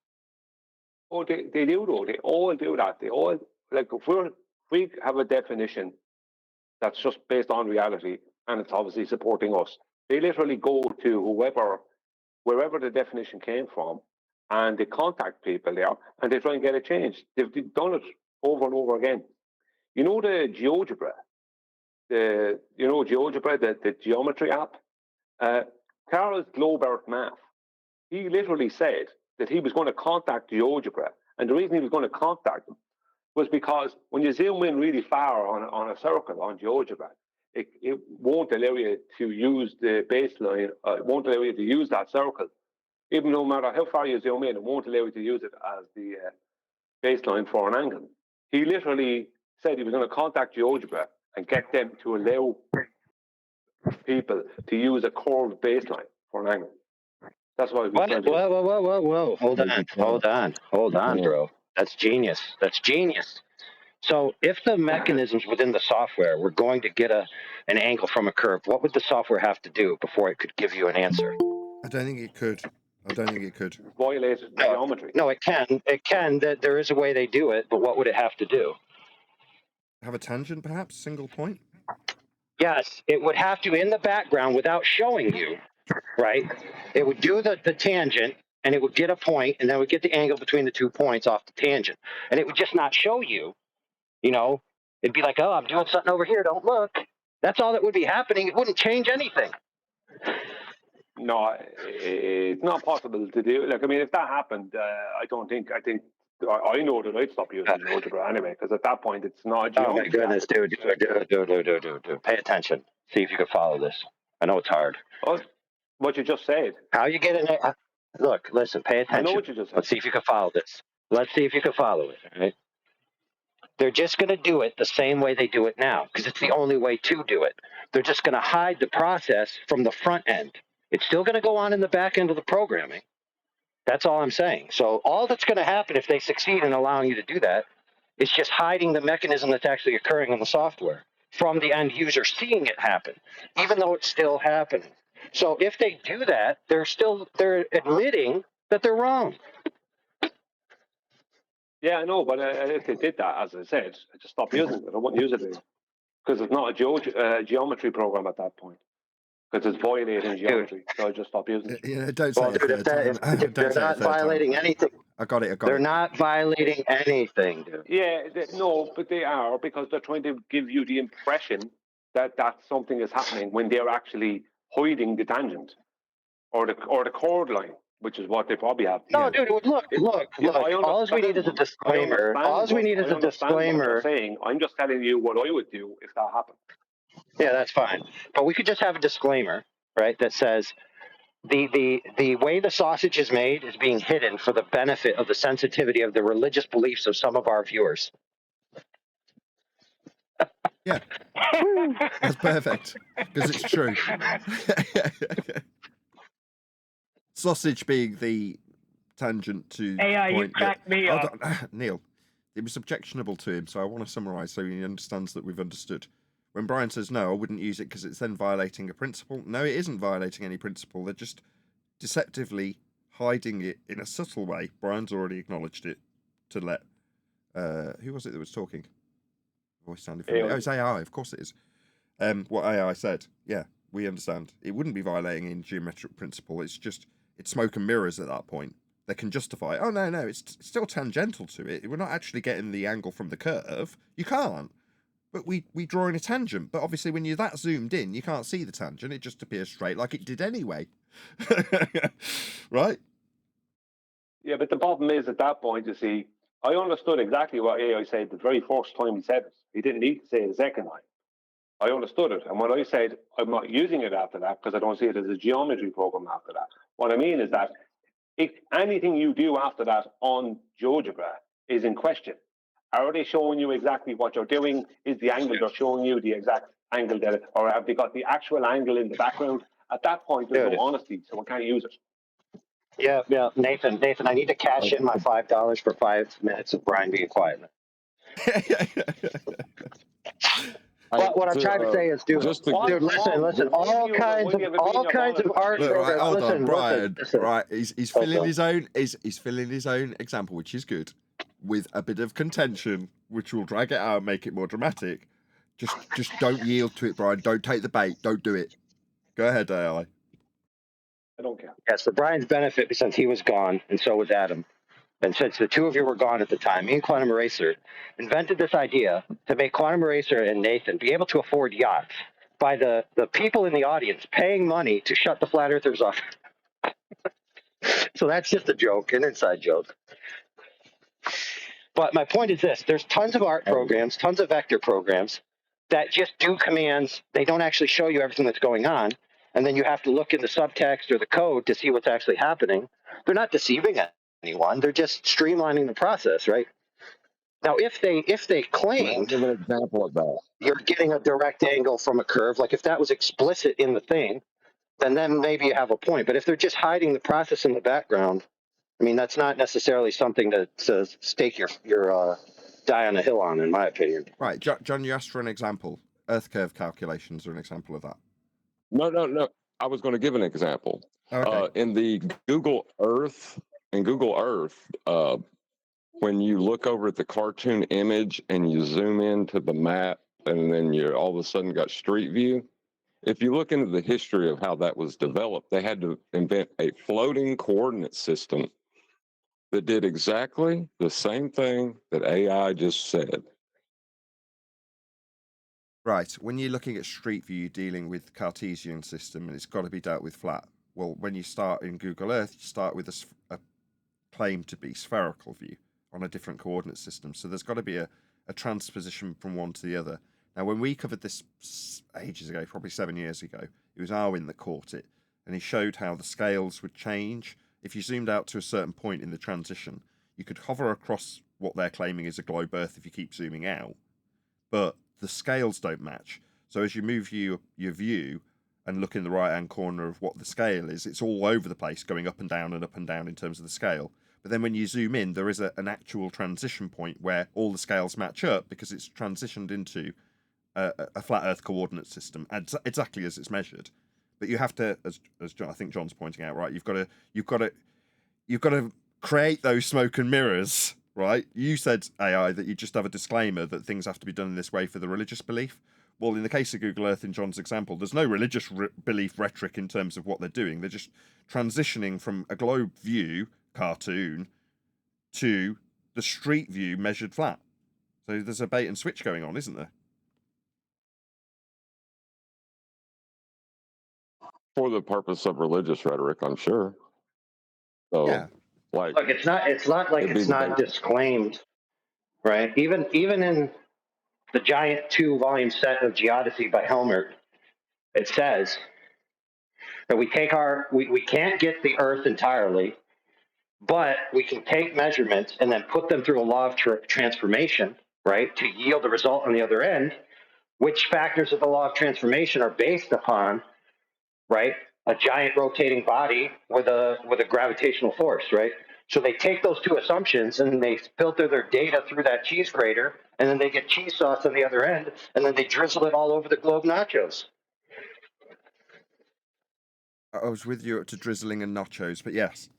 Oh, they do though. They all do that. They all, like, if we have a definition that's just based on reality and it's obviously supporting us, they literally go to wherever the definition came from, and they contact people there and they try and get it changed. They've done it over and over again. You know the GeoGebra, the geometry app. Carl's Globe Earth Math. He literally said that he was going to contact GeoGebra, and the reason he was going to contact them was because when you zoom in really far on a circle on GeoGebra, it won't allow you to use the baseline. It won't allow you to use that circle. Even no matter how far you zoom in, it won't allow you to use it as the baseline for an angle. He literally said he was going to contact GeoGebra and get them to allow people to use a curved baseline for an angle. That's why we Whoa. Hold on, bro. That's genius. So if the mechanisms within the software were going to get an angle from a curve, what would the software have to do before it could give you an answer? I don't think it could. Violate the geometry. No, it can. There is a way they do it, but what would it have to do? Have a tangent, perhaps? Single point? Yes, it would have to, in the background, without showing you, right? It would do the tangent, and it would get a point, and then it would get the angle between the 2 points off the tangent. And it would just not show you, It'd be like, oh, I'm doing something over here, don't look. That's all that would be happening. It wouldn't change anything. No, it's not possible to do. Like, I mean, if that happened, I know that I'd stop using GeoGebra anyway, because at that point, it's not a geometry. Oh, my goodness, dude. Pay attention. See if you can follow this. I know it's hard. Oh, what you just said. How you get in it? Look, listen, pay attention. I know what you just said. Let's see if you can follow this. Let's see if you can follow it, all right? They're just going to do it the same way they do it now, because it's the only way to do it. They're just going to hide the process from the front end. It's still going to go on in the back end of the programming. That's all I'm saying. So all that's going to happen if they succeed in allowing you to do that is just hiding the mechanism that's actually occurring in the software from the end user seeing it happen, even though it's still happening. So if they do that, they're admitting that they're wrong. Yeah, I know, but if they did that, as I said, I just stop using it. I wouldn't use it because it's not a geometry program at that point. Because it's violating geometry, so I just stop using it. Don't say if they're not violating anything. I got it. They're not violating anything, dude. Yeah, no, but they are, because they're trying to give you the impression that something is happening when they're actually hiding the tangent or the chord line, which is what they probably have. No, dude, look. All we need is a disclaimer. I'm just telling you what I would do if that happened. Yeah, that's fine. But we could just have a disclaimer, right, that says the way the sausage is made is being hidden for the benefit of the sensitivity of the religious beliefs of some of our viewers. Yeah. That's perfect, because it's true. Sausage being the tangent to AI, point you cracked me up. Neil, it was objectionable to him, so I want to summarise so he understands that we've understood. When Brian says, no, I wouldn't use it because it's then violating a principle. No, it isn't violating any principle. They're just deceptively hiding it in a subtle way. Brian's already acknowledged it to let... who was it that was talking? Voice sounded familiar. Oh, it's AI. Of course it is. What AI said. Yeah, we understand. It wouldn't be violating any geometric principle. It's smoke and mirrors at that point. they can justify, oh, no, it's still tangential to it. We're not actually getting the angle from the curve. You can't. But we draw in a tangent. But obviously, when you're that zoomed in, you can't see the tangent. It just appears straight like it did anyway. Right? Yeah, but the problem is at that point, you see, I understood exactly what AI said the very first time he said it. He didn't need to say it the second time. I understood it. And when I said I'm not using it after that because I don't see it as a geometry program after that, what I mean is that if anything you do after that on GeoGebra is in question, are they showing you exactly what you're doing? Is the angle they're showing you the exact angle that, or have they got the actual angle in the background? At that point, there's no honesty, so I can't use it. Yeah, Nathan, I need to cash in my $5 for 5 minutes of Brian being quiet. But what I'm trying to say is, dude, listen, all kinds of art Look, right, hold on, Brian. listen. Right, he's filling his own. He's filling his own example, which is good, with a bit of contention, which will drag it out and make it more dramatic. Just don't yield to it, Brian. Don't take the bait. Don't do it. Go ahead, AI. I don't care. Yes, for Brian's benefit, since he was gone, and so was Adam. And since the two of you were gone at the time, me and Quantum Eraser invented this idea to make Quantum Eraser and Nathan be able to afford yachts by the people in the audience paying money to shut the flat earthers off. So that's just a joke, an inside joke. But my point is this: there's tons of art programs, tons of vector programs that just do commands. They don't actually show you everything that's going on. And then you have to look in the subtext or the code to see what's actually happening. They're not deceiving anyone. They're just streamlining the process, right? Now, if they claim, give an example of that. You're getting a direct angle from a curve, like if that was explicit in the thing, then maybe you have a point. But if they're just hiding the process in the background, I mean, that's not necessarily something to stake your die on a hill on, in my opinion. Right, John, you asked for an example. Earth curve calculations are an example of that. No. I was going to give an example. Okay. In the Google Earth, when you look over at the cartoon image and you zoom into the map, and then you all of a sudden got Street View. If you look into the history of how that was developed, they had to invent a floating coordinate system that did exactly the same thing that AI just said. Right, when you're looking at Street View, you're dealing with Cartesian system, and it's got to be dealt with flat. Well, when you start in Google Earth, you start with a claim to be spherical view on a different coordinate system. So there's got to be a transposition from one to the other. Now, when we covered this ages ago, probably 7 years ago, it was Arwin that caught it, and he showed how the scales would change. If you zoomed out to a certain point in the transition, you could hover across what they're claiming is a globe Earth if you keep zooming out, but the scales don't match. So as you move your view and look in the right-hand corner of what the scale is, it's all over the place, going up and down in terms of the scale. But then when you zoom in, there is an actual transition point where all the scales match up because it's transitioned into a flat Earth coordinate system exactly as it's measured. But you have to, as John, I think John's pointing out, right? You've got to create those smoke and mirrors, right? You said, AI, that you just have a disclaimer that things have to be done in this way for the religious belief. Well, in the case of Google Earth, in John's example, there's no religious belief rhetoric in terms of what they're doing. They're just transitioning from a globe view cartoon to the street view measured flat. So there's a bait and switch going on, isn't there? For the purpose of religious rhetoric, I'm sure. So, yeah. Look, it's not like it's not disclaimed, right? Even in the giant 2-volume set of Geodesy by Helmert, it says that we can't get the Earth entirely, but we can take measurements and then put them through a law of transformation, right, to yield the result on the other end. Which factors of the law of transformation are based upon, right, a giant rotating body with a gravitational force, right? So they take those two assumptions and they filter their data through that cheese grater, and then they get cheese sauce on the other end, and then they drizzle it all over the globe nachos. I was with you up to drizzling and nachos, but yes.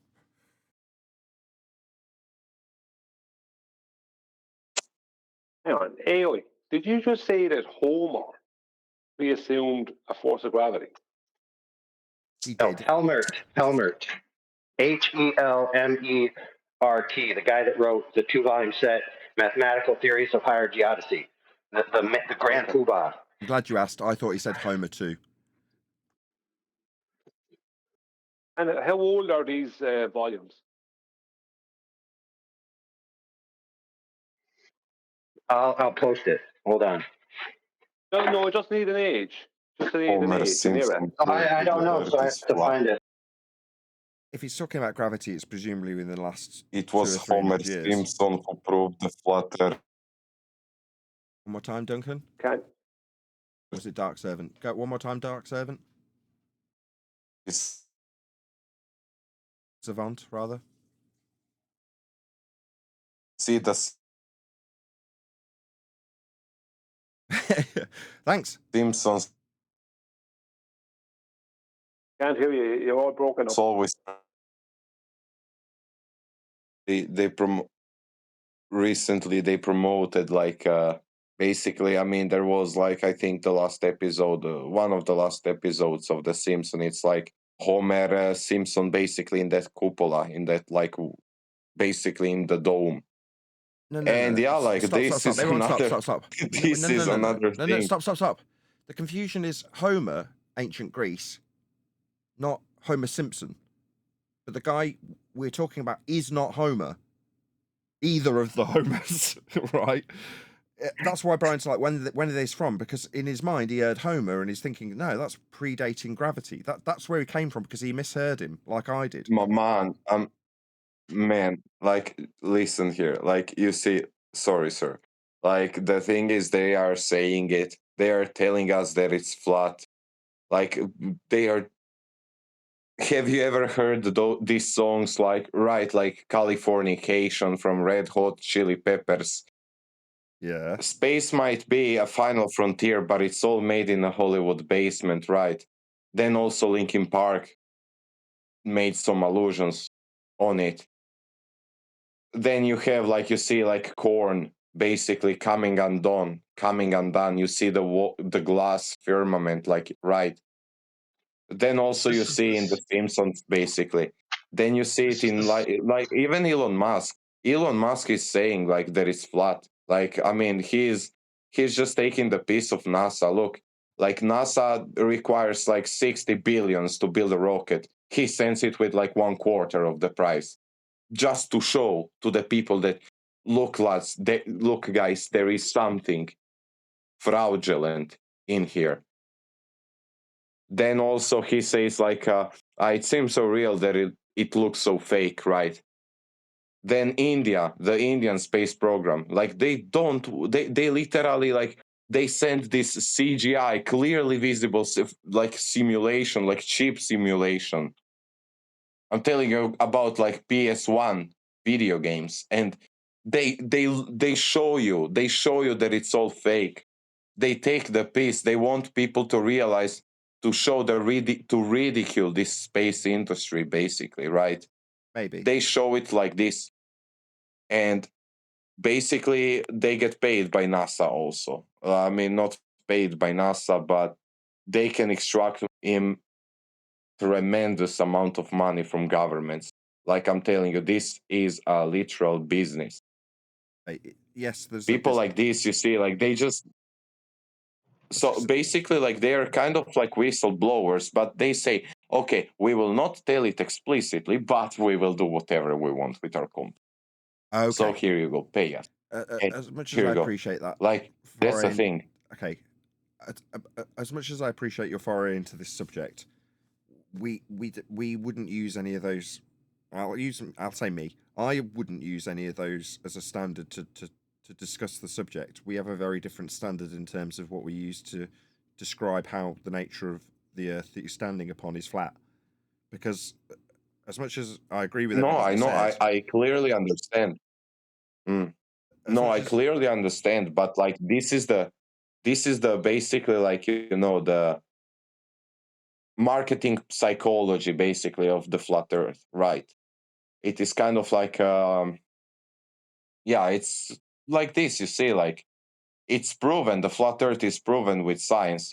Hang on, Aoi, did you just say that Homer reassumed a force of gravity? He did. No, Helmert. Helmert, the guy that wrote the 2-volume set, Mathematical Theories of Higher Geodesy, the Grand Poobah. I'm glad you asked. I thought he said Homer too. And how old are these volumes? I'll post it. Hold on. No, I just need an age. Just need an Homer age, an era. Simpson. I don't know, so I have to find it. If he's talking about gravity, it's presumably within the last It was 200 or 300 Homer years. Simpson who proved the flat earth. One more time, Duncan. Okay. Or was it Dark Servant? Go one more time, Dark Servant. It's Savant, rather. See this. Thanks. Simpsons. Can't hear you. You're all broken up. It's always recently they promoted like basically, I mean, there was like, I think the last episode, one of the last episodes of The Simpsons, it's like Homer Simpson basically in that cupola, in that like basically in the dome. And yeah, like stop, this stop, is everyone another. stop. This is another thing. No, stop. The confusion is Homer, ancient Greece, not Homer Simpson. But the guy we're talking about is not Homer. Either of the Homers, right? That's why Brian's like, when are these from? Because in his mind, he heard Homer and he's thinking, no, that's predating gravity. That's where he came from because he misheard him, like I did. Man, like, listen here. Like, you see, sorry, sir. Like, the thing is, they are saying it. They are telling us that it's flat. Like, they are. Have you ever heard these songs like, right, like Californication from Red Hot Chili Peppers? Yeah. Space might be a final frontier, but it's all made in a Hollywood basement, right? Then also Linkin Park made some allusions on it. Then you have, like, you see, like, Korn basically coming undone. You see the glass firmament, like, right. Then also you see in The Simpsons, basically. Then you see it in like even Elon Musk. Elon Musk is saying like that it's flat. Like, I mean, he's just taking the piece of NASA. Look, like NASA requires like 60 billions to build a rocket. He sends it with like 1/4 of the price, just to show to the people that look, guys, there is something fraudulent in here. Then also he says like, it seems so real that it looks so fake, right? Then India, the Indian space program, like they literally like they sent this CGI, clearly visible, like simulation, like cheap simulation. I'm telling you about like PS1 video games, and they show you that it's all fake. They take the piece. They want people to realize, to show to ridicule this space industry, basically, right? Maybe they show it like this, and basically they get paid by NASA also. I mean, not paid by NASA, but they can extract him tremendous amount of money from governments. Like I'm telling you, this is a literal business. Yes, there's people like this, you see, like they just. So basically, like they are kind of like whistleblowers, but they say, okay, we will not tell it explicitly, but we will do whatever we want with our company. Okay. So here you go, pay us. As much as I appreciate that, like that's the thing. Okay, as much as I appreciate your foray into this subject, we wouldn't use any of those. I'll say me. I wouldn't use any of those as a standard to discuss the subject. We have a very different standard in terms of what we use to describe how the nature of the Earth that you're standing upon is flat. Because as much as I agree with I clearly understand. I clearly understand, but like this is the basically, like, you know, the marketing psychology basically of the flat Earth, right? It is kind of like it's like this, you see, like it's proven, the flat Earth is proven with science,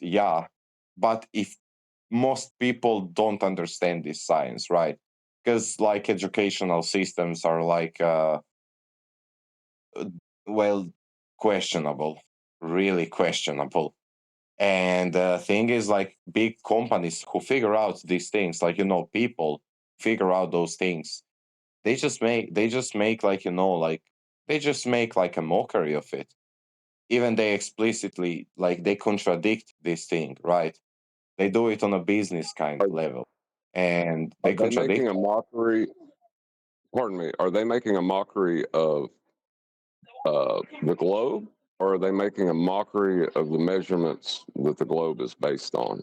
but if most people don't understand this science, right? because like educational systems are like well, questionable, really questionable. And the thing is, like big companies who figure out these things, like people figure out those things. They just make like like they just make like a mockery of it. Even they explicitly like they contradict this thing, right? They do it on a business kind of level, and Are they they contradict. making a mockery? Pardon me. Are they making a mockery of the globe, or are they making a mockery of the measurements that the globe is based on?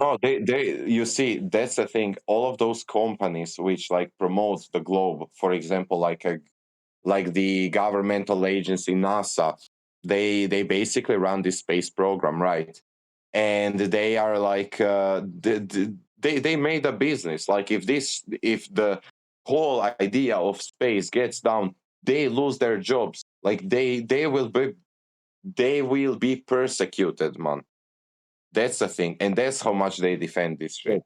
No, you see, that's the thing. All of those companies which like promote the globe, for example, like the governmental agency NASA, they basically run this space program, right? And they are like they made a business. Like if the whole idea of space gets down, they lose their jobs. Like they will be persecuted, man. That's the thing, and that's how much they defend this shit.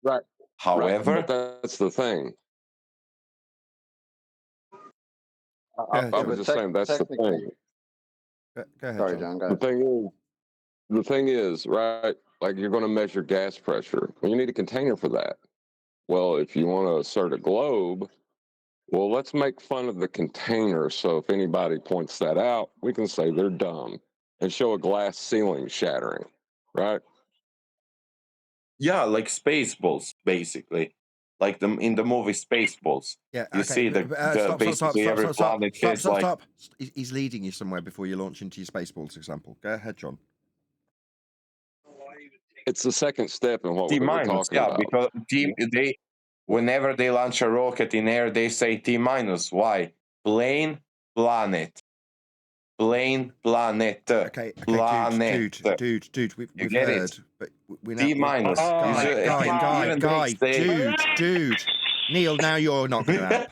Right. However, but that's the thing. I was just saying that's the thing. Go ahead, Sorry, John. Go ahead. The thing is, right? Like you're going to measure gas pressure. Well, you need a container for that. Well, if you want to assert a globe, well, let's make fun of the container. So if anybody points that out, we can say they're dumb and show a glass ceiling shattering, right? Yeah, like Spaceballs, basically. Like in the movie Spaceballs. Yeah, you see basically every planet has like. Stop. He's leading you somewhere before you launch into your Spaceballs example. Go ahead, John. It's the second step in what T we were minus, talking yeah, about. because whenever they launch a rocket in air, they say T minus. Why? Plane, planet. Plane, planet. Okay, planet. Dude, we've get heard, it? but we're T not. minus. Dude. Neil, now you're not going to help.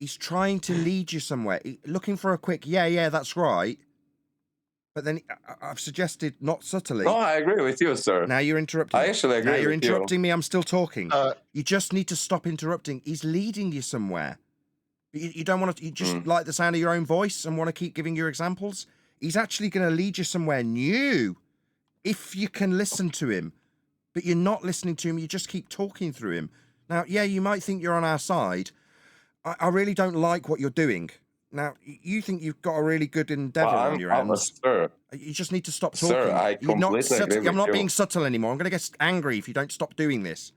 He's trying to lead you somewhere, looking for a quick, yeah, that's right. But then I've suggested, not subtly. No, I agree with you, sir. Now you're interrupting. I actually agree. Now you're with interrupting me. I'm still talking. You just need to stop interrupting. He's leading you somewhere. You don't want to. You just like the sound of your own voice and want to keep giving your examples. He's actually going to lead you somewhere new, if you can listen to him. But you're not listening to him. You just keep talking through him. Now, yeah, you might think you're on our side. I really don't like what you're doing. Now, you think you've got a really good endeavor on your hands. Sir. You just need to stop talking. Sir, I completely agree with I'm not you. being subtle anymore. I'm going to get angry if you don't stop doing this.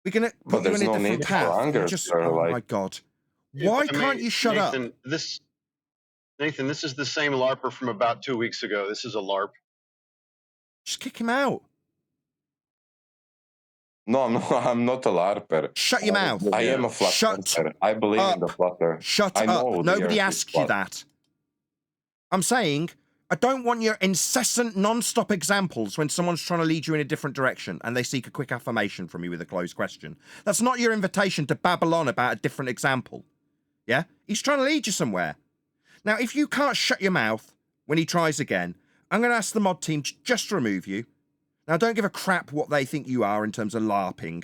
We're going to put you in a different path. Anger, sir, oh my God. Why can't you shut up? Nathan, this is the same LARPer from about 2 weeks ago. This is a LARP. Just kick him out. No, I'm not a LARPer. Shut your mouth. I am a flat earther. I believe in the flat earth. Shut up. Nobody asked you that. I'm saying I don't want your incessant non-stop examples when someone's trying to lead you in a different direction and they seek a quick affirmation from you with a closed question. That's not your invitation to babble on about a different example. Yeah? He's trying to lead you somewhere. Now, if you can't shut your mouth when he tries again, I'm going to ask the mod team just to remove you. Now, don't give a crap what they think you are in terms of LARPing.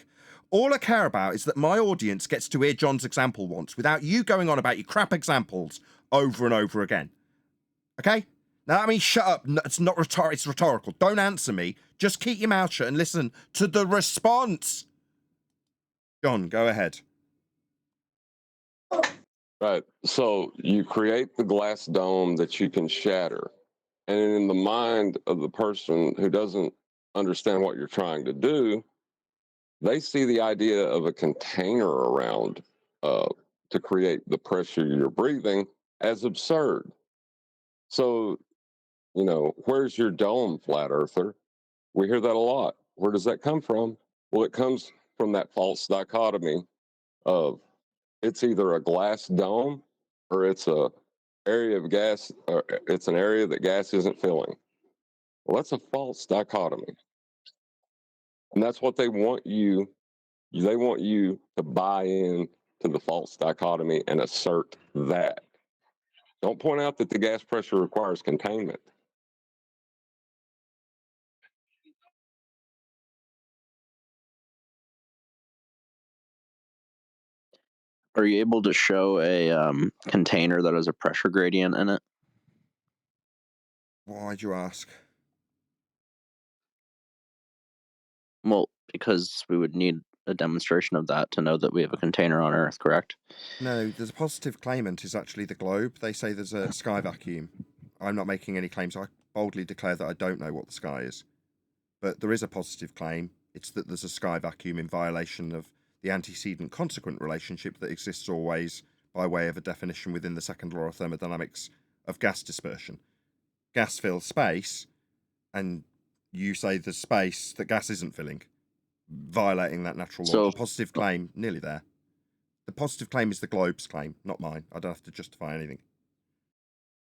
All I care about is that my audience gets to hear John's example once without you going on about your crap examples over and over again. Okay? Now, that means shut up. It's not it's rhetorical. Don't answer me. Just keep your mouth shut and listen to the response. John, go ahead. Right. So you create the glass dome that you can shatter. And in the mind of the person who doesn't understand what you're trying to do, they see the idea of a container around to create the pressure you're breathing as absurd. So, where's your dome, flat earther? We hear that a lot. Where does that come from? Well, it comes from that false dichotomy of it's either a glass dome or it's a area of gas, or it's an area that gas isn't filling. Well, that's a false dichotomy. And that's what they want you to buy in to the false dichotomy and assert that. Don't point out that the gas pressure requires containment. Are you able to show a container that has a pressure gradient in it? Why'd you ask? Well, because we would need a demonstration of that to know that we have a container on Earth, correct? No, there's a positive claimant is actually the globe. They say there's a sky vacuum. I'm not making any claims. I boldly declare that I don't know what the sky is. But there is a positive claim. It's that there's a sky vacuum in violation of the antecedent-consequent relationship that exists always by way of a definition within the second law of thermodynamics of gas dispersion. Gas fills space, and you say there's space that gas isn't filling, violating that natural law. So, The positive claim, nearly there. The positive claim is the globe's claim, not mine. I don't have to justify anything.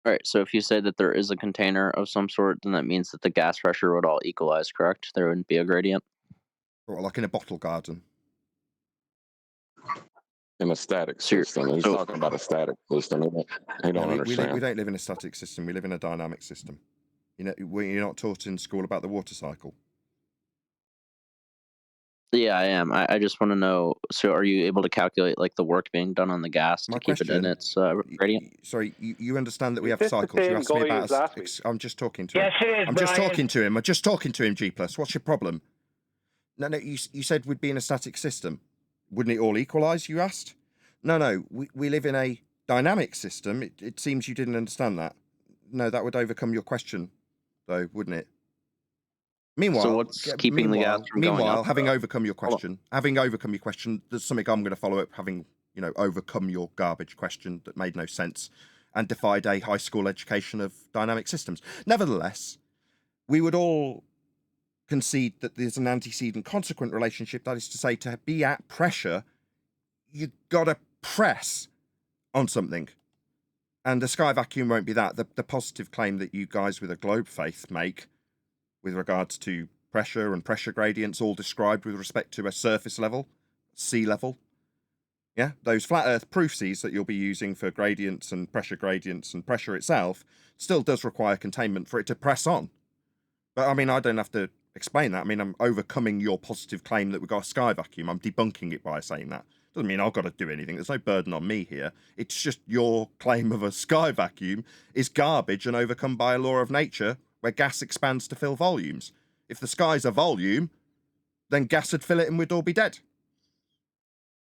All right, so if you say that there is a container of some sort, then that means that the gas pressure would all equalize, correct? There wouldn't be a gradient? Or like in a bottle garden. In a static system. He's talking about a static system. He don't understand. We don't live in a static system. We live in a dynamic system. You know, you're not taught in school about the water cycle. Yeah, I am. I just want to know, so are you able to calculate like the work being done on the gas to keep it in its gradient? Sorry, you understand that we have Is this the cycles. You same asked me guy about... as last week? I'm just talking to him. Yes, it is, I'm just Brian. talking to him. I'm just talking to him, G+. What's your problem? No, you said we'd be in a static system. Wouldn't it all equalise, you asked? No, we live in a dynamic system. It seems you didn't understand that. No, that would overcome your question, though, wouldn't it? Meanwhile, so what's keeping the gas from going up? having overcome your question, there's something I'm going to follow up, having, overcome your garbage question that made no sense and defied a high school education of dynamic systems. Nevertheless, we would all concede that there's an antecedent-consequent relationship. That is to say, to be at pressure, you got to press on something. And the sky vacuum won't be that. The positive claim that you guys with a globe faith make with regards to pressure and pressure gradients, all described with respect to a surface level, sea level. Yeah, those flat earth proofsies that you'll be using for gradients and pressure itself still does require containment for it to press on. But I mean, I don't have to explain that. I mean, I'm overcoming your positive claim that we've got a sky vacuum. I'm debunking it by saying that. Doesn't mean I've got to do anything. There's no burden on me here. It's just your claim of a sky vacuum is garbage and overcome by a law of nature where gas expands to fill volumes. If the sky's a volume, then gas would fill it and we'd all be dead.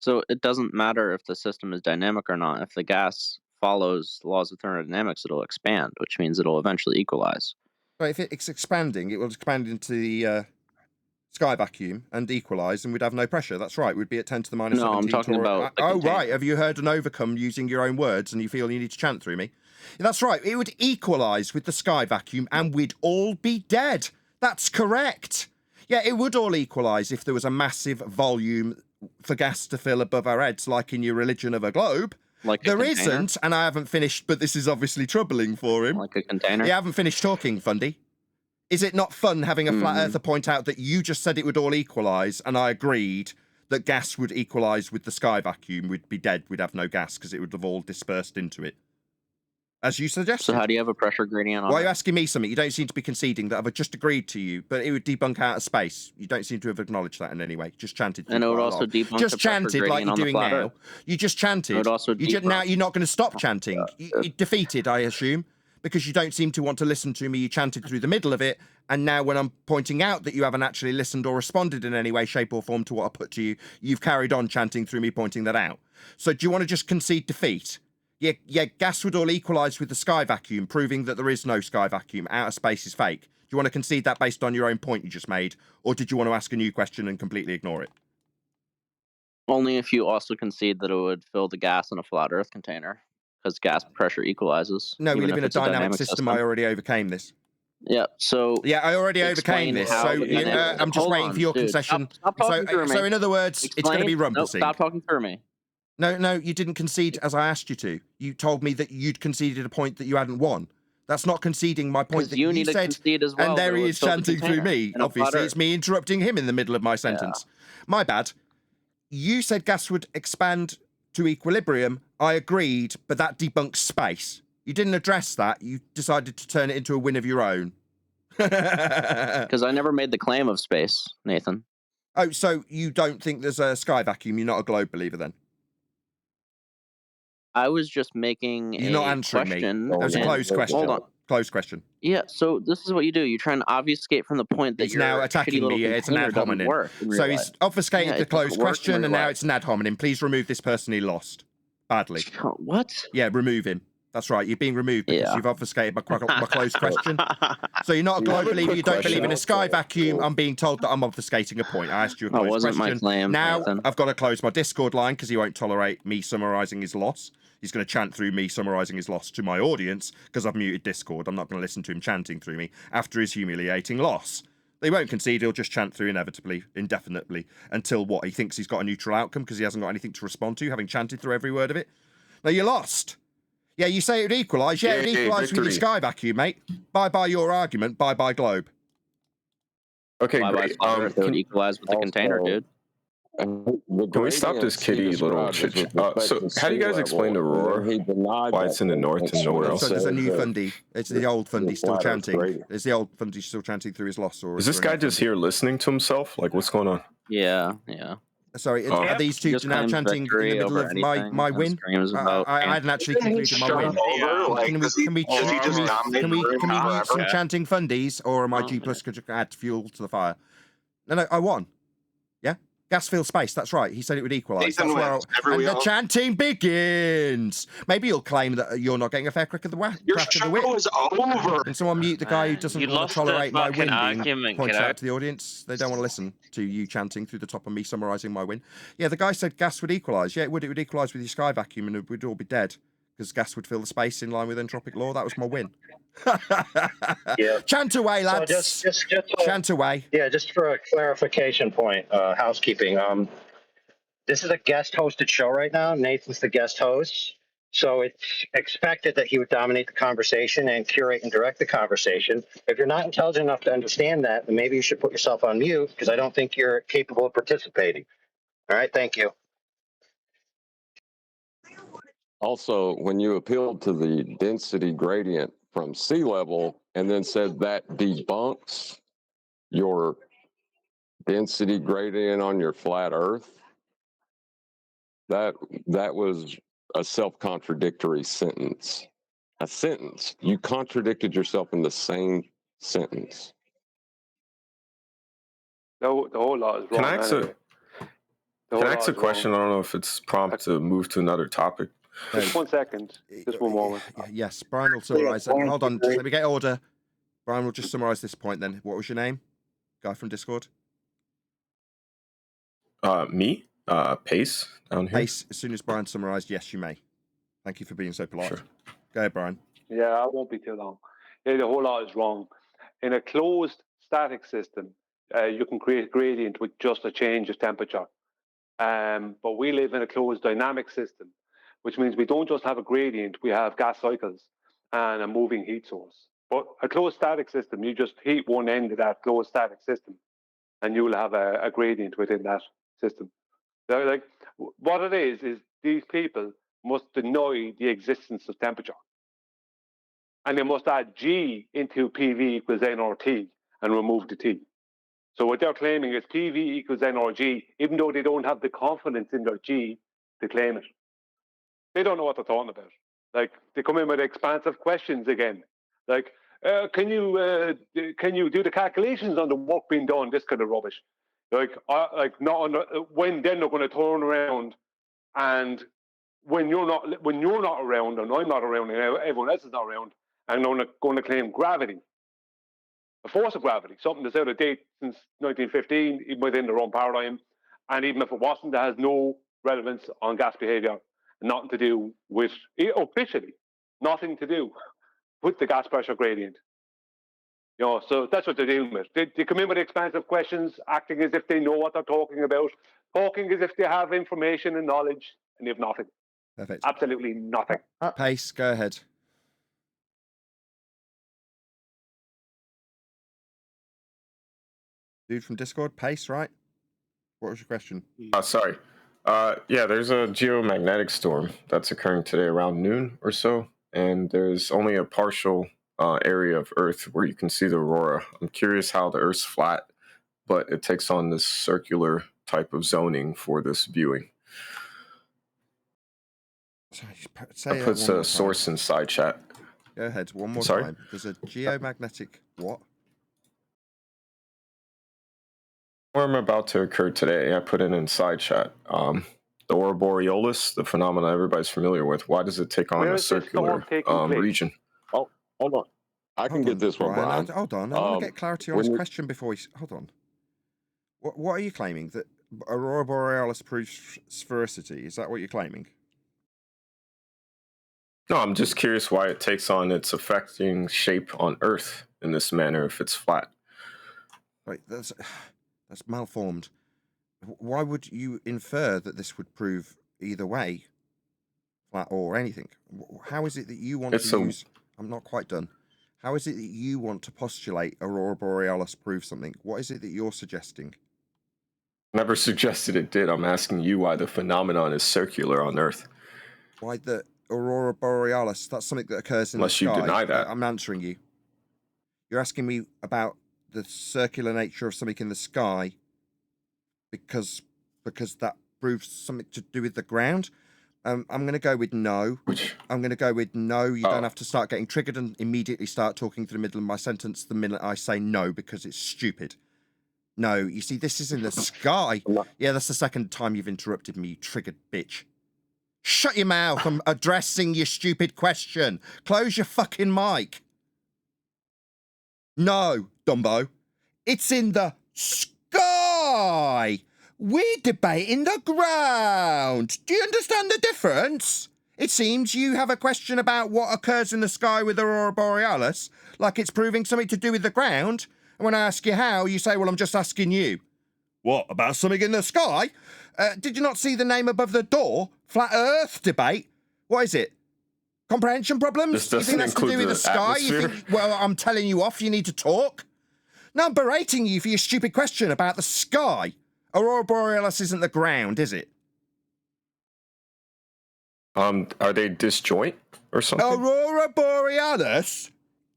So it doesn't matter if the system is dynamic or not. If the gas follows the laws of thermodynamics, it'll expand, which means it'll eventually equalize. But if it's expanding, it will expand into the sky vacuum and equalise, and we'd have no pressure. That's right. We'd be at 10 to the minus 17. No, I'm talking about the oh, container. right. Have you heard an overcome using your own words and you feel you need to chant through me? That's right. It would equalise with the sky vacuum and we'd all be dead. That's correct. Yeah, it would all equalise if there was a massive volume for gas to fill above our heads, like in your religion of a globe. Like there isn't, and I haven't finished, but this is obviously troubling for him. Like a container? You haven't finished talking, Fundy. Is it not fun having a flat earther point out that you just said it would all equalise, and I agreed that gas would equalise with the sky vacuum? We'd be dead. We'd have no gas because it would have all dispersed into it. As you suggested. So how do you have a pressure gradient on Why are you it? asking me something? You don't seem to be conceding that I've just agreed to you, but it would debunk out of space. You don't seem to have acknowledged that in any way. Just chanted. And it would also debunk just the pressure chanted like gradient you're on the doing flat now. Earth. You just chanted. It would also Now debunk. you're not going to stop chanting. You're defeated, I assume, because you don't seem to want to listen to me. You chanted through the middle of it, and now when I'm pointing out that you haven't actually listened or responded in any way, shape, or form to what I put to you, you've carried on chanting through me pointing that out. So do you want to just concede defeat? Yeah, gas would all equalise with the sky vacuum, proving that there is no sky vacuum. Outer space is fake. Do you want to concede that based on your own point you just made, or did you want to ask a new question and completely ignore it? Only if you also concede that it would fill the gas in a flat Earth container, because gas pressure equalizes. No, we even live if in a it's dynamic system. I already overcame this. Yeah, so... Yeah, I already overcame this, so I'm just waiting for your concession. Stop talking through me. So in other words, it's going to be rumpusing. Nope, stop talking through me. No, you didn't concede as I asked you to. You told me that you'd conceded a point that you hadn't won. That's not conceding my point that you need to said. concede as well, and there he is chanting through me. in a flat Obviously, Earth. it's me interrupting him in the middle of my sentence. My bad. You said gas would expand to equilibrium. I agreed, but that debunks space. You didn't address that. You decided to turn it into a win of your own. Because I never made the claim of space, Nathan. Oh, so you don't think there's a sky vacuum? You're not a globe believer then? I was just making You're not a answering me. question. That was a closed question. Hold on. Closed question. Yeah, so this is what you do. You're trying to obfuscate from the point that He's your now shitty attacking little me. It's an container ad doesn't hominem. work in real So life. he's obfuscated Yeah, the it doesn't closed work in question, real and now life. it's an ad hominem. Please remove this person he lost. Badly. What? Yeah, remove him. That's right. You're being removed because you've obfuscated my closed question. So you're not a globe believer. You don't believe in a sky vacuum. I'm being told that I'm obfuscating a point. I asked you a That closed wasn't my question. claim, Now Nathan. I've got to close my Discord line because he won't tolerate me summarizing his loss. He's going to chant through me summarizing his loss to my audience because I've muted Discord. I'm not going to listen to him chanting through me after his humiliating loss. They won't concede. He'll just chant through inevitably, indefinitely, until what? He thinks he's got a neutral outcome because he hasn't got anything to respond to, having chanted through every word of it. No, you lost. Yeah, you say it would equalise. Yeah, it would equalise with your sky vacuum, mate. Bye-bye your argument. Bye-bye globe. Okay, Bye-bye great. flat Earth. It would equalise with the container, dude. Can we stop this kitty little shit? So, how do you guys explain Aurora? Why it's in the north and nowhere else? So there's a new Fundy. It's the old Fundy still chanting. It's the old Fundy still chanting through his loss. Or is this guy just here listening to himself? Like, what's going on? Yeah. Sorry, are these two now chanting in the middle of my win? I hadn't actually concluded my win. Can we mute some chanting Fundies, or am I G plus could add fuel to the fire? No, I won. Yeah? Gas filled space, that's right. He said it would equalise. And the chanting begins. Maybe you'll claim that you're not getting a fair crack of the whip. Your show is over. Can someone mute the guy who doesn't want to tolerate my win being pointed out to the audience? They don't want to listen to you chanting through the top of me summarising my win. Yeah, the guy said gas would equalise. Yeah, it would equalise with your sky vacuum and we'd all be dead because gas would fill the space in line with entropic law. That was my win. Yeah. Chant away, lads. So just chant away. Yeah, just for a clarification point, housekeeping. This is a guest-hosted show right now. Nathan's the guest host, so it's expected that he would dominate the conversation and curate and direct the conversation. If you're not intelligent enough to understand that, then maybe you should put yourself on mute because I don't think you're capable of participating. All right, thank you. Also, when you appealed to the density gradient from sea level and then said that debunks your density gradient on your flat Earth, that was a self-contradictory sentence. A sentence. You contradicted yourself in the same sentence. The whole lot is wrong. Can I ask a question? I don't know if it's prompt to move to another topic. Just 1 second. Just one moment. Yes, Brian will summarise. Hold on, just let me get order. Brian will just summarise this point then. What was your name? Guy from Discord? Me? Pace down here. Pace, as soon as Brian summarised, yes, you may. Thank you for being so polite. Sure. Go ahead, Brian. Yeah, I won't be too long. Yeah, the whole lot is wrong. In a closed static system, you can create a gradient with just a change of temperature. But we live in a closed dynamic system, which means we don't just have a gradient, we have gas cycles and a moving heat source. But a closed static system, you just heat one end of that closed static system and you'll have a gradient within that system. So, like, what it is these people must deny the existence of temperature. And they must add G into PV equals nRT and remove the T. So what they're claiming is PV equals nRG, even though they don't have the confidence in their G to claim it. They don't know what they're talking about. Like, they come in with expansive questions again. Like, can you do the calculations on the work being done? This kind of rubbish. When then they're going to turn around and when you're not around and I'm not around and everyone else is not around, and they're going to claim gravity, a force of gravity, something that's out of date since 1915, even within their own paradigm, and even if it wasn't, that has no relevance on gas behavior, nothing to do with, officially, nothing to do with the gas pressure gradient. So that's what they're dealing with. They come in with expansive questions, acting as if they know what they're talking about, talking as if they have information and knowledge, and they have nothing. Perfect. Absolutely nothing. Pace, go ahead. Dude from Discord, Pace, right? What was your question? Sorry. Yeah, there's a geomagnetic storm that's occurring today around noon or so, and there's only a partial area of Earth where you can see the aurora. I'm curious how the Earth's flat, but it takes on this circular type of zoning for this viewing. Say I put one more a source inside chat. Go ahead, one more Sorry? time. There's a geomagnetic what? Storm about to occur today. I put it inside chat. The Aurora Borealis, the phenomenon everybody's familiar with. Why does it take on Where a is this storm circular taking place? region? Oh, hold on. I can get this one, Brian. Hold on. I want to get clarity on his question before he... Hold on. What are you claiming? That Aurora Borealis proves sphericity? Is that what you're claiming? No, I'm just curious why it takes on its affecting shape on Earth in this manner if it's flat. Right, that's malformed. Why would you infer that this would prove either way, flat or anything? How is it that you want to use... I'm not quite done. How is it that you want to postulate Aurora Borealis proves something? What is it that you're suggesting? Never suggested it did. I'm asking you why the phenomenon is circular on Earth. Why the Aurora Borealis, that's something that occurs in the sky. Unless you deny that. I'm answering you. You're asking me about the circular nature of something in the sky because that proves something to do with the ground. I'm going to go with no. I'm going to go with no. You don't have to start getting triggered and immediately start talking to the middle of my sentence the minute I say no because it's stupid. No, you see, this is in the sky. Yeah, that's the second time you've interrupted me, you triggered bitch. Shut your mouth. I'm addressing your stupid question. Close your fucking mic. No, Dumbo. It's in the sky. We're debating the ground. Do you understand the difference? It seems you have a question about what occurs in the sky with Aurora Borealis, like it's proving something to do with the ground. And when I ask you how, you say, well, I'm just asking you. What, about something in the sky? Did you not see the name above the door? Flat Earth debate? What is it? Comprehension problems? You think that's to do with the sky? You think, well, I'm telling you off, you need to talk? No, I'm berating you for your stupid question about the sky. Aurora Borealis isn't the ground, is it? Are they disjoint or something? Aurora Borealis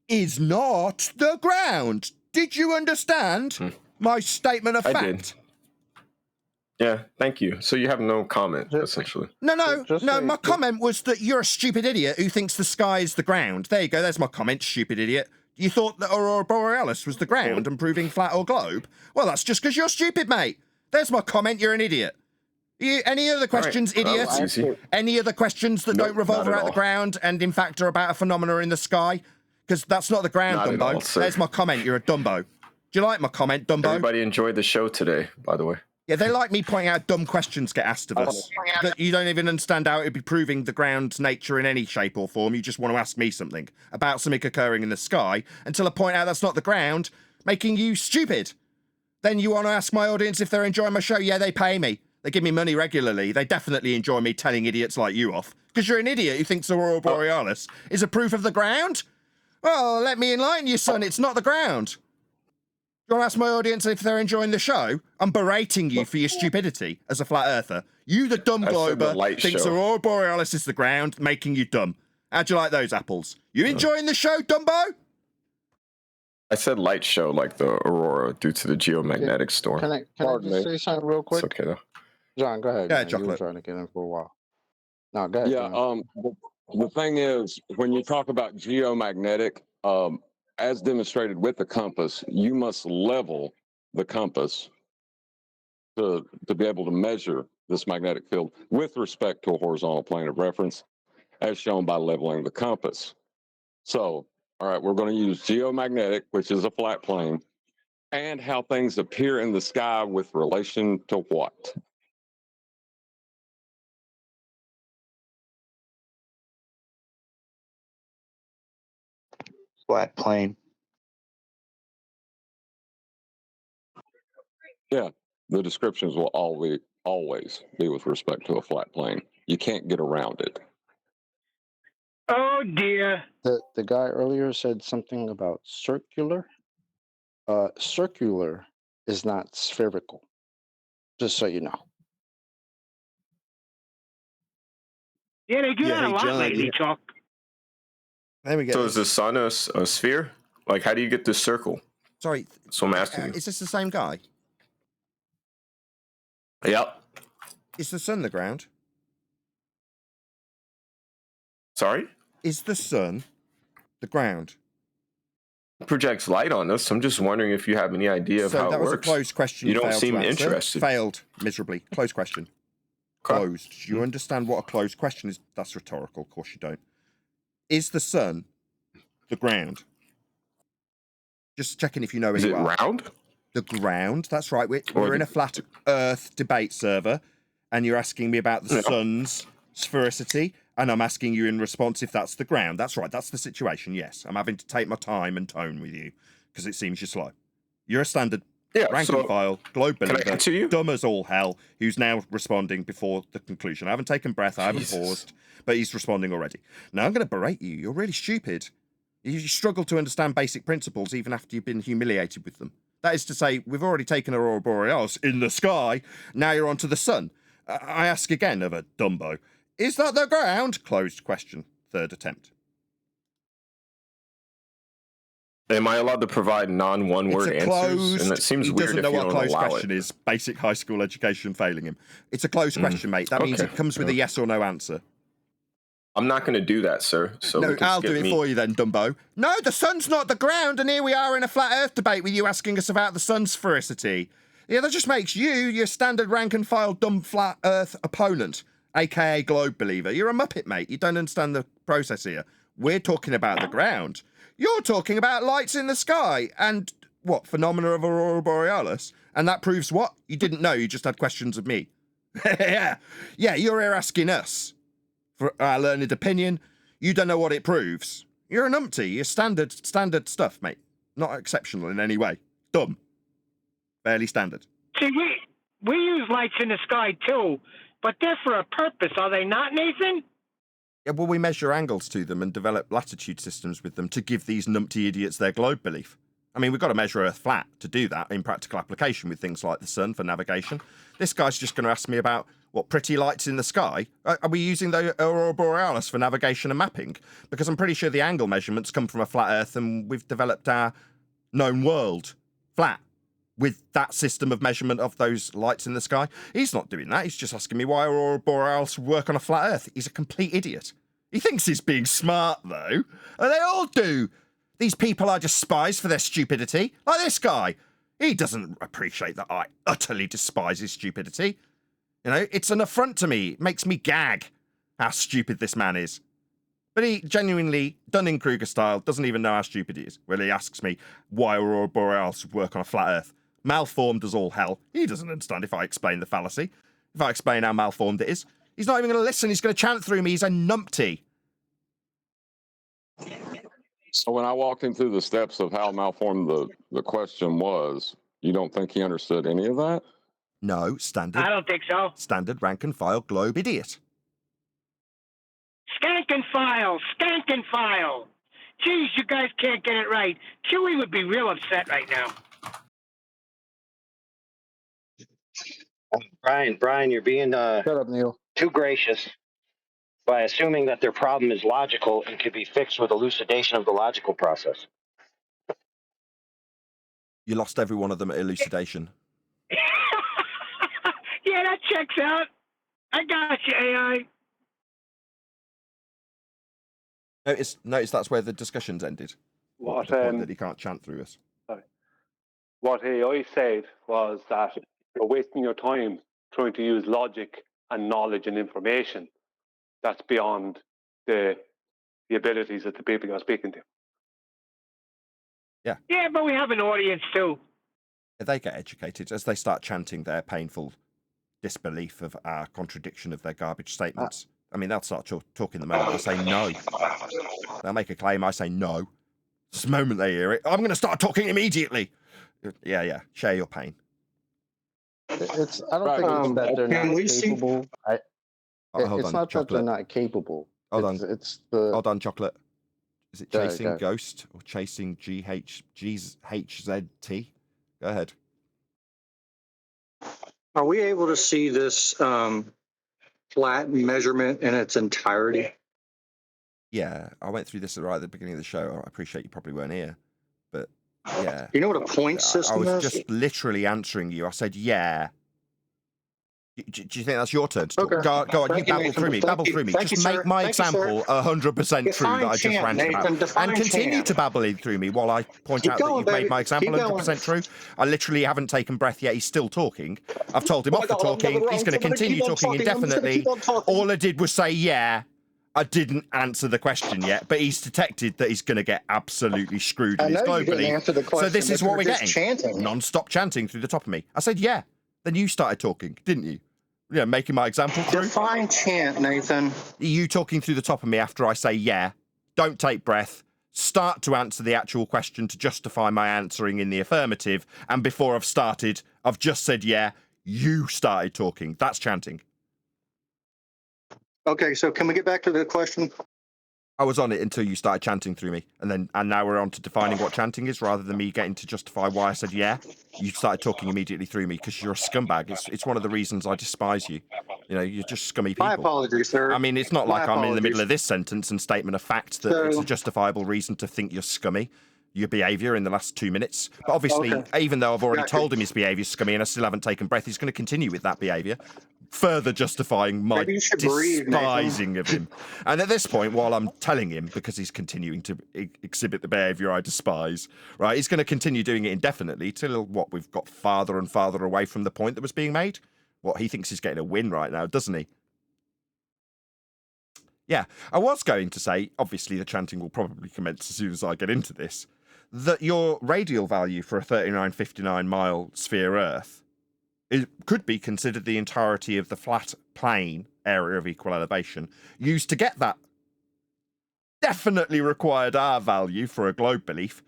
is not the ground. Did you understand my statement of fact? I did. Yeah, thank you. So you have no comment, essentially. No, my comment was that you're a stupid idiot who thinks the sky is the ground. There you go, there's my comment, stupid idiot. You thought that Aurora Borealis was the ground and proving flat or globe? Well, that's just because you're stupid, mate. There's my comment, you're an idiot. Any other questions, idiot? Any other questions that don't revolve around the ground and in fact are about a phenomena in the sky? Because that's not the ground, Dumbo. There's my comment, you're a Dumbo. Do you like my comment, Dumbo? Everybody enjoyed the show today, by the way. Yeah, they like me pointing out dumb questions get asked of us. That you don't even understand how it would be proving the ground's nature in any shape or form. You just want to ask me something about something occurring in the sky until I point out that's not the ground, making you stupid. Then you want to ask my audience if they're enjoying my show. Yeah, they pay me. They give me money regularly. They definitely enjoy me telling idiots like you off. Because you're an idiot who thinks Aurora Borealis is a proof of the ground? Well, let me enlighten you, son. It's not the ground. You want to ask my audience if they're enjoying the show? I'm berating you for your stupidity as a flat earther. You, the dumb glober, thinks Aurora Borealis is the ground, making you dumb. How'd you like those apples? You enjoying the show, Dumbo? I said light show like the aurora due to the geomagnetic storm. Can I just say something real quick? It's okay, though. John, go ahead. Yeah, You were trying to get in for a while. No, go ahead. Yeah, the thing is, when you talk about geomagnetic, as demonstrated with the compass, you must level the compass to be able to measure this magnetic field with respect to a horizontal plane of reference, as shown by leveling the compass. So, all right, we're going to use geomagnetic, which is a flat plane, and how things appear in the sky with relation to what? Flat plane. Yeah, the descriptions will always be with respect to a flat plane. You can't get around it. Oh dear. The guy earlier said something about circular. Circular is not spherical. Just so you know. Yeah, they do that a lot lately, Chuck. There we go. So is the sun a sphere? Like, how do you get this circle? Sorry. So I'm asking you. Is this the same guy? Yep. Is the sun the ground? Sorry? Is the sun the ground? Projects light on us. I'm just wondering if you have any idea of So how that it was works. a closed question. You don't failed seem to answer. interested. Failed miserably. Closed question. Closed. Do you understand what a closed question is? That's rhetorical. Of course you don't. Is the sun the ground? Just checking if you know where you are. Is it round? The ground. That's right. We're in a flat Earth debate server, and you're asking me about the sun's sphericity, and I'm asking you in response if that's the ground. That's right. That's the situation. Yes, I'm having to take my time and tone with you because it seems you're slow. You're a standard rank and file globe believer, dumb as all hell, who's now responding before the conclusion. I haven't taken breath. I haven't paused, but he's responding already. Now I'm going to berate you. You're really stupid. You struggle to understand basic principles even after you've been humiliated with them. That is to say, we've already taken Aurora Borealis in the sky. Now you're onto the sun. I ask again of a Dumbo. Is that the ground? Closed question. Third attempt. Am I allowed to provide non-one-word answers? And it seems weird if you don't allow it. He doesn't know what a closed question is. Basic high school education failing him. It's a closed question, mate. That means it comes with a yes or no answer. I'm not going to do that, sir. So no, I'll do it for you then, Dumbo. No, the sun's not the ground, and here we are in a flat Earth debate with you asking us about the sun's sphericity. Yeah, that just makes you your standard rank and file dumb flat Earth opponent, aka globe believer. You're a muppet, mate. You don't understand the process here. We're talking about the ground. You're talking about lights in the sky and what phenomena of Aurora Borealis, and that proves what? You didn't know. You just had questions of me. Yeah, you're here asking us for our learned opinion. You don't know what it proves. You're a numpty. You're standard stuff, mate. Not exceptional in any way. Dumb. Barely standard. See, we use lights in the sky too, but they're for a purpose, are they not, Nathan? Yeah, well, we measure angles to them and develop latitude systems with them to give these numpty idiots their globe belief. I mean, we've got to measure Earth flat to do that in practical application with things like the sun for navigation. This guy's just going to ask me about, what, pretty lights in the sky? Are we using the Aurora Borealis for navigation and mapping? Because I'm pretty sure the angle measurements come from a flat Earth and we've developed our known world flat with that system of measurement of those lights in the sky. He's not doing that. He's just asking me why Aurora Borealis would work on a flat Earth. He's a complete idiot. He thinks he's being smart, though. And they all do. These people I despise for their stupidity. Like this guy. He doesn't appreciate that I utterly despise his stupidity. You know, it's an affront to me. It makes me gag how stupid this man is. But he genuinely, Dunning-Kruger style, doesn't even know how stupid he is. When he asks me why Aurora Borealis would work on a flat Earth. Malformed as all hell. He doesn't understand if I explain the fallacy. If I explain how malformed it is. He's not even going to listen. He's going to chant through me. He's a numpty. So when I walked him through the steps of how malformed the question was, you don't think he understood any of that? No, standard. I don't think so. Standard rank and file globe idiot. Skank and file. Geez, you guys can't get it right. Chewie would be real upset right now. Brian, you're being Shut up, Neil. too gracious by assuming that their problem is logical and could be fixed with elucidation of the logical process. You lost every one of them at elucidation. Yeah, that checks out. I got you, AI. Notice that's where the discussions ended. What the point that he can't chant through us. Sorry. What AI said was that you're wasting your time trying to use logic and knowledge and information that's beyond the abilities of the people you're speaking to. Yeah. Yeah, but we have an audience too. They get educated as they start chanting their painful disbelief of our contradiction of their garbage statements. I mean, they'll start talking the moment I say no. They'll make a claim, I say no. This moment they hear it, I'm going to start talking immediately. Yeah, share your pain. I don't think it's that they're not capable. It's not that they're not capable. Hold on, Chocolate. Is it chasing Go. Ghost or chasing GHZT? Go ahead. Are we able to see this flat measurement in its entirety? Yeah, I went through this right at the beginning of the show. I appreciate you probably weren't here, but yeah. You know what a point system is? I was just literally answering you. I said, yeah. Do you think that's your turn to talk? Okay. Go on, you babble Nathan. through me. Babble through me. Thank Just you, make sir. my Thank you, sir. example 100% true Define that I just chant, ranted Nathan. about. Define And continue chant. to babble in through me while I point Keep out that going, you've made baby. my example Keep going. 100% true. I literally haven't taken breath yet. He's still talking. I've told him Oh off my for God, I'm never talking. wrong. He's going to I'm gonna continue keep on talking talking. I'm just gonna indefinitely. keep on talking. All I did was say, yeah. I didn't answer the question yet, but he's detected that he's going to get absolutely screwed I in his know you didn't globally. answer the question. So this is but what we're you're just getting. chanting. Non-stop chanting through the top of me. I said, yeah. Then you started talking, didn't you? Yeah, making my example through. Define chant, Nathan. You talking through the top of me after I say yeah. Don't take breath. Start to answer the actual question to justify my answering in the affirmative. And before I've started, I've just said yeah. You started talking. That's chanting. Okay, so can we get back to the question? I was on it until you started chanting through me, and now we're on to defining what chanting is, rather than me getting to justify why I said yeah. You started talking immediately through me because you're a scumbag. It's one of the reasons I despise you. You know, you're just scummy people. My apologies, sir. I mean, it's not My like I'm in the middle apologies. of this sentence and statement of fact that it's a justifiable reason to think you're scummy. Your behaviour in the last 2 minutes. But obviously, even though I've already told him his behaviour's scummy and I still haven't taken breath, he's going to continue with that behaviour, further justifying my despising of him. And at this point, while I'm telling him, because he's continuing to exhibit the behaviour I despise, right, he's going to continue doing it indefinitely till, what, we've got farther and farther away from the point that was being made? What, he thinks he's getting a win right now, doesn't he? Yeah, I was going to say, obviously the chanting will probably commence as soon as I get into this, that your radial value for a 3959 mile sphere Earth could be considered the entirety of the flat plane area of equal elevation used to get that definitely required R value for a globe belief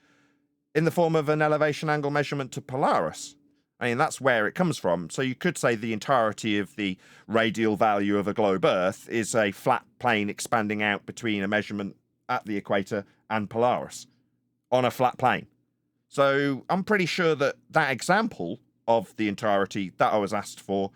in the form of an elevation angle measurement to Polaris. I mean, that's where it comes from. So you could say the entirety of the radial value of a globe Earth is a flat plane expanding out between a measurement at the equator and Polaris on a flat plane. So I'm pretty sure that that example of the entirety that I was asked for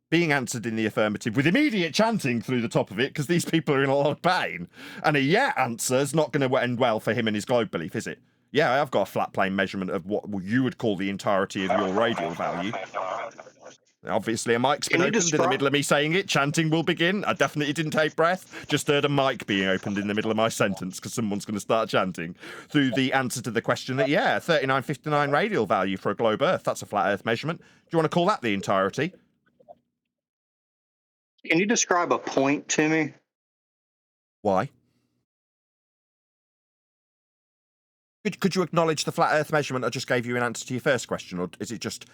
being answered in the affirmative with immediate chanting through the top of it, because these people are in a lot of pain, and a yeah answer is not going to end well for him and his globe belief, is it? Yeah, I've got a flat plane measurement of what you would call the entirety of your radial value. Obviously, a mic's been opened in the middle of me saying it. Chanting will begin. I definitely didn't take breath. Just heard a mic being opened in the middle of my sentence because someone's going to start chanting through the answer to the question that, yeah, 3959 radial value for a globe Earth. That's a flat Earth measurement. Do you want to call that the entirety? Can you describe a point to me? Why? Could you acknowledge the flat Earth measurement I just gave you in answer to your first question, or is it just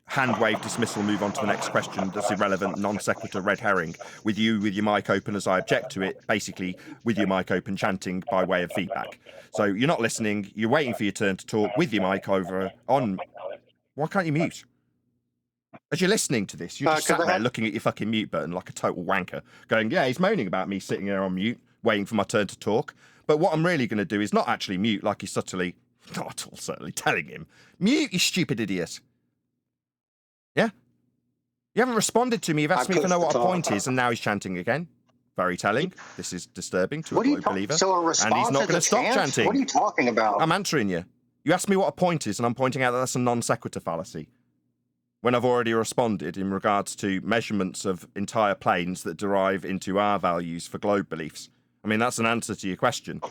hand wave dismissal, move on to the next question that's irrelevant, non sequitur, red herring, with your mic open as I object to it, basically with your mic open chanting by way of feedback? So you're not listening, you're waiting for your turn to talk with your mic over on. Why can't you mute? As you're listening to this, you're just sat there looking at your fucking mute button like a total wanker, going, yeah, he's moaning about me sitting there on mute, waiting for my turn to talk. But what I'm really going to do is not actually mute like he's subtly, not at all certainly telling him. Mute, you stupid idiot. Yeah? You haven't responded to me. You've asked me if I know what a point is, and now he's chanting again. Very telling. This is disturbing to a globe believer. So a and response he's not is going a to stop chant? chanting. What are you talking about? I'm answering you. You asked me what a point is, and I'm pointing out that that's a non sequitur fallacy. When I've already responded in regards to measurements of entire planes that derive into R values for globe beliefs. I mean, that's an answer to your question.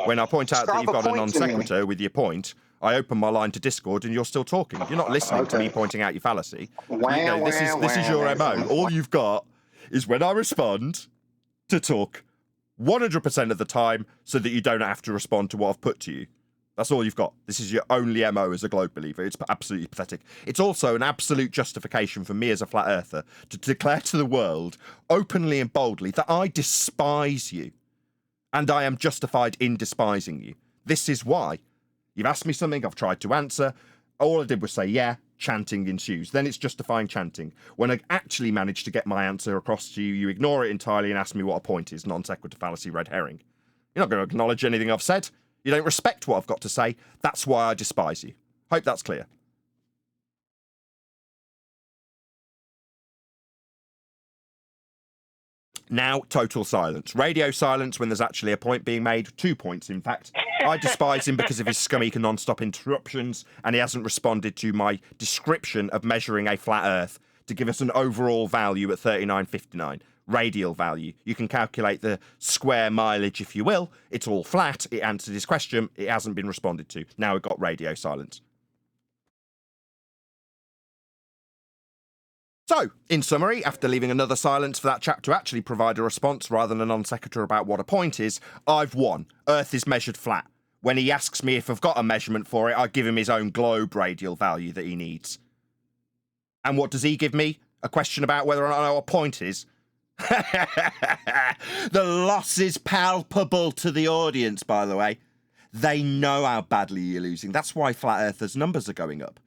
When I point out that you've got a non sequitur with your point, I open my line to Discord and you're still talking. You're not listening to me pointing out your fallacy. This is your MO. All you've got is when I respond to talk 100% of the time so that you don't have to respond to what I've put to you. That's all you've got. This is your only MO as a globe believer. It's absolutely pathetic. It's also an absolute justification for me as a flat earther to declare to the world openly and boldly that I despise you. And I am justified in despising you. This is why. You've asked me something, I've tried to answer. All I did was say, yeah, chanting ensues. Then it's justifying chanting. When I actually manage to get my answer across to you, you ignore it entirely and ask me what a point is. Non sequitur fallacy, red herring. You're not going to acknowledge anything I've said. You don't respect what I've got to say. That's why I despise you. Hope that's clear. Now, total silence. Radio silence when there's actually a point being made. 2 points, in fact. I despise him because of his scummy non-stop interruptions, and he hasn't responded to my description of measuring a flat Earth to give us an overall value at 39.59. Radial value. You can calculate the square mileage if you will. It's all flat. It answered his question. It hasn't been responded to. Now we've got radio silence. So, in summary, after leaving another silence for that chap to actually provide a response rather than a non sequitur about what a point is, I've won. Earth is measured flat. When he asks me if I've got a measurement for it, I give him his own globe radial value that he needs. And what does he give me? A question about whether or not I know what a point is? The loss is palpable to the audience, by the way. They know how badly you're losing. That's why Flat Earthers' numbers are going up.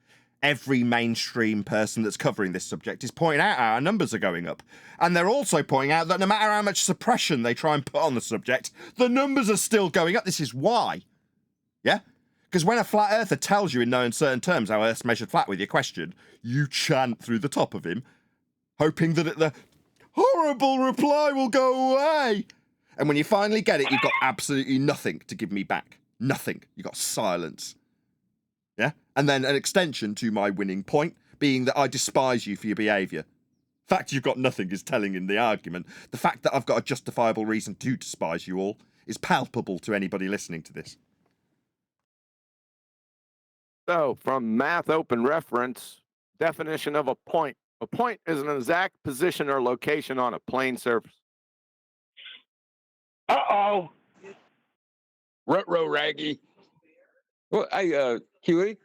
Every mainstream person that's covering this subject is pointing out how our numbers are going up. And they're also pointing out that no matter how much suppression they try and put on the subject, the numbers are still going up. This is why. Yeah? Because when a flat earther tells you in no uncertain terms how Earth's measured flat with your question, you chant through the top of him, hoping that the horrible reply will go away. And when you finally get it, you've got absolutely nothing to give me back. Nothing. You've got silence. Yeah? And then an extension to my winning point being that I despise you for your behaviour. The fact you've got nothing is telling in the argument. The fact that I've got a justifiable reason to despise you all is palpable to anybody listening to this. So, from math open reference, definition of a point. A point is an exact position or location on a plane surface. Uh-oh. Rutro Raggy. Well, hey, Huey,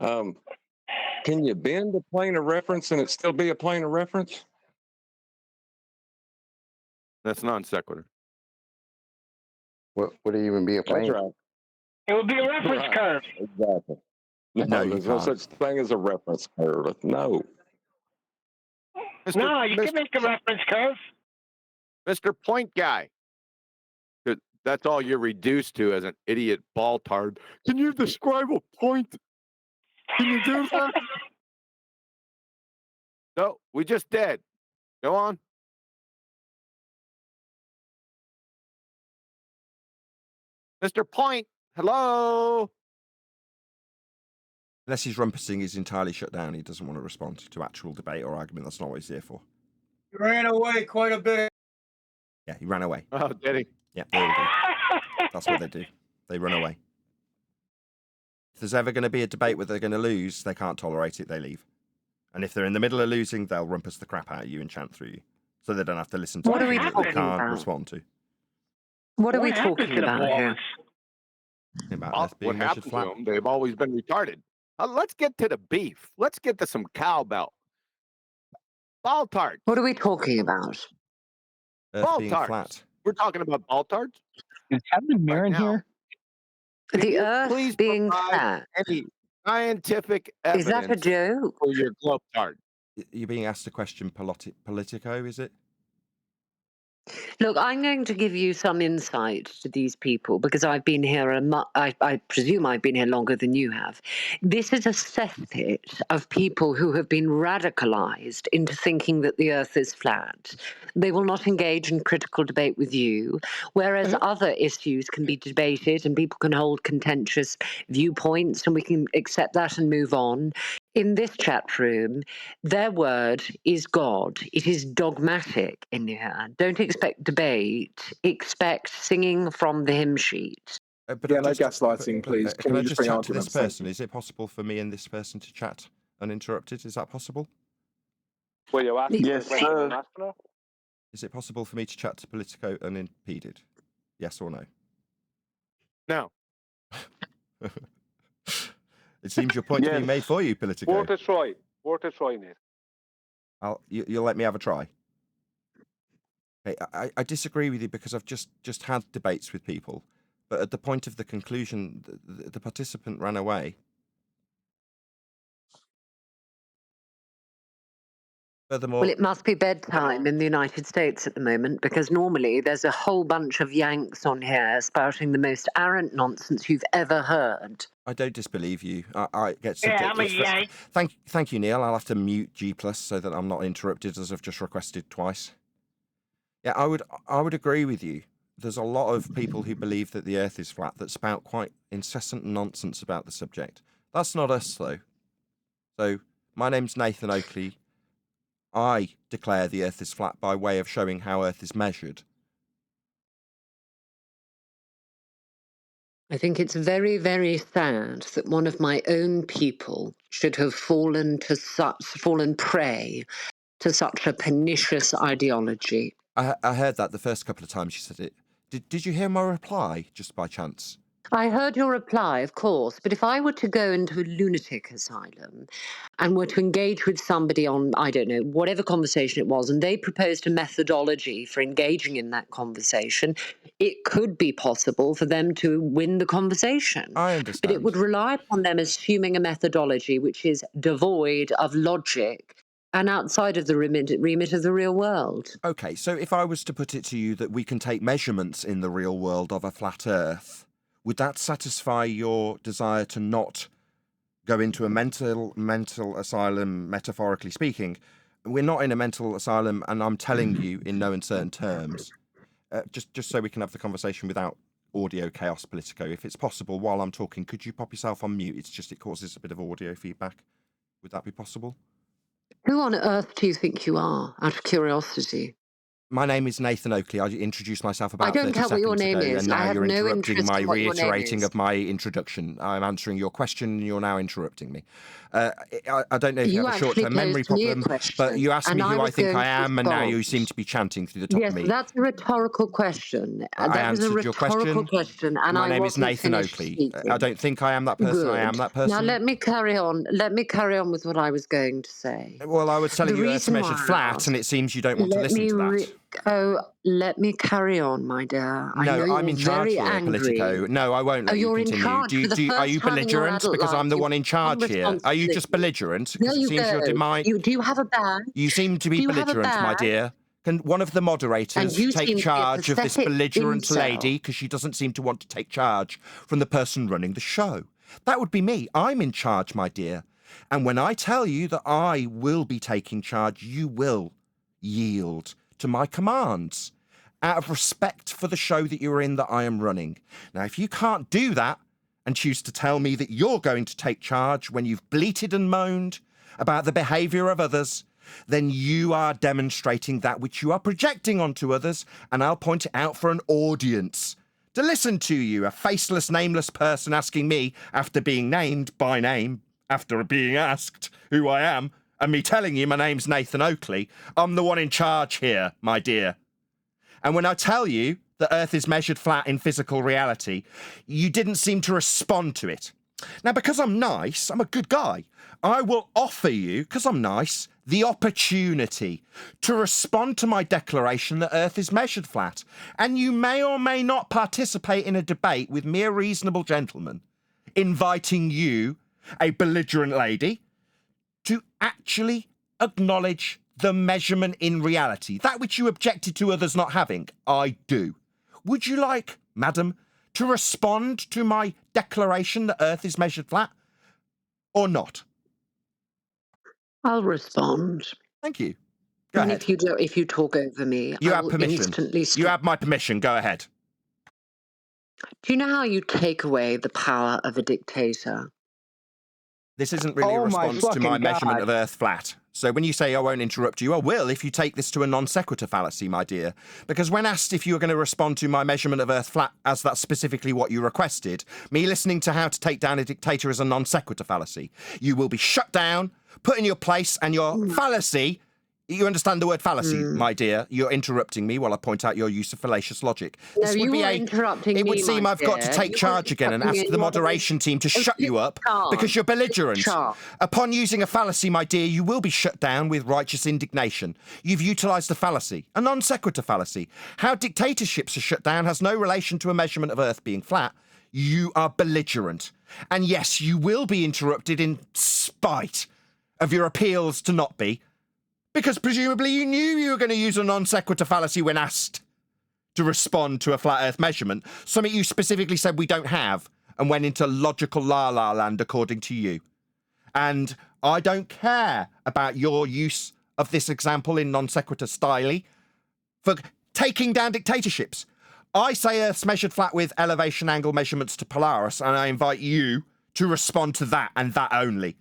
can you bend a plane of reference and it still be a plane of reference? That's non sequitur. What would it even be a plane? That's right. It would be a reference curve. Exactly. No, there's no such thing as a reference curve. No. No, you can make a reference curve. Mr. Point Guy. That's all you're reduced to as an idiot ball-tard. Can you describe a point? Can you do that? No, we just did. Go on. Mr. Point, hello? Unless he's rumpusing, he's entirely shut down. He doesn't want to respond to actual debate or argument. That's not what he's here for. He ran away quite a bit. Yeah, he ran away. Oh, did he? Yeah, they all do. That's what they do. They run away. If there's ever going to be a debate where they're going to lose, they can't tolerate it, they leave. And if they're in the middle of losing, they'll rumpus the crap out of you and chant through you. So they don't have to listen to What are we anything that they talking can't about? respond to. What are we talking about here? About Earth being What measured happened to flat. them? They've always been retarded. Let's get to the beef. Let's get to some cowbell. Ball tarts. What are we talking about? Earth Ball being tarts. flat. We're talking about ball tarts. Is Helen Mirren here? The Earth being flat. Any scientific Is that a evidence joke? for your globe tart? You're being asked a question, Politico, is it? Look, I'm going to give you some insight to these people because I've been here I presume I've been here longer than you have. This is a cesspit of people who have been radicalized into thinking that the Earth is flat. They will not engage in critical debate with you, whereas other issues can be debated and people can hold contentious viewpoints and we can accept that and move on. In this chat room, their word is God. It is dogmatic in here. Don't expect debate. Expect singing from the hymn sheet. But Yeah, no gaslighting, please. Can I you just bring chat to this arguments? Thank person? Is it possible for me and this person to chat uninterrupted? Is that possible? Will you ask Yes, the sir. question? Is it possible for me to chat to Politico unimpeded? Yes or no? No. It seems your point to be made for you, Politico. Worth a try. Worth a try, mate. You'll let me have a try. Okay, I disagree with you because I've just had debates with people, but at the point of the conclusion, the participant ran away. Furthermore, Well, it must be bedtime in the United States at the moment because normally there's a whole bunch of Yanks on here spouting the most arrant nonsense you've ever heard. I don't disbelieve you. I get Yeah, subject. I'm a Yank. Thank you, Neil. I'll have to mute G+ so that I'm not interrupted as I've just requested twice. Yeah, I would agree with you. There's a lot of people who believe that the Earth is flat that spout quite incessant nonsense about the subject. That's not us, though. So, my name's Nathan Oakley. I declare the Earth is flat by way of showing how Earth is measured. I think it's very, very sad that one of my own people should have fallen prey to such a pernicious ideology. I heard that the first couple of times you said it. Did you hear my reply, just by chance? I heard your reply, of course, but if I were to go into a lunatic asylum and were to engage with somebody on, I don't know, whatever conversation it was, and they proposed a methodology for engaging in that conversation, it could be possible for them to win the conversation. I understand. But it would rely upon them assuming a methodology which is devoid of logic and outside of the remit of the real world. Okay, so if I was to put it to you that we can take measurements in the real world of a flat Earth, would that satisfy your desire to not go into a mental asylum, metaphorically speaking? We're not in a mental asylum, and I'm telling you in no uncertain terms, just so we can have the conversation without audio chaos politico. If it's possible, while I'm talking, could you pop yourself on mute? It's just it causes a bit of audio feedback. Would that be possible? Who on earth do you think you are, out of curiosity? My name is Nathan Oakley. I introduced myself about 30 I don't care what your name ago, is. and now I have you're no interrupting interest my in what your name reiterating is. of my introduction. I'm answering your question, and you're now interrupting me. I don't know if you have a short-term memory problem, but you asked me who I think I am, and now you seem to be chanting through the top of me. Yes, that's a rhetorical question. I That was a answered your rhetorical question, and My I name is wasn't Nathan finished Oakley. speaking. I don't think I am that person. I am Good. that person. Now let me carry on. Let me carry on with what I was going to say. Well, I was telling The you Earth's reason measured why I flat, asked- and it seems you don't want to listen to that. Let me carry on, my dear. I know No, I'm you're in charge very here, angry. Politico. No, I won't let you you're continue. in charge for the Are first you time in your belligerent adult because life. I'm the You've one in charge taken here? Are you just responsibility. belligerent? There Because it you seems you're go. demanding. Do you have a badge? You seem to be Do you have a belligerent, my badge? dear. Can one of the And moderators you take seem to be a charge of this pathetic belligerent incel. lady because she doesn't seem to want to take charge from the person running the show? That would be me. I'm in charge, my dear. And when I tell you that I will be taking charge, you will yield to my commands out of respect for the show that you're in that I am running. Now, if you can't do that and choose to tell me that you're going to take charge when you've bleated and moaned about the behaviour of others, then you are demonstrating that which you are projecting onto others, and I'll point it out for an audience to listen to you, a faceless, nameless person asking me, after being named by name, after being asked who I am, and me telling you my name's Nathan Oakley. I'm the one in charge here, my dear. And when I tell you that Earth is measured flat in physical reality, you didn't seem to respond to it. Now, because I'm nice, I'm a good guy, I will offer you, because I'm nice, the opportunity to respond to my declaration that Earth is measured flat. And you may or may not participate in a debate with mere reasonable gentlemen, inviting you, a belligerent lady, to actually acknowledge the measurement in reality, that which you objected to others not having. I do. Would you like, madam, to respond to my declaration that Earth is measured flat, or not? I'll respond. Thank you. Go and ahead. if you talk over me, You I have will permission. instantly stop. You have my permission. Go ahead. Do you know how you take away the power of a dictator? This isn't really a response to my measurement of Earth flat. So when you say I won't interrupt you, I will if you take this to a non sequitur fallacy, my dear. Because when asked if you were going to respond to my measurement of Earth flat as that's specifically what you requested, me listening to how to take down a dictator is a non sequitur fallacy. You will be shut down, put in your place, and your fallacy... You understand the word fallacy, my dear? You're interrupting me while I point out your use of fallacious logic. No, you were interrupting me, It would seem my I've got to dear. take You charge were again and interrupting ask me the and moderation team to shut you up because you're belligerent. Upon using a fallacy, my dear, you will be shut down with righteous indignation. You've utilised a fallacy, a non sequitur fallacy. How dictatorships are shut down has no relation to a measurement of Earth being flat. You are belligerent. And yes, you will be interrupted in spite of your appeals to not be. Because presumably you knew you were going to use a non sequitur fallacy when asked to respond to a flat Earth measurement, something you specifically said we don't have, and went into logical la-la land according to you. And I don't care about your use of this example in non sequitur style for taking down dictatorships. I say Earth's measured flat with elevation angle measurements to Polaris, and I invite you to respond to that and that only.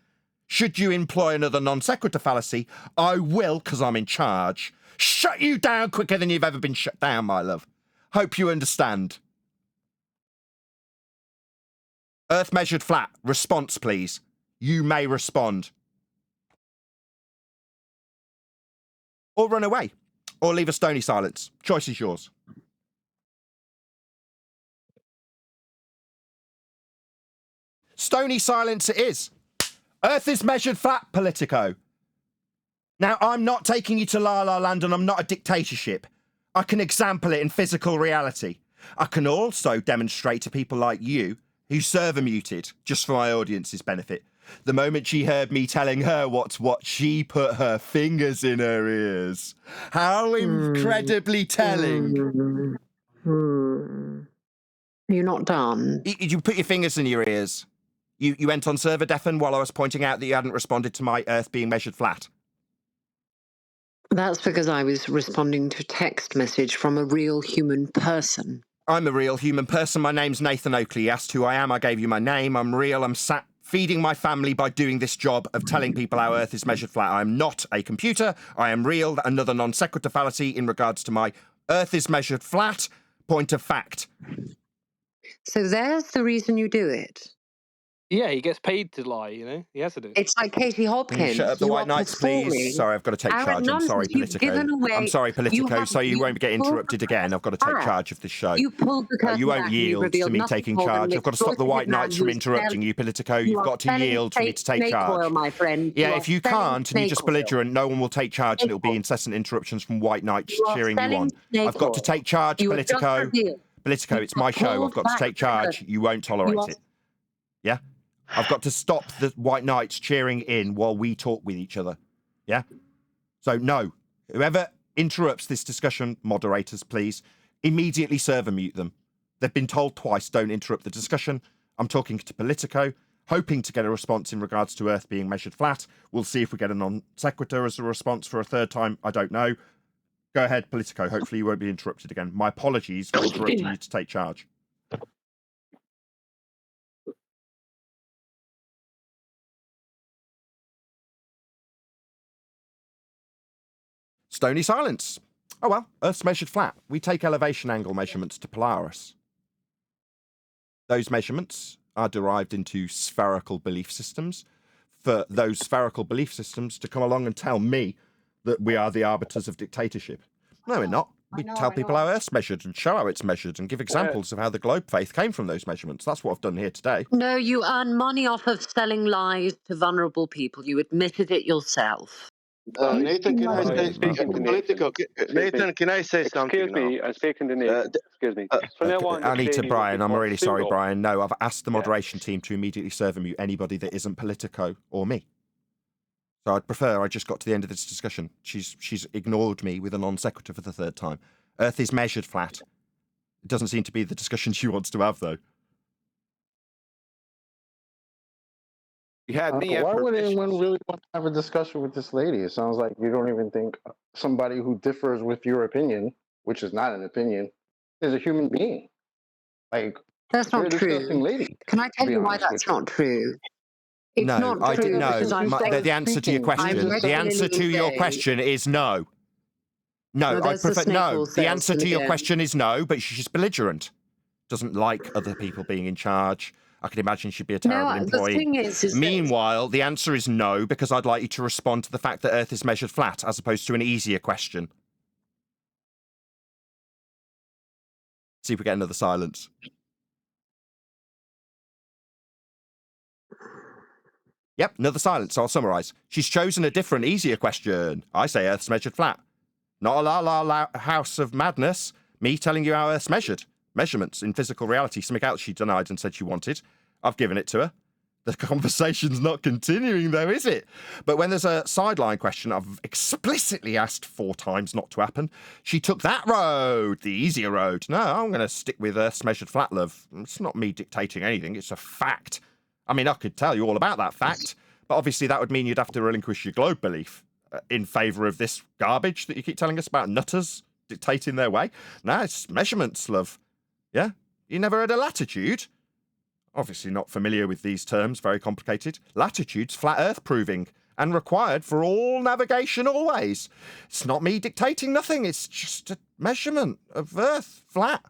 Should you employ another non sequitur fallacy, I will, because I'm in charge. Shut you down quicker than you've ever been shut down, my love. Hope you understand. Earth measured flat. Response, please. You may respond. Or run away. Or leave a stony silence. Choice is yours. Stony silence it is. Earth is measured flat, Politico. Now, I'm not taking you to La La Land and I'm not a dictatorship. I can example it in physical reality. I can also demonstrate to people like you who server muted, just for my audience's benefit. The moment she heard me telling her what she put her fingers in her ears. How incredibly telling. You're not done. You put your fingers in your ears. You went on server deafen while I was pointing out that you hadn't responded to my Earth being measured flat. That's because I was responding to a text message from a real human person. I'm a real human person. My name's Nathan Oakley. You asked who I am. I gave you my name. I'm real. I'm sat feeding my family by doing this job of telling people how Earth is measured flat. I am not a computer. I am real. Another non sequitur fallacy in regards to my Earth is measured flat. Point of fact. So there's the reason you do it. Yeah, he gets paid to lie, you know? He has to do it. It's like Katie Hopkins. Shut up the White Knights, please. Sorry, I've got to take charge. I'm sorry, Politico. I'm sorry, Politico. So you won't get interrupted again. I've got to take charge of this show. You pulled the curtain you won't back, yield to me taking charge. I've got to stop the White Knights from interrupting you, Politico. You've got to yield for me to take charge. Oil, my friend. Yeah, if you can't and you're just belligerent, no one will take charge and it'll be incessant interruptions from White Knights cheering you on. I've got to take charge, Politico. Politico, it's my show. I've got to take charge. You won't tolerate it. Yeah? I've got to stop the White Knights cheering in while we talk with each other. Yeah? So, no. Whoever interrupts this discussion, moderators, please, immediately server mute them. They've been told twice, don't interrupt the discussion. I'm talking to Politico, hoping to get a response in regards to Earth being measured flat. We'll see if we get a non sequitur as a response for a third time. I don't know. Go ahead, Politico. Hopefully you won't be interrupted again. My apologies for interrupting you to take charge. Stony silence. Oh well, Earth's measured flat. We take elevation angle measurements to Polaris. Those measurements are derived into spherical belief systems. For those spherical belief systems to come along and tell me that we are the arbiters of dictatorship. No, we're not. We tell people how Earth's measured and show how it's measured and give examples of how the globe faith came from those measurements. That's what I've done here today. No, you earn money off of selling lies to vulnerable people. You admitted it yourself. Nathan, can I say Nathan, can I say something? Excuse me, I'm speaking to Nathan. Excuse me. I need to, Brian. I'm really sorry, Brian. No, I've asked the moderation team to immediately server mute anybody that isn't Politico or me. So I'd prefer I just got to the end of this discussion. She's ignored me with a non sequitur for the third time. Earth is measured flat. It doesn't seem to be the discussion she wants to have, though. You had me. Why would anyone really want to have a discussion with this lady? It sounds like you don't even think somebody who differs with your opinion, which is not an opinion, is a human being. Like, that's not true. Lady, can I tell you why that's not true? It's no, not I true didn't know. The answer to your question. The answer to your question is no. No, I prefer no. The answer to your question is no, but she's belligerent. Doesn't like other people being in charge. I can imagine she'd be a terrible employee. The thing is meanwhile, the answer is no, because I'd like you to respond to the fact that Earth is measured flat, as opposed to an easier question. See if we get another silence. Yep, another silence. So I'll summarise. She's chosen a different, easier question. I say Earth's measured flat. Not a la house of madness. Me telling you how Earth's measured. Measurements in physical reality. Something else she denied and said she wanted. I've given it to her. The conversation's not continuing, though, is it? But when there's a sideline question I've explicitly asked 4 times not to happen, she took that road, the easier road. No, I'm going to stick with Earth's measured flat, love. It's not me dictating anything. It's a fact. I mean, I could tell you all about that fact, but obviously that would mean you'd have to relinquish your globe belief in favour of this garbage that you keep telling us about nutters dictating their way. No, it's measurements, love. Yeah? You never heard of latitude? obviously not familiar with these terms, very complicated. Latitude's flat Earth proving and required for all navigation always. It's not me dictating nothing, it's just a measurement of Earth flat.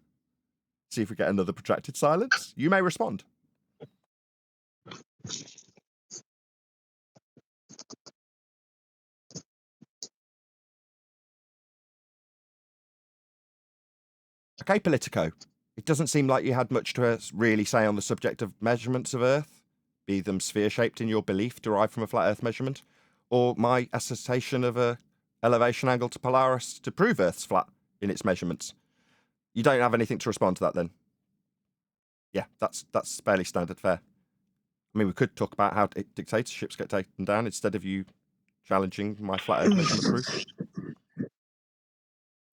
See if we get another protracted silence. You may respond. Okay, Politico. It doesn't seem like you had much to really say on the subject of measurements of Earth, be them sphere-shaped in your belief derived from a flat Earth measurement, or my assertion of a elevation angle to Polaris to prove Earth's flat in its measurements. You don't have anything to respond to that then? Yeah, that's fairly standard fare. I mean, we could talk about how dictatorships get taken down instead of you challenging my flat Earth measurement proof.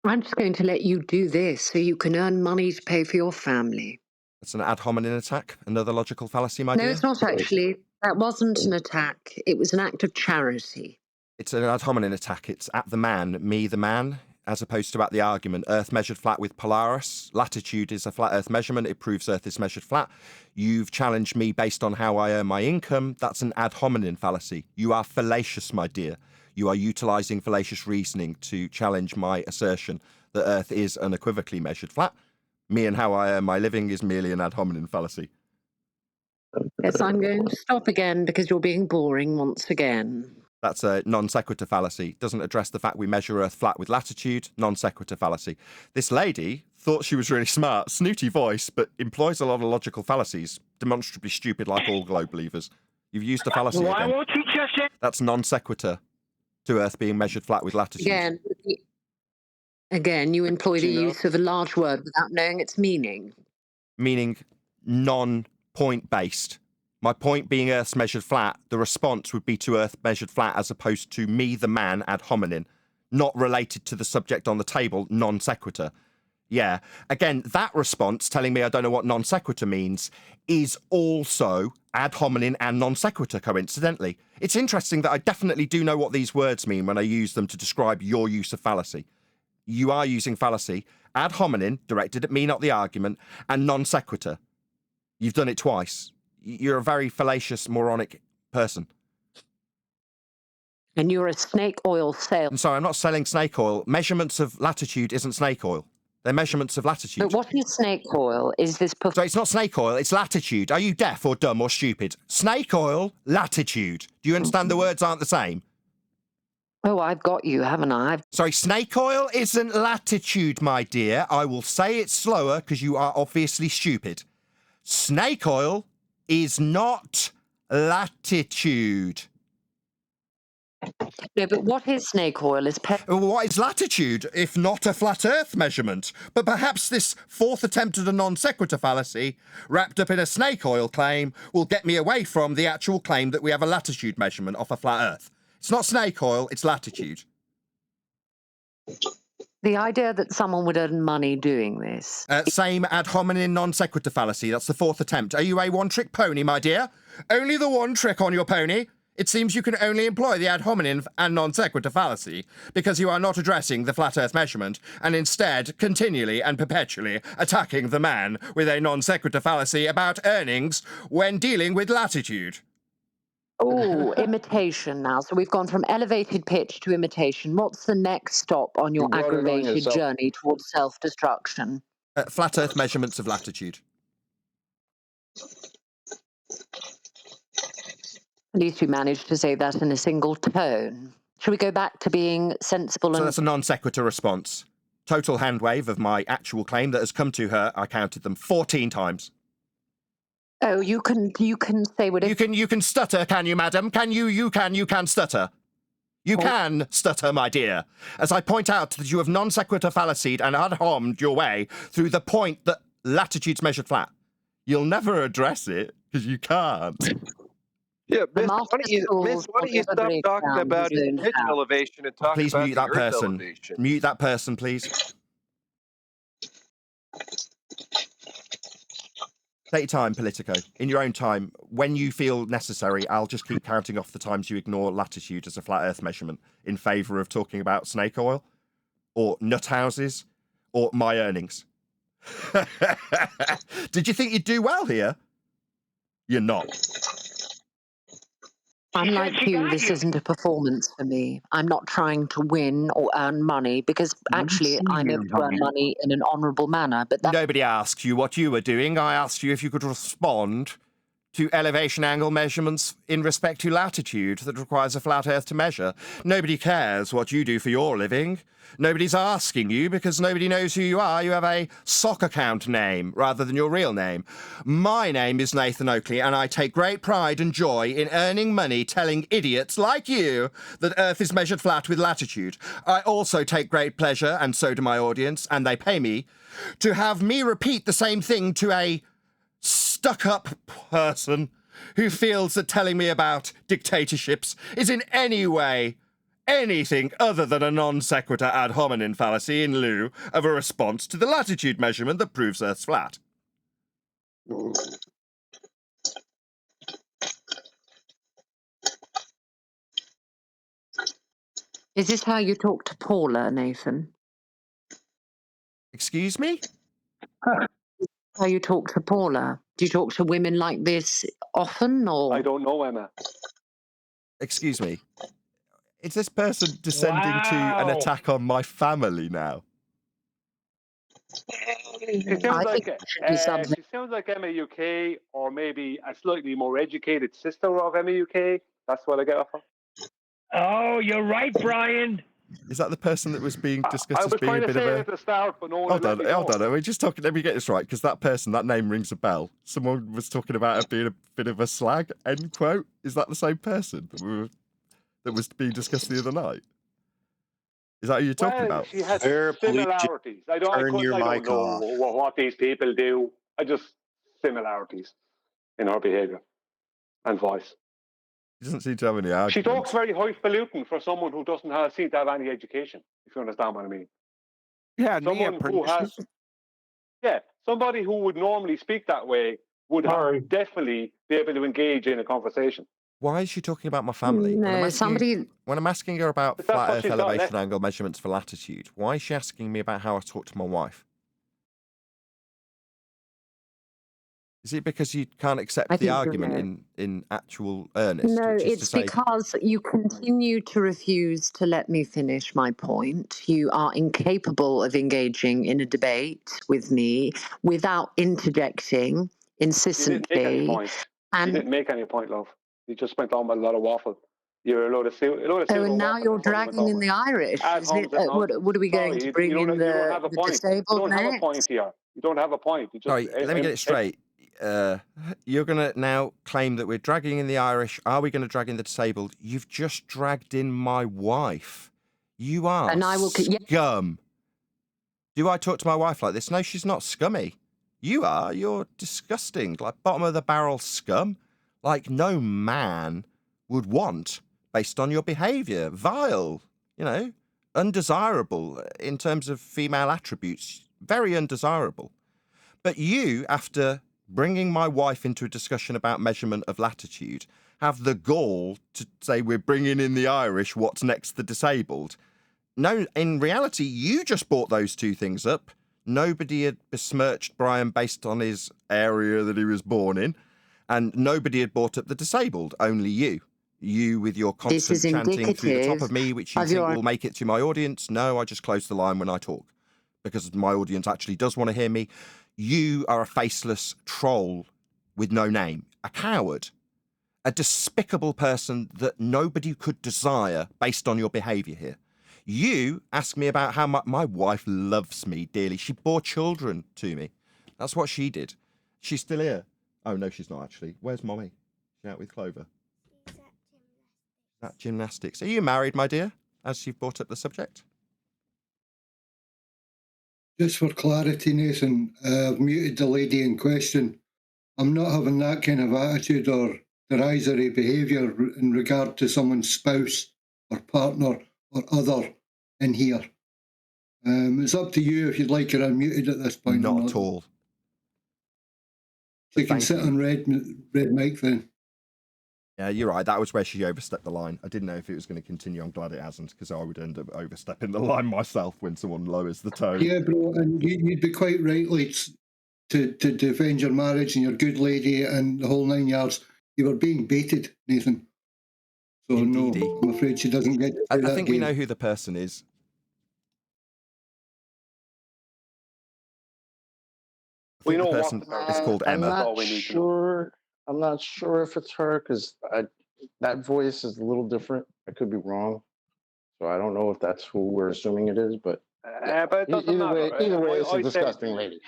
I'm just going to let you do this so you can earn money to pay for your family. That's an ad hominem attack. Another logical fallacy, my dear. No, it's not actually. That wasn't an attack. It was an act of charity. It's an ad hominem attack. It's at the man, me the man, as opposed to at the argument. Earth measured flat with Polaris. Latitude is a flat Earth measurement. It proves Earth is measured flat. You've challenged me based on how I earn my income. That's an ad hominem fallacy. You are fallacious, my dear. You are utilising fallacious reasoning to challenge my assertion that Earth is unequivocally measured flat. Me and how I earn my living is merely an ad hominem fallacy. Yes, I'm going to stop again because you're being boring once again. That's a non sequitur fallacy. Doesn't address the fact we measure Earth flat with latitude. Non sequitur fallacy. This lady thought she was really smart, snooty voice, but employs a lot of logical fallacies. Demonstrably stupid like all globe believers. You've used a fallacy Why again. won't you just say? That's non sequitur to Earth being measured flat with latitude. Again, you employ the use of a large word without knowing its meaning. Meaning non-point based. My point being Earth's measured flat, the response would be to Earth measured flat as opposed to me, the man, ad hominem, not related to the subject on the table, non sequitur. Yeah. Again, that response, telling me I don't know what non sequitur means, is also ad hominem and non sequitur, coincidentally. It's interesting that I definitely do know what these words mean when I use them to describe your use of fallacy. You are using fallacy, ad hominem, directed at me, not the argument, and non sequitur. You've done it twice. You're a very fallacious, moronic person. And you're a snake oil salesman. I'm sorry, I'm not selling snake oil. Measurements of latitude isn't snake oil. They're measurements of latitude. But what is snake oil? Is this... So it's not snake oil, it's latitude. Are you deaf or dumb or stupid? Snake oil, latitude. Do you understand the words aren't the same? Oh, I've got you, haven't I? Sorry, snake oil isn't latitude, my dear. I will say it slower because you are obviously stupid. Snake oil is not latitude. No, but what is snake oil? What is latitude, if not a flat Earth measurement? But perhaps this fourth attempt at a non sequitur fallacy, wrapped up in a snake oil claim, will get me away from the actual claim that we have a latitude measurement off a flat Earth. It's not snake oil, it's latitude. The idea that someone would earn money doing this. Same ad hominem non sequitur fallacy. That's the fourth attempt. Are you a one-trick pony, my dear? Only the one trick on your pony? It seems you can only employ the ad hominem and non sequitur fallacy because you are not addressing the flat Earth measurement and instead continually and perpetually attacking the man with a non sequitur fallacy about earnings when dealing with latitude. Oh, imitation now. So we've gone from elevated pitch to imitation. What's the next stop on your aggravated journey towards self-destruction? Flat Earth measurements of latitude. At least you managed to say that in a single tone. Shall we go back to being sensible and... So that's a non sequitur response. Total hand wave of my actual claim that has come to her. I counted them 14 times. Oh, you can say whatever... You can stutter, can you, madam? Can you can stutter. You can stutter, my dear. As I point out that you have non sequitur fallacied and ad hommed your way through the point that latitude's measured flat. You'll never address it, because you can't. Yeah, Miss, why don't you stop talking about his pitch elevation and talk please about mute that the Earth person. elevation? Mute that person, please. Take your time, Politico. In your own time, when you feel necessary, I'll just keep counting off the times you ignore latitude as a flat Earth measurement in favour of talking about snake oil, or nut houses, or my earnings. Did you think you'd do well here? You're not. I'm like you, this isn't a performance for me. I'm not trying to win or earn money because actually I'm able to earn money in an honourable manner. But Nobody asked you what you were doing. I asked you if you could respond to elevation angle measurements in respect to latitude that requires a flat Earth to measure. Nobody cares what you do for your living. Nobody's asking you because nobody knows who you are. You have a sock account name rather than your real name. My name is Nathan Oakley, and I take great pride and joy in earning money telling idiots like you that Earth is measured flat with latitude. I also take great pleasure, and so do my audience, and they pay me, to have me repeat the same thing to a stuck-up person who feels that telling me about dictatorships is in any way anything other than a non sequitur ad hominem fallacy in lieu of a response to the latitude measurement that proves Earth's flat. is this how you talk to Paula, Nathan? Excuse me? How you talk to Paula? Do you talk to women like this often, or? I don't know, Emma. Excuse me. Is this person descending to an attack on my family now? She sounds like Emma UK, or maybe a slightly more educated sister of Emma UK. That's what I get off her. Oh, you're right, Brian. Is that the person that was being discussed I as was being trying a to bit say of it a... at the start, but no one Hold let on, me know. we're just talking, let me get this right, because that person, that name rings a bell. Someone was talking about her being a bit of a slag, end quote. Is that the same person that was being discussed the other night? Is that who you're talking about? She has Sir, please similarities. I turn your don't mic know off. what these people do. I just similarities in her behaviour and voice. He doesn't seem to have any arguments. She talks very highfalutin for someone who doesn't seem to have any education, if you understand what I mean. Yeah, Someone who has, somebody who would normally speak that way would definitely be able to engage in a conversation. Why is she talking about my family? No, When I'm asking her about But that's flat what Earth she's got elevation left. angle measurements for latitude, why is she asking me about how I talk to my wife? Is it because you can't accept the argument in actual earnest? No, which is it's to say, because you continue to refuse to let me finish my point. You are incapable of engaging in a debate with me without interjecting insistently. You didn't make any point. You didn't make any point, love. You just went on with a lot of waffle. You're a load of pseudo and now waffle. you're dragging in the Irish. Is it, what are we going to bring in the disabled You don't have a next? point here. You don't have a point. You just, sorry, let me get it straight. You're going to now claim that we're dragging in the Irish. Are we going to drag in the disabled? You've just dragged in my wife. You are scum. Do I talk to my wife like this? No, she's not scummy. You are. You're disgusting. Like bottom of the barrel scum. Like no man would want based on your behaviour. Vile. Undesirable in terms of female attributes. Very undesirable. But you, after bringing my wife into a discussion about measurement of latitude, have the gall to say we're bringing in the Irish, what's next, the disabled. No, in reality, you just brought those two things up. Nobody had besmirched Brian based on his area that he was born in, and nobody had brought up the disabled, only you. You with your constant chanting through the top of me, which you think will make it to my audience. No, I just close the line when I talk, because my audience actually does want to hear me. You are a faceless troll with no name, a coward, a despicable person that nobody could desire based on your behaviour here. You ask me about how my wife loves me dearly. She bore children to me. That's what she did. She's still here. Oh, no, she's not actually. Where's Mommy? She's out with Clover. At gymnastics. Are you married, my dear, as you've brought up the subject? Just for clarity, Nathan, I've muted the lady in question. I'm not having that kind of attitude or derisory behaviour in regard to someone's spouse or partner or other in here. It's up to you if you'd like her unmuted at this point. Not at all. She can sit on red mic then. Yeah, you're right. That was where she overstepped the line. I didn't know if it was going to continue. I'm glad it hasn't, because I would end up overstepping the line myself when someone lowers the tone. Yeah, bro, and you'd be quite right. Like, to defend your marriage and your good lady and the whole 9 yards. You were being baited, Nathan. So Indeedy. no, I'm afraid she doesn't get to play that I think game. we know who the person is. I think the person is called Emma. I'm not sure if it's her because that voice is a little different. I could be wrong, so I don't know if that's who we're assuming it is. But but it doesn't matter. Either way, it's a I'd say- disgusting lady.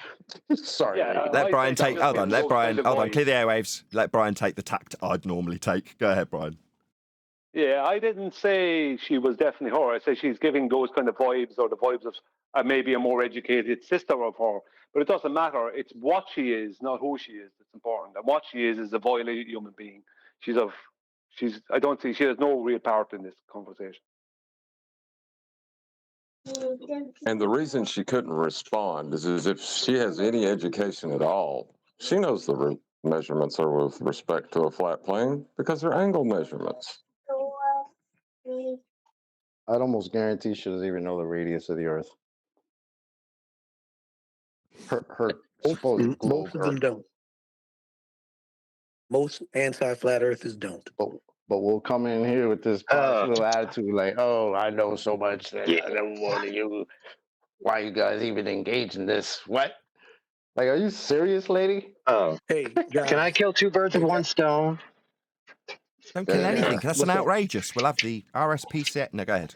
Sorry. Yeah, Let I'd Brian say take. that Hold was on. those Let Brian. kind of Hold on. vibes. Clear the airwaves. Let Brian take the tact I'd normally take. Go ahead, Brian. Yeah, I didn't say she was definitely her. I say she's giving those kind of vibes, or the vibes of maybe a more educated sister of her. But it doesn't matter. It's what she is, not who she is, that's important. And what she is a violated human being. I don't see, she has no real part in this conversation. And the reason she couldn't respond is if she has any education at all, she knows the measurements are with respect to a flat plane because they're angle measurements. I'd almost guarantee she doesn't even know the radius of the Earth. Her supposed globe. Most of them don't. Most anti-flat earthers don't. But we'll come in here with this little attitude like, oh, I know so much that I don't want to you. Why you guys even engage in this? What? Like, are you serious, lady? Oh, hey, guys. Can I kill two birds with one stone? Don't kill anything. That's an outrageous. We'll have the RSPCA. No, go ahead.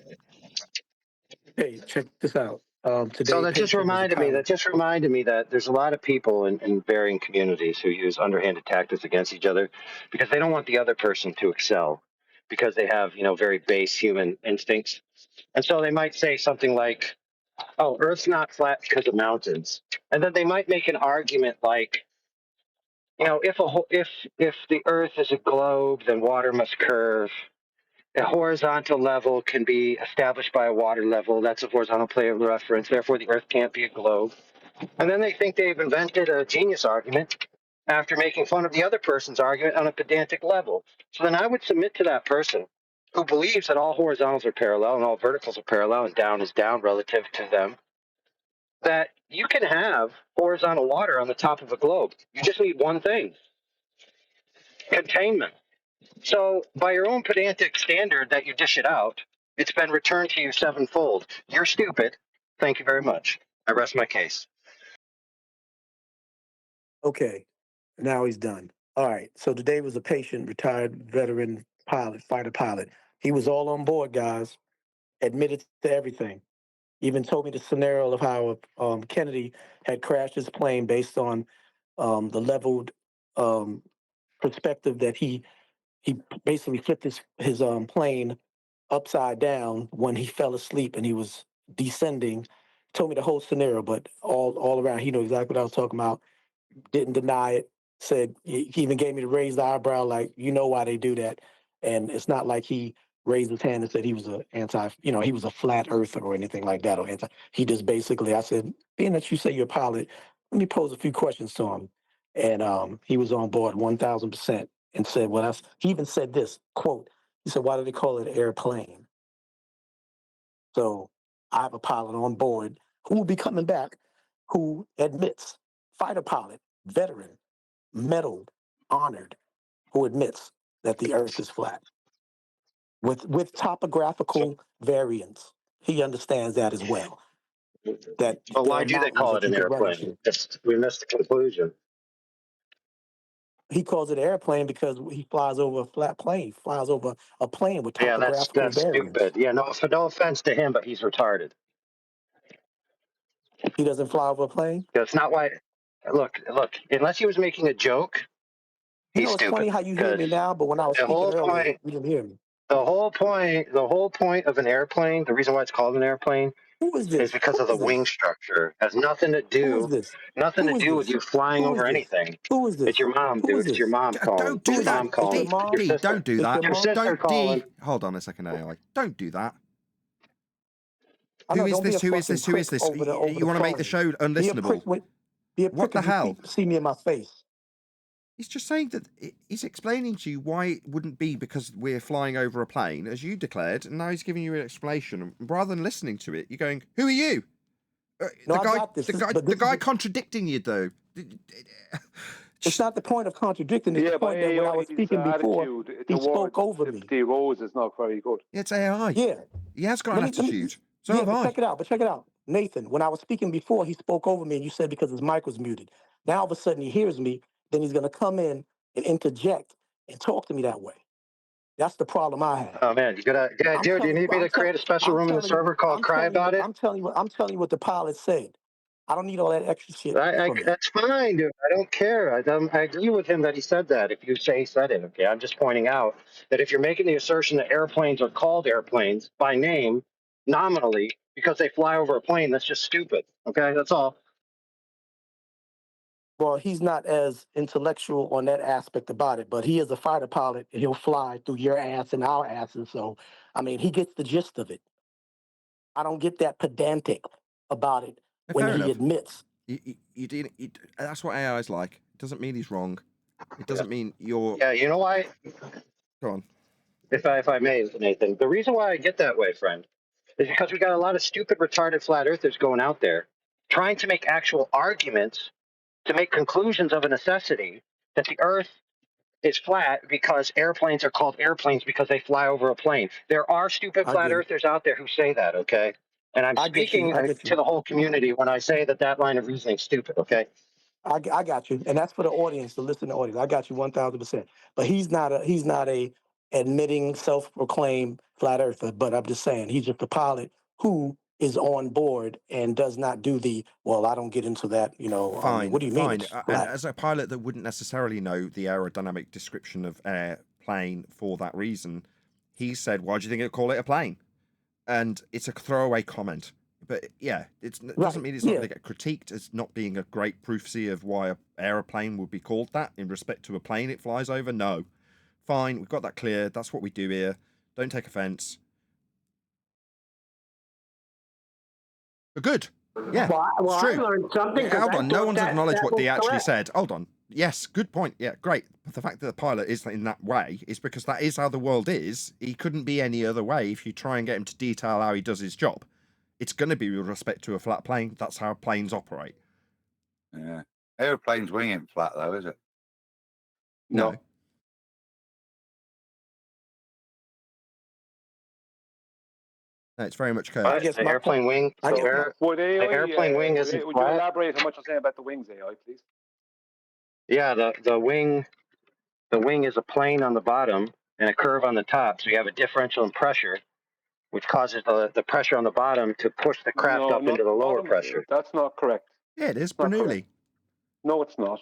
Hey, check this out. Today So that just reminded me that there's a lot of people in varying communities who use underhanded tactics against each other because they don't want the other person to excel because they have, very base human instincts. And so they might say something like, oh, Earth's not flat because of mountains. And then they might make an argument like, if the Earth is a globe, then water must curve. A horizontal level can be established by a water level. That's a horizontal plane of reference. Therefore, the Earth can't be a globe. And then they think they've invented a genius argument after making fun of the other person's argument on a pedantic level. So then I would submit to that person who believes that all horizontals are parallel and all verticals are parallel and down is down relative to them, that you can have horizontal water on the top of a globe. You just need one thing: containment. So, by your own pedantic standard that you dish it out, it's been returned to you sevenfold. You're stupid. Thank you very much. I rest my case. Okay, now he's done. All right, so today was a patient, retired veteran pilot, fighter pilot. He was all on board, guys, admitted to everything. Even told me the scenario of how Kennedy had crashed his plane based on the leveled perspective that he basically flipped his plane upside down when he fell asleep and he was descending. Told me the whole scenario, but all around, he knew exactly what I was talking about. Didn't deny it. Said he even gave me the raised eyebrow, like, you know why they do that. And it's not like he raised his hand and said he was he was a flat earther or anything like that. Or anti. He just basically, I said, being that you say you're a pilot, let me pose a few questions to him. And he was on board 1,000% and said, well, he even said this, quote, he said, why do they call it an airplane? So I have a pilot on board who will be coming back who admits, fighter pilot, veteran, medaled, honored, who admits that the Earth is flat. With topographical variance, he understands that as well. That But why do they call it an airplane? We missed the conclusion. He calls it an airplane because he flies over a flat plane, flies over a plane with topographical that's variance. stupid. Yeah, no offense to him, but he's retarded. He doesn't fly over a plane? That's not why. Look, unless he was making a joke, he's it's stupid. Funny how you hear me now, but when I was speaking earlier, you didn't hear me. The whole point of an airplane, the reason why it's called an airplane, is because of the wing structure. It has nothing to do with you flying over anything. Who is this? It's your mom, dude. It's your mom calling. Don't do that. D, don't do that. Your sister calling. D, hold on a second, AI. Don't do that. Who is this? Who is this? Who is this? You want to make the show unlistenable? What the hell? See me in my face. He's just saying that he's explaining to you why it wouldn't be because we're flying over a plane, as you declared, and now he's giving you an explanation. Rather than listening to it, you're going, "Who are you?" The guy contradicting you, though. It's not the point of contradicting. It's the point that when I was speaking before, he spoke over me. The rose is not very good. It's AI. Yeah. He has got an attitude. So have but I. check it out. But check it out. Nathan, when I was speaking before, he spoke over me, and you said because his mic was muted. Now all of a sudden he hears me, then he's going to come in and interject and talk to me that way. That's the problem I have. Oh man, dude, do you need me to create a special room in the server called Cry About It? I'm telling you what the pilot said. I don't need all that extra shit. That's fine, dude. I don't care. I agree with him that he said that. If you say he said it, okay. I'm just pointing out that if you're making the assertion that airplanes are called airplanes by name, nominally, because they fly over a plane, that's just stupid. Okay, that's all. Well, he's not as intellectual on that aspect about it, but he is a fighter pilot, and he'll fly through your ass and our asses. So, I mean, he gets the gist of it. I don't get that pedantic about it when he admits. That's what AI is like. It doesn't mean he's wrong. It doesn't mean you're... Yeah, you know why? Go on. If I may, Nathan, the reason why I get that way, friend, is because we got a lot of stupid, retarded flat earthers going out there trying to make actual arguments to make conclusions of a necessity that the earth is flat because airplanes are called airplanes because they fly over a plane. There are stupid flat earthers out there who say that, okay? And I'm speaking to the whole community when I say that line of reasoning is stupid, okay? I got you, and that's for the audience, the listening audience. I got you 1,000%. But he's not a admitting self-proclaimed flat earther. But I'm just saying he's just a pilot who is on board and does not do the I don't get into that. Fine. What do you mean? And as a pilot that wouldn't necessarily know the aerodynamic description of airplane for that reason, he said, "Why do you think it'll call it a plane?" And it's a throwaway comment. But yeah, it doesn't mean it's not going to get critiqued as not being a great proofsy of why an aeroplane would be called that in respect to a plane it flies over. No. Fine, we've got that clear. That's what we do here. Don't take offense. But good. Yeah, it's true. I learned something. Yeah, hold on, no one's acknowledged what Dee actually correct. said. Hold on. Yes, good point. Yeah, great. But the fact that the pilot is in that way is because that is how the world is. He couldn't be any other way if you try and get him to detail how he does his job. It's going to be with respect to a flat plane. That's how planes operate. Yeah. Aeroplane's wing ain't flat, though, is it? No. No, it's very much curved. I guess an airplane wing. An airplane wing isn't Would flat. you elaborate on what you're saying about the wings, AI, please? Yeah, the wing is a plane on the bottom and a curve on the top. So you have a differential in pressure, which causes the pressure on the bottom to push the craft up into the lower pressure. That's not correct. Yeah, it is. Bernoulli. No, it's not.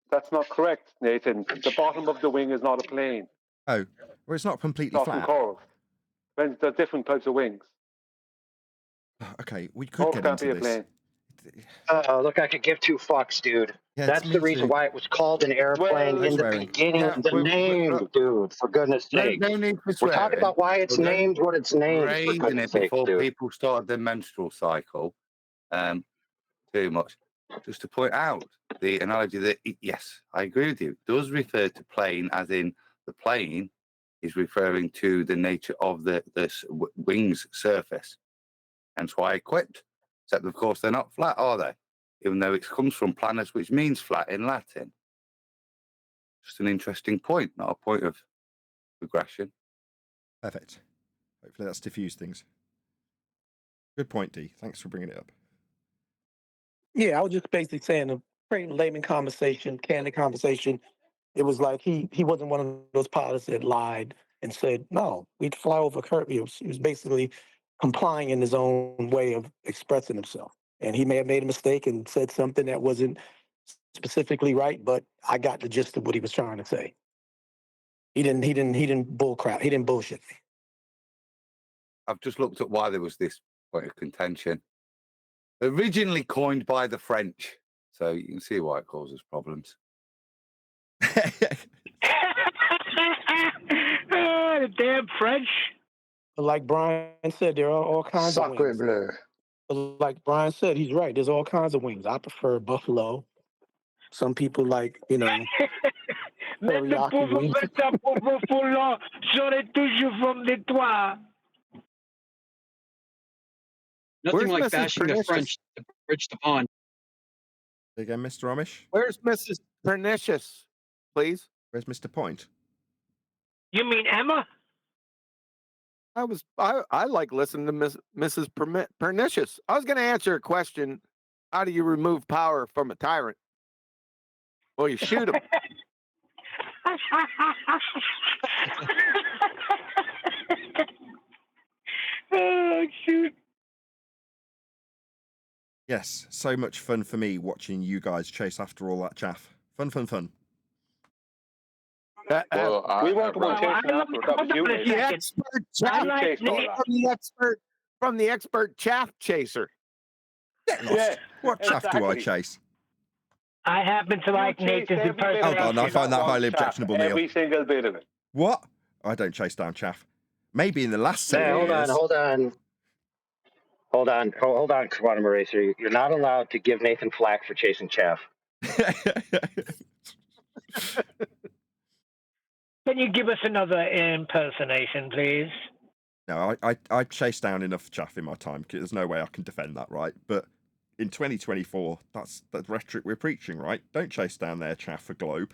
That's not correct, Nathan. The bottom of the wing is not a plane. Oh, well, it's not completely It's flat. not curved. There are different types of wings. Okay, we could get into this. Oh, look, I could give two fucks, dude. Yeah, that's the reason why it was called an airplane in the beginning. The name, dude, for goodness sake. No need for We're talking about why it's named what it's named. For Raising goodness it sake, before dude. people started the menstrual cycle. Too much. Just to point out the analogy that, yes, I agree with you, it does refer to plane as in the plane is referring to the nature of the wing's surface. Hence why I quit. Except, of course, they're not flat, are they? Even though it comes from planus, which means flat in Latin. Just an interesting point, not a point of regression. Perfect. Hopefully that's diffused things. Good point, Dee. Thanks for bringing it up. Yeah, I was just basically saying a very layman conversation, candid conversation. It was like he wasn't one of those pilots that lied and said, no, we'd fly over curve. He was basically complying in his own way of expressing himself. And he may have made a mistake and said something that wasn't specifically right, but I got the gist of what he was trying to say. He didn't bull crap. He didn't bullshit me. I've just looked at why there was this point of contention. Originally coined by the French, so you can see why it causes problems. The damn French. Like Brian said, there are all kinds of wings. Like Brian said, he's right. There's all kinds of wings. I prefer buffalo. Some people like, teriyaki wings. Nothing like bashing the French to bridge the pond. Again, Mr. Amish. Where's Mrs. Pernicious, please? Where's Mr. Point? You mean Emma? I like listening to Mrs. Pernicious. I was going to answer a question. How do you remove power from a tyrant? Well, you shoot him. Oh, shoot. Yes, so much fun for me watching you guys chase after all that chaff. Fun, fun, fun. Well, we weren't the one chasing after it. That was you, The expert chaff from the expert chaff chaser. Yeah, what chaff do I chase? I happen to like Nathan's impersonation. Hold on, I find that highly objectionable, Neil. Every single bit of it. What? I don't chase down chaff. Maybe in the last Hey, series. hold on, Quantum Eraser. You're not allowed to give Nathan flack for chasing chaff. Can you give us another impersonation, please? No, I chased down enough chaff in my time. There's no way I can defend that, right? But in 2024, that's the rhetoric we're preaching, right? Don't chase down their chaff for Globe.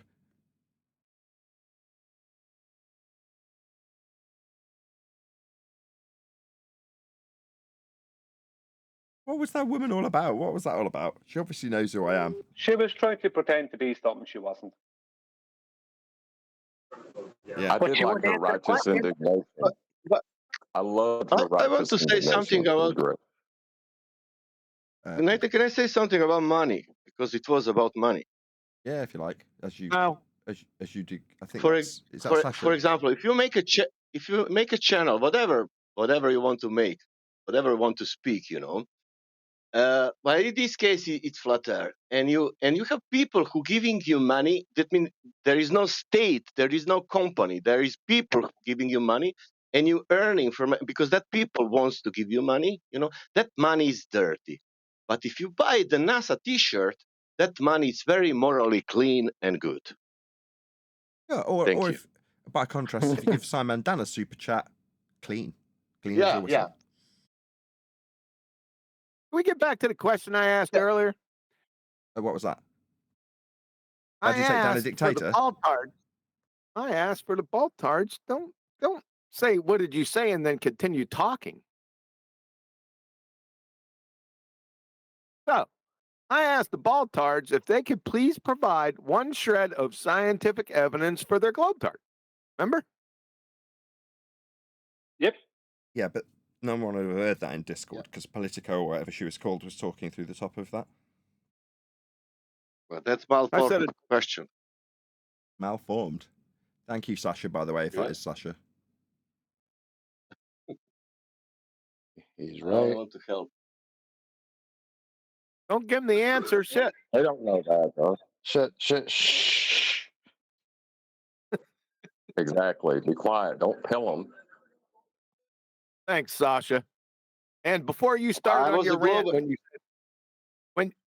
What was that woman all about? What was that all about? She obviously knows who I am. She was trying to pretend to be something she wasn't. Yeah, I did like her righteous indignation. I loved her righteous I want to say something about. Nathan, can I say something about money? Because it was about money. Yeah, if you like, as you do. I think. For example, if you make a channel, whatever you want to make, whatever you want to speak, but in this case, it's flat earth, and you have people who giving you money. That means there is no state, there is no company, there is people giving you money, and you earning from it because that people wants to give you money. That money is dirty. But if you buy the NASA T-shirt, that money is very morally clean and good. Yeah, or if, by contrast, if you give Simon Dan a super chat, clean. As your whistle. Can we get back to the question I asked earlier? What was that? I How do you take down a asked dictator? for the Baltards. I asked for the Baltards. Don't say what did you say and then continue talking. So I asked the Baltards if they could please provide one shred of scientific evidence for their Globetard. Remember? Yep. Yeah, but no one ever heard that in Discord because Politico or whatever she was called was talking through the top of that. Well, that's malformed question. Malformed. Thank you, Sasha, by the way, if that is Sasha. He's I right. want to help. Don't give them the answer. Shit. They don't know that, though. Shh. Exactly. Be quiet. Don't pill them. Thanks, Sasha. And before you started on your rant,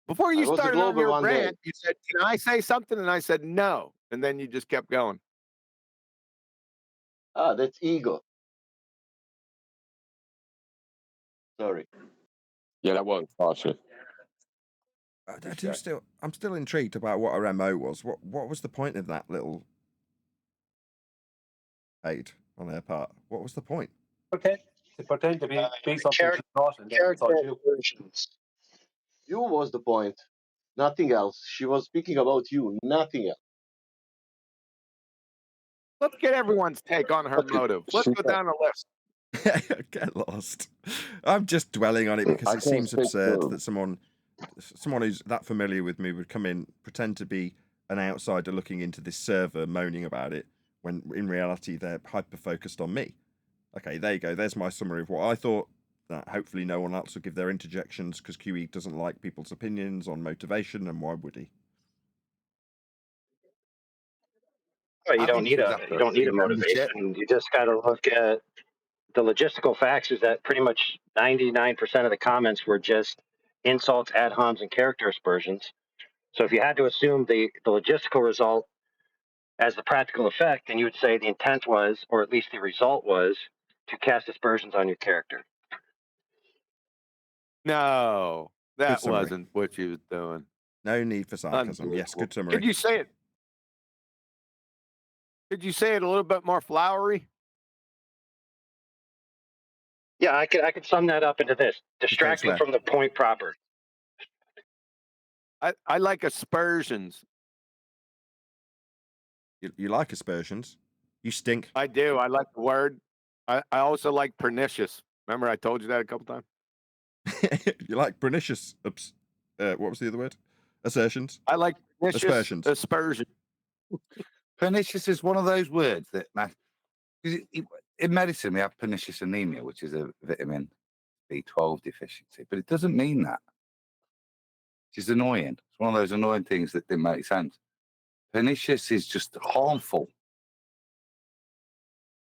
before you started on your rant, you said, "Can I say something?" And I said, "No." And then you just kept going. That's ego. Sorry. Yeah, that wasn't Sasha. I'm still intrigued about what her MO was. What was the point of that little aid on her part? What was the point? Okay. To pretend to be something she's not and get inside you. You was the point. Nothing else. She was speaking about you. Nothing else. Let's get everyone's take on her motive. Let's go down the list. Get lost. I'm just dwelling on it because it seems absurd that someone who's that familiar with me would come in, pretend to be an outsider looking into this server, moaning about it, when in reality they're hyper-focused on me. Okay, there you go. There's my summary of what I thought. Hopefully no one else will give their interjections because QE doesn't like people's opinions on motivation, and why would he? Well, you don't need a motivation. You just got to look at the logistical facts. Is that pretty much 99% of the comments were just insults, ad homs, and character aspersions. So if you had to assume the logistical result as the practical effect, then you would say the intent was, or at least the result was, to cast aspersions on your character. No, that wasn't what she was doing. No need for sarcasm. Yes, good summary. Could you say it? Could you say it a little bit more flowery? Yeah, I could sum that up into this: distracting from the point proper. I like aspersions. You like aspersions? You stink. I do. I like the word. I also like pernicious. Remember, I told you that a couple times. You like pernicious. What was the other word? Assertions. I like pernicious aspersions. Aspersion. Pernicious is one of those words that, in medicine, we have pernicious anemia, which is a vitamin B12 deficiency, but it doesn't mean that. Which is annoying. It's one of those annoying things that didn't make sense. Pernicious is just harmful.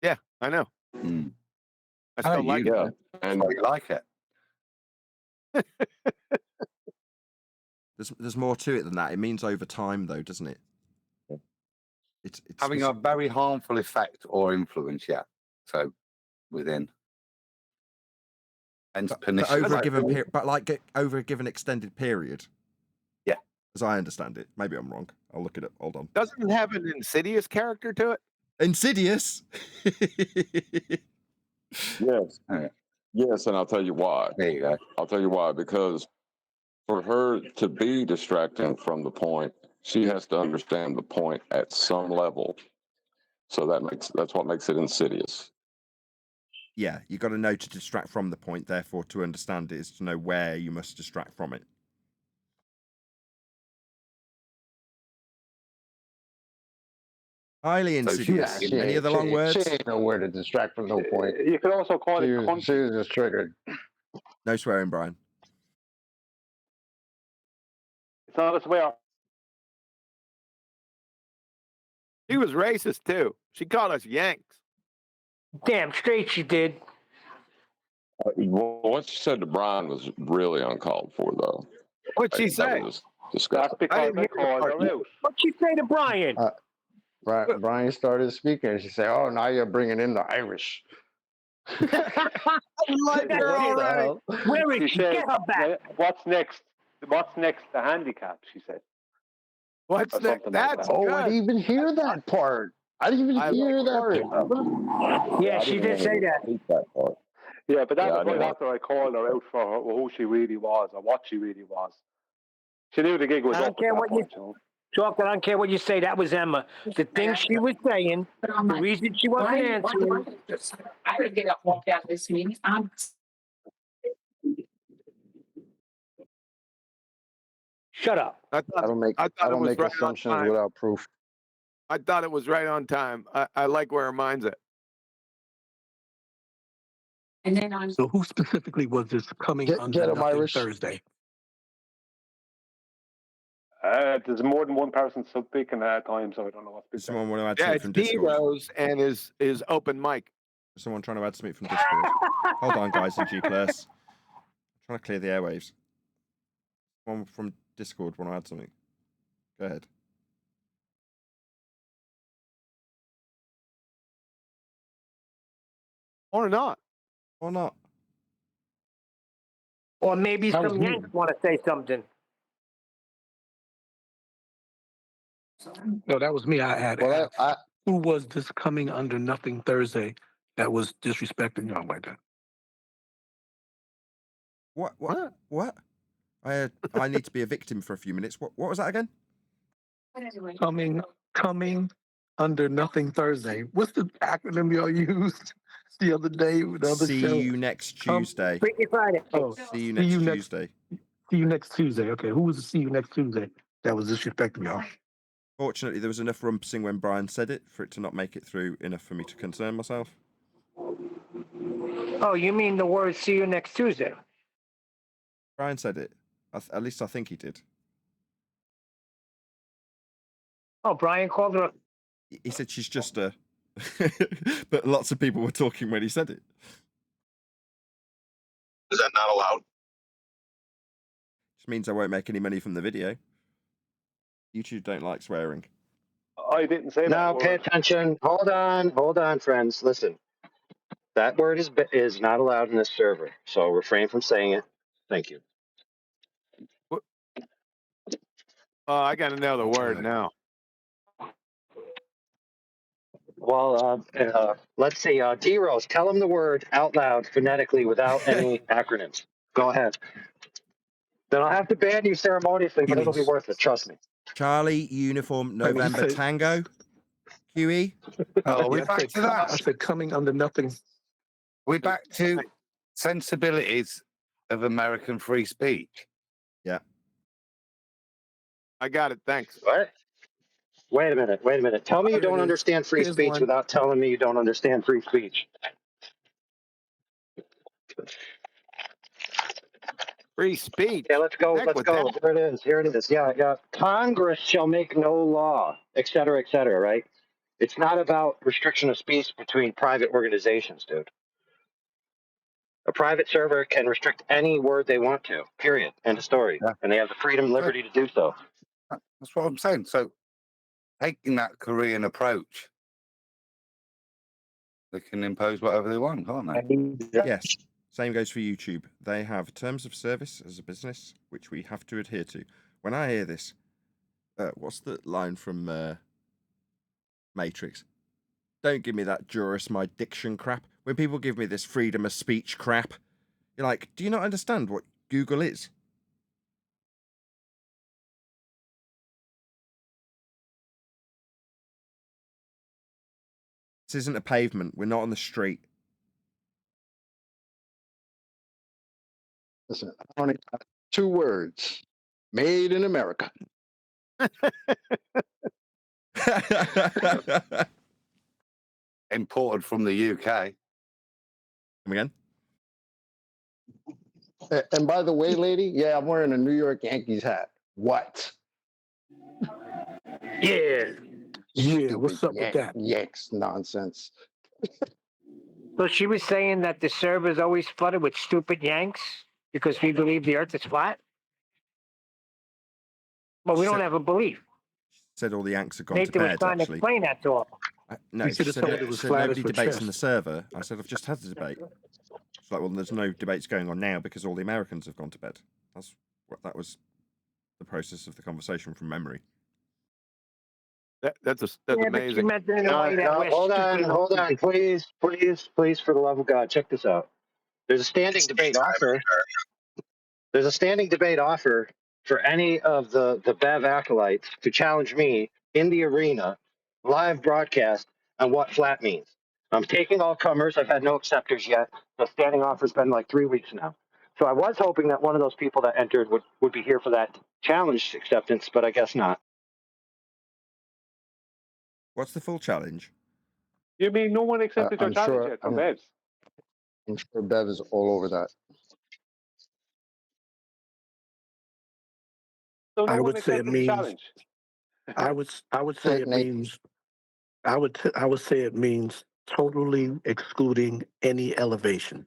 Yeah, I know. I still like it. And you like it. There's more to it than that. It means over time, though, doesn't it? It's having a very harmful effect or influence, yeah. So within. And over a given period, but like over a given extended period. Yeah. As I understand it. Maybe I'm wrong. I'll look it up. Hold on. Doesn't it have an insidious character to it? Insidious? Yes. Yes, and I'll tell you why. There you go. I'll tell you why. Because for her to be distracting from the point, she has to understand the point at some level. So that's what makes it insidious. Yeah, you got to know to distract from the point. Therefore, to understand it is to know where you must distract from it. Highly insidious. Any other long words? She ain't nowhere to distract from no point. You could also call it cunt. She was just triggered. No swearing, Brian. It's not a swear. She was racist too. She called us Yanks. Damn straight she did. What she said to Brian was really uncalled for, though. What'd she say? That's because I called her out. What'd she say to Brian? Brian started speaking, and she said, "Oh, now you're bringing in the Irish." I like her already. Where is she? said, Get her back. What's next? What's next? The handicap, she said. What's next? That's I didn't even hear that part. I didn't even hear that part. Yeah, she did say that. Yeah, but that was right I after I called her out for who she really was or what she really was. She knew the gig was I don't up. care what you talk. I don't care what you say. That was Emma. The thing she was saying, the reason she wasn't answering. I gotta get up, walk out this meeting. Shut up. I don't make assumptions without proof. I thought it was right on time. I like where her mind's at. And then So who specifically was this coming under him, Nothing Irish. Thursday? There's more than one person speaking at a time, so I don't know what's Someone want to add Yeah, something it's from Discord? D-Rose and his open mic. Someone trying to add something from Discord? Hold on, guys, in G+. Trying to clear the airwaves. Someone from Discord want to add something? Go ahead. Or not. Or not. Or maybe That was some me. Yanks want to say something. No, that was me. I had Well, who was this coming under Nothing Thursday that was disrespecting y'all like that? What? I need to be a victim for a few minutes. What was that again? Coming under Nothing Thursday. What's the acronym y'all used the other day with the other See show? you next Tuesday. Freaky Friday. Oh, See you next Tuesday. See you next Tuesday. Okay, who was the See You Next Tuesday that was disrespecting y'all? Fortunately, there was enough rumpusing when Brian said it for it to not make it through enough for me to concern myself. Oh, you mean the word "see you next Tuesday"? Brian said it. At least I think he did. Oh, Brian called her. He said she's just a. But lots of people were talking when he said it. Is that not allowed? Which means I won't make any money from the video. YouTube don't like swearing. I didn't say that. Now, pay attention. Hold on, friends. Listen, that word is not allowed in this server, so refrain from saying it. Thank you. Oh, I got to know the word now. Well, let's see. D-Rose, tell him the word out loud phonetically without any acronyms. Go ahead. Then I'll have to ban you ceremoniously, but it'll be worth it. Trust me. Charlie, Uniform, November, said- Tango, QE. Oh, we're Yeah, back to I that. said coming under nothing. We're back to sensibilities of American free speech. Yeah. I got it. Thanks. What? Wait a minute. Tell me you don't understand free Here's speech one. without telling me you don't understand free speech. Free speech. Okay, let's go. Heck Let's with go. that. Here it is. Yeah. Congress shall make no law, et cetera, right? It's not about restriction of speech between private organizations, dude. A private server can restrict any word they want to, period. End of story. Yeah. And they have the freedom and liberty to do so. That's what I'm saying. So, taking that Korean approach, they can impose whatever they want, can't they? Yes. Same goes for YouTube. They have terms of service as a business, which we have to adhere to. When I hear this, what's the line from Matrix? Don't give me that Juris my diction crap. When people give me this freedom of speech crap, you're like, do you not understand what Google is? This isn't a pavement. We're not on the street. Listen, I only got 2 words: made in America. Imported from the UK. Come again? And by the way, lady, yeah, I'm wearing a New York Yankees hat. What? Yeah. Yeah, what's up with that? Yanks nonsense. So she was saying that the server is always flooded with stupid Yanks because we believe the Earth is flat. But we don't have a belief. Said all the Yanks have gone Nathan to was bed, trying to actually. explain that to her. No, You she should have said, told her it was said flat nobody as her debates in the chest. server. I said, I've just had the debate. She's like, well, there's no debates going on now because all the Americans have gone to bed. That was the process of the conversation from memory. That's Yeah, but amazing. she meant it in a way that we're Hold stupid. on. Please, for the love of God, check this out. There's a standing debate offer. There's a standing debate offer for any of the Bev acolytes to challenge me in the arena, live broadcast, on what flat means. I'm taking all comers. I've had no acceptors yet. The standing offer's been like 3 weeks now. So I was hoping that one of those people that entered would be here for that challenge acceptance, but I guess not. What's the full challenge? You mean no one accepted your I'm challenge sure. yet from Bevs? I'm sure Bev is all over that. So no I one would say it accepted the means. challenge. I would say it means. I would say it means totally excluding any elevation.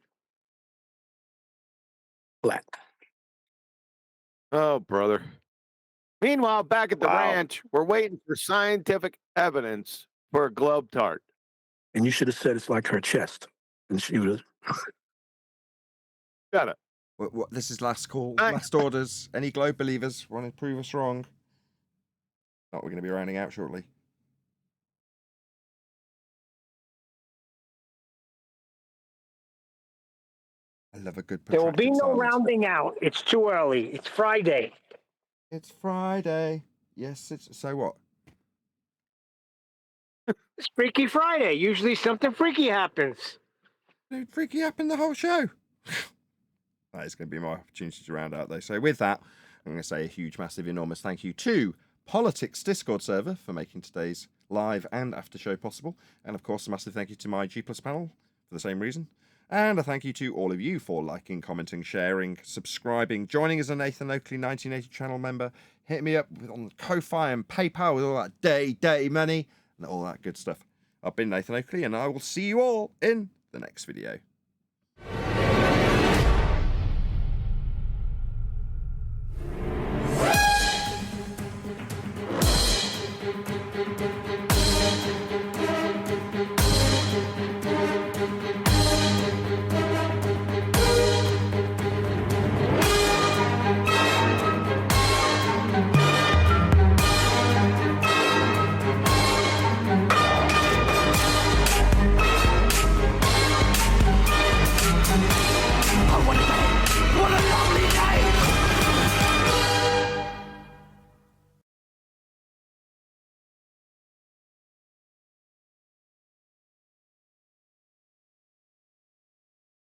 Flat. Oh, brother. Meanwhile, back at the Wow. ranch, we're waiting for scientific evidence for a globe tart. And you should have said it's like her chest. And she would have. Got it. What, this is last call, last orders. Any globe believers want to prove us wrong? Not, we're going to be rounding out shortly. I love a good There will be protracted no silence. rounding out. It's too early. It's Friday. It's Friday. Yes, it's so what? It's Freaky Friday. Usually something freaky happens. Dude, freaky happened the whole show. That is going to be my opportunity to round out, though. So with that, I'm going to say a huge, massive, enormous thank you to Politics Discord server for making today's live and after show possible. And of course, a massive thank you to my G Plus panel for the same reason. And a thank you to all of you for liking, commenting, sharing, subscribing, joining as a Nathan Oakley 1980 channel member. Hit me up on Ko-Fi and PayPal with all that dirty money and all that good stuff. I've been Nathan Oakley, and I will see you all in the next video. What a lovely day!